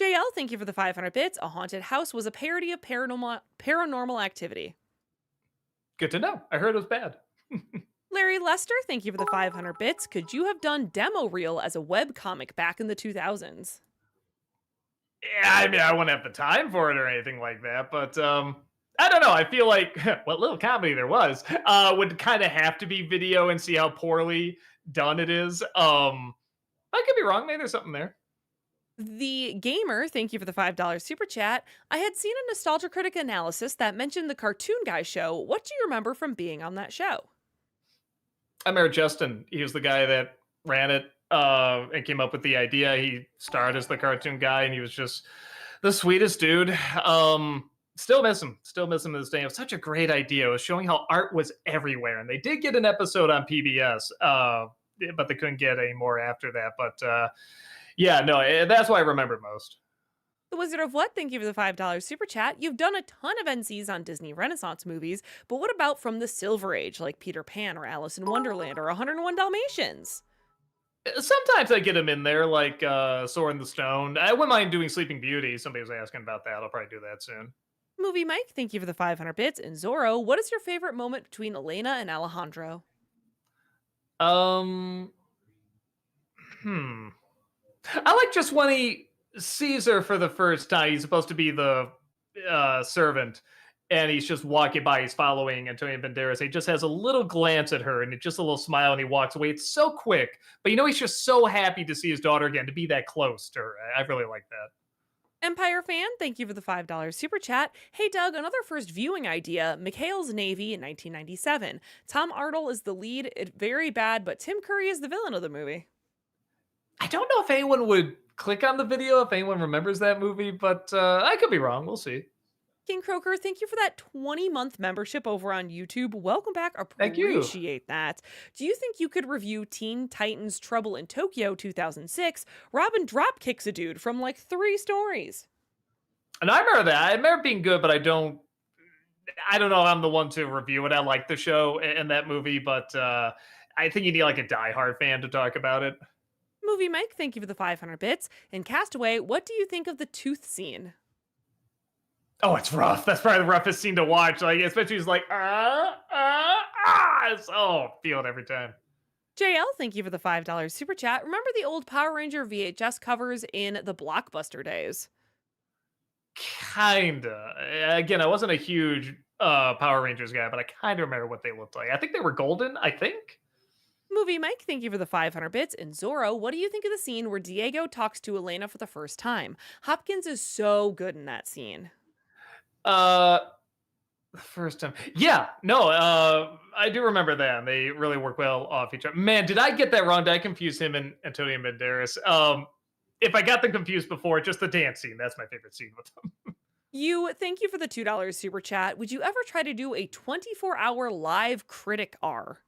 Speaker 1: JL, thank you for the 500 bits. A Haunted House was a parody of paranormal activity.
Speaker 2: Good to know. I heard it was bad.
Speaker 1: Larry Lester, thank you for the 500 bits. Could you have done Demo Reel as a webcomic back in the 2000s?
Speaker 2: Yeah, I mean, I wouldn't have the time for it or anything like that, but I don't know. I feel like what little comedy there was would kind of have to be video and see how poorly done it is. I could be wrong. Maybe there's something there.
Speaker 1: The Gamer, thank you for the $5 super chat. I had seen a Nostalgia Critic analysis that mentioned the Cartoon Guy show. What do you remember from being on that show?
Speaker 2: I remember Justin. He was the guy that ran it and came up with the idea. He starred as the cartoon guy, and he was just the sweetest dude. Still miss him. Still miss him to this day. It was such a great idea. It was showing how art was everywhere, and they did get an episode on PBS, but they couldn't get any more after that. But yeah, no, that's what I remember most.
Speaker 1: The Wizard of What, thank you for the $5 super chat. You've done a ton of NCs on Disney Renaissance movies, but what about from the Silver Age, like Peter Pan or Alice in Wonderland or 101 Dalmatians?
Speaker 2: Sometimes I get them in there, like Sword in the Stone. I wouldn't mind doing Sleeping Beauty. Somebody was asking about that. I'll probably do that soon.
Speaker 1: Movie Mike, thank you for the 500 bits. And Zorro, what is your favorite moment between Elena and Alejandro?
Speaker 2: I like just when he sees her for the first time. He's supposed to be the servant, and he's just walking by. He's following Antonio Banderas. He just has a little glance at her, and just a little smile, and he walks away. It's so quick, but he's just so happy to see his daughter again, to be that close to her. I really like that.
Speaker 1: Empire fan, thank you for the $5 super chat. Hey Doug, another first viewing idea, McHale's Navy in 1997. Tom Arnold is the lead, very bad, but Tim Curry is the villain of the movie.
Speaker 2: I don't know if anyone would click on the video, if anyone remembers that movie, but I could be wrong. We'll see.
Speaker 1: King Croker, thank you for that 20-month membership over on YouTube. Welcome back.
Speaker 2: Thank you.
Speaker 1: Appreciate that. Do you think you could review Teen Titans Trouble in Tokyo 2006? Robin drop kicks a dude from like 3 stories.
Speaker 2: And I remember that. I remember it being good, but I don't know if I'm the one to review it. I like the show and that movie, but I think you need like a diehard fan to talk about it.
Speaker 1: Movie Mike, thank you for the 500 bits. And Castaway, what do you think of the tooth scene?
Speaker 2: Oh, it's rough. That's probably the roughest scene to watch. Like, especially he's like, it's, feel it every time.
Speaker 1: JL, thank you for the $5 super chat. Remember the old Power Ranger VHS covers in the Blockbuster days?
Speaker 2: Kinda. Again, I wasn't a huge Power Rangers guy, but I kind of remember what they looked like. I think they were golden, I think.
Speaker 1: Movie Mike, thank you for the 500 bits. And Zorro, what do you think of the scene where Diego talks to Elena for the first time? Hopkins is so good in that scene.
Speaker 2: The first time. Yeah, no, I do remember that. They really work well off each other. Man, did I get that wrong? Did I confuse him and Antonio Banderas? If I got them confused before, just the dance scene. That's my favorite scene with them.
Speaker 1: Thank you for the $2 super chat. Would you ever try to do a 24-hour live critic R?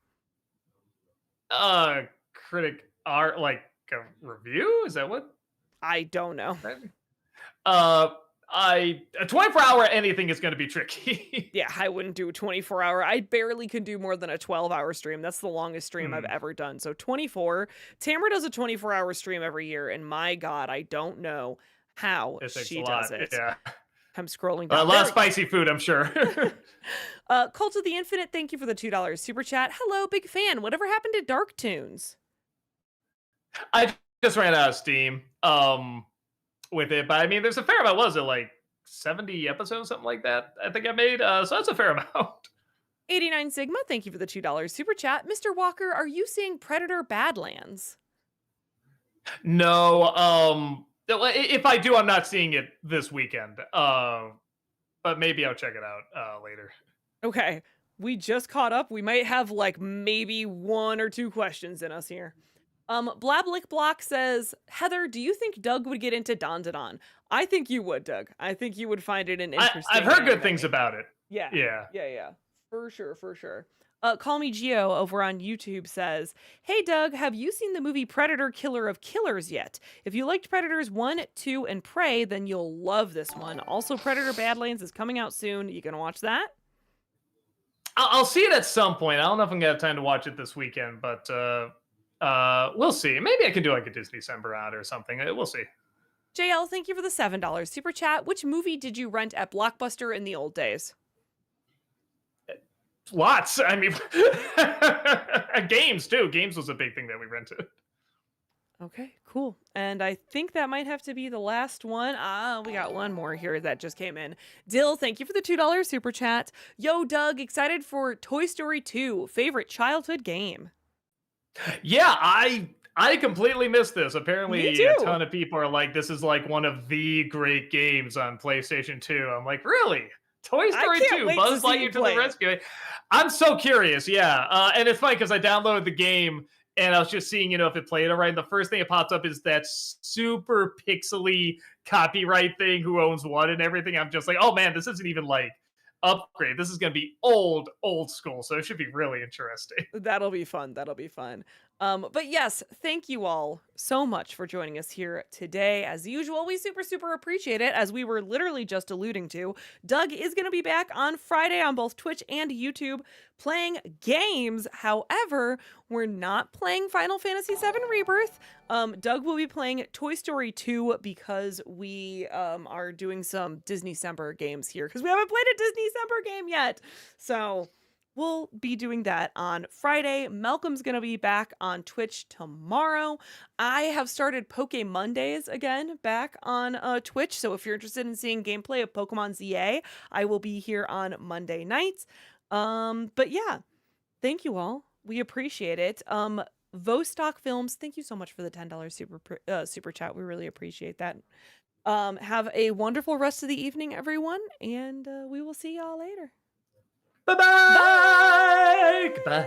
Speaker 2: Critic R, like a review? Is that what?
Speaker 1: I don't know.
Speaker 2: A 24-hour anything is going to be tricky.
Speaker 1: Yeah, I wouldn't do a 24-hour. I barely could do more than a 12-hour stream. That's the longest stream I've ever done. So 24. Tamara does a 24-hour stream every year, and my God, I don't know how she does it.
Speaker 2: Yeah.
Speaker 1: I'm scrolling down.
Speaker 2: A lot of spicy food, I'm sure.
Speaker 1: Cult of the Infinite, thank you for the $2 super chat. Hello, big fan. Whatever happened to Dark Toons?
Speaker 2: I just ran out of steam with it, but I mean, there's a fair amount. Was it like 70 episodes, something like that? I think I made. So that's a fair amount.
Speaker 1: 89 Sigma, thank you for the $2 super chat. Mr. Walker, are you seeing Predator Badlands?
Speaker 2: No, if I do, I'm not seeing it this weekend. But maybe I'll check it out later.
Speaker 1: Okay, we just caught up. We might have like maybe one or two questions in us here. Blablick Block says, Heather, do you think Doug would get into Dandadan? I think you would, Doug. I think you would find it an interesting
Speaker 2: I've heard good
Speaker 1: anime.
Speaker 2: things about it.
Speaker 1: Yeah.
Speaker 2: Yeah.
Speaker 1: Yeah. For sure, for sure. Call Me Geo over on YouTube says, Hey Doug, have you seen the movie Predator Killer of Killers yet? If you liked Predators 1, 2, and Prey, then you'll love this one. Also, Predator Badlands is coming out soon. You gonna watch that?
Speaker 2: I'll see it at some point. I don't know if I'm gonna have time to watch it this weekend, but we'll see. Maybe I can do like a Disney December out or something. We'll see.
Speaker 1: JL, thank you for the $7 super chat. Which movie did you rent at Blockbuster in the old days?
Speaker 2: Lots. I mean, games too. Games was a big thing that we rented.
Speaker 1: Okay, cool. And I think that might have to be the last one. We got one more here that just came in. Dill, thank you for the $2 super chat. Yo, Doug, excited for Toy Story 2, favorite childhood game.
Speaker 2: Yeah, I completely missed this. Apparently,
Speaker 1: Me too.
Speaker 2: a ton of people are like, this is like one of the great games on PlayStation 2. I'm like, really? Toy Story 2, Buzz Lightyear to the rescue. I'm so curious, yeah. And it's funny because I downloaded the game and I was just seeing, if it played all right. And the first thing that pops up is that super pixely copyright thing, who owns what and everything. I'm just like, oh man, this isn't even like upgrade. This is going to be old school. So it should be really interesting.
Speaker 1: That'll be fun. That'll be fun. But yes, thank you all so much for joining us here today. As usual, we super appreciate it. As we were literally just alluding to, Doug is going to be back on Friday on both Twitch and YouTube playing games. However, we're not playing Final Fantasy VII Rebirth. Doug will be playing Toy Story 2 because we are doing some Disney December games here because we haven't played a Disney December game yet. So we'll be doing that on Friday. Malcolm's going to be back on Twitch tomorrow. I have started Poke Mondays again back on Twitch. So if you're interested in seeing gameplay of Pokemon ZA, I will be here on Monday nights. But yeah, thank you all. We appreciate it. Vostok Films, thank you so much for the $10 super chat. We really appreciate that. Have a wonderful rest of the evening, everyone, and we will see y'all later.
Speaker 2: Bye-bye. Goodbye.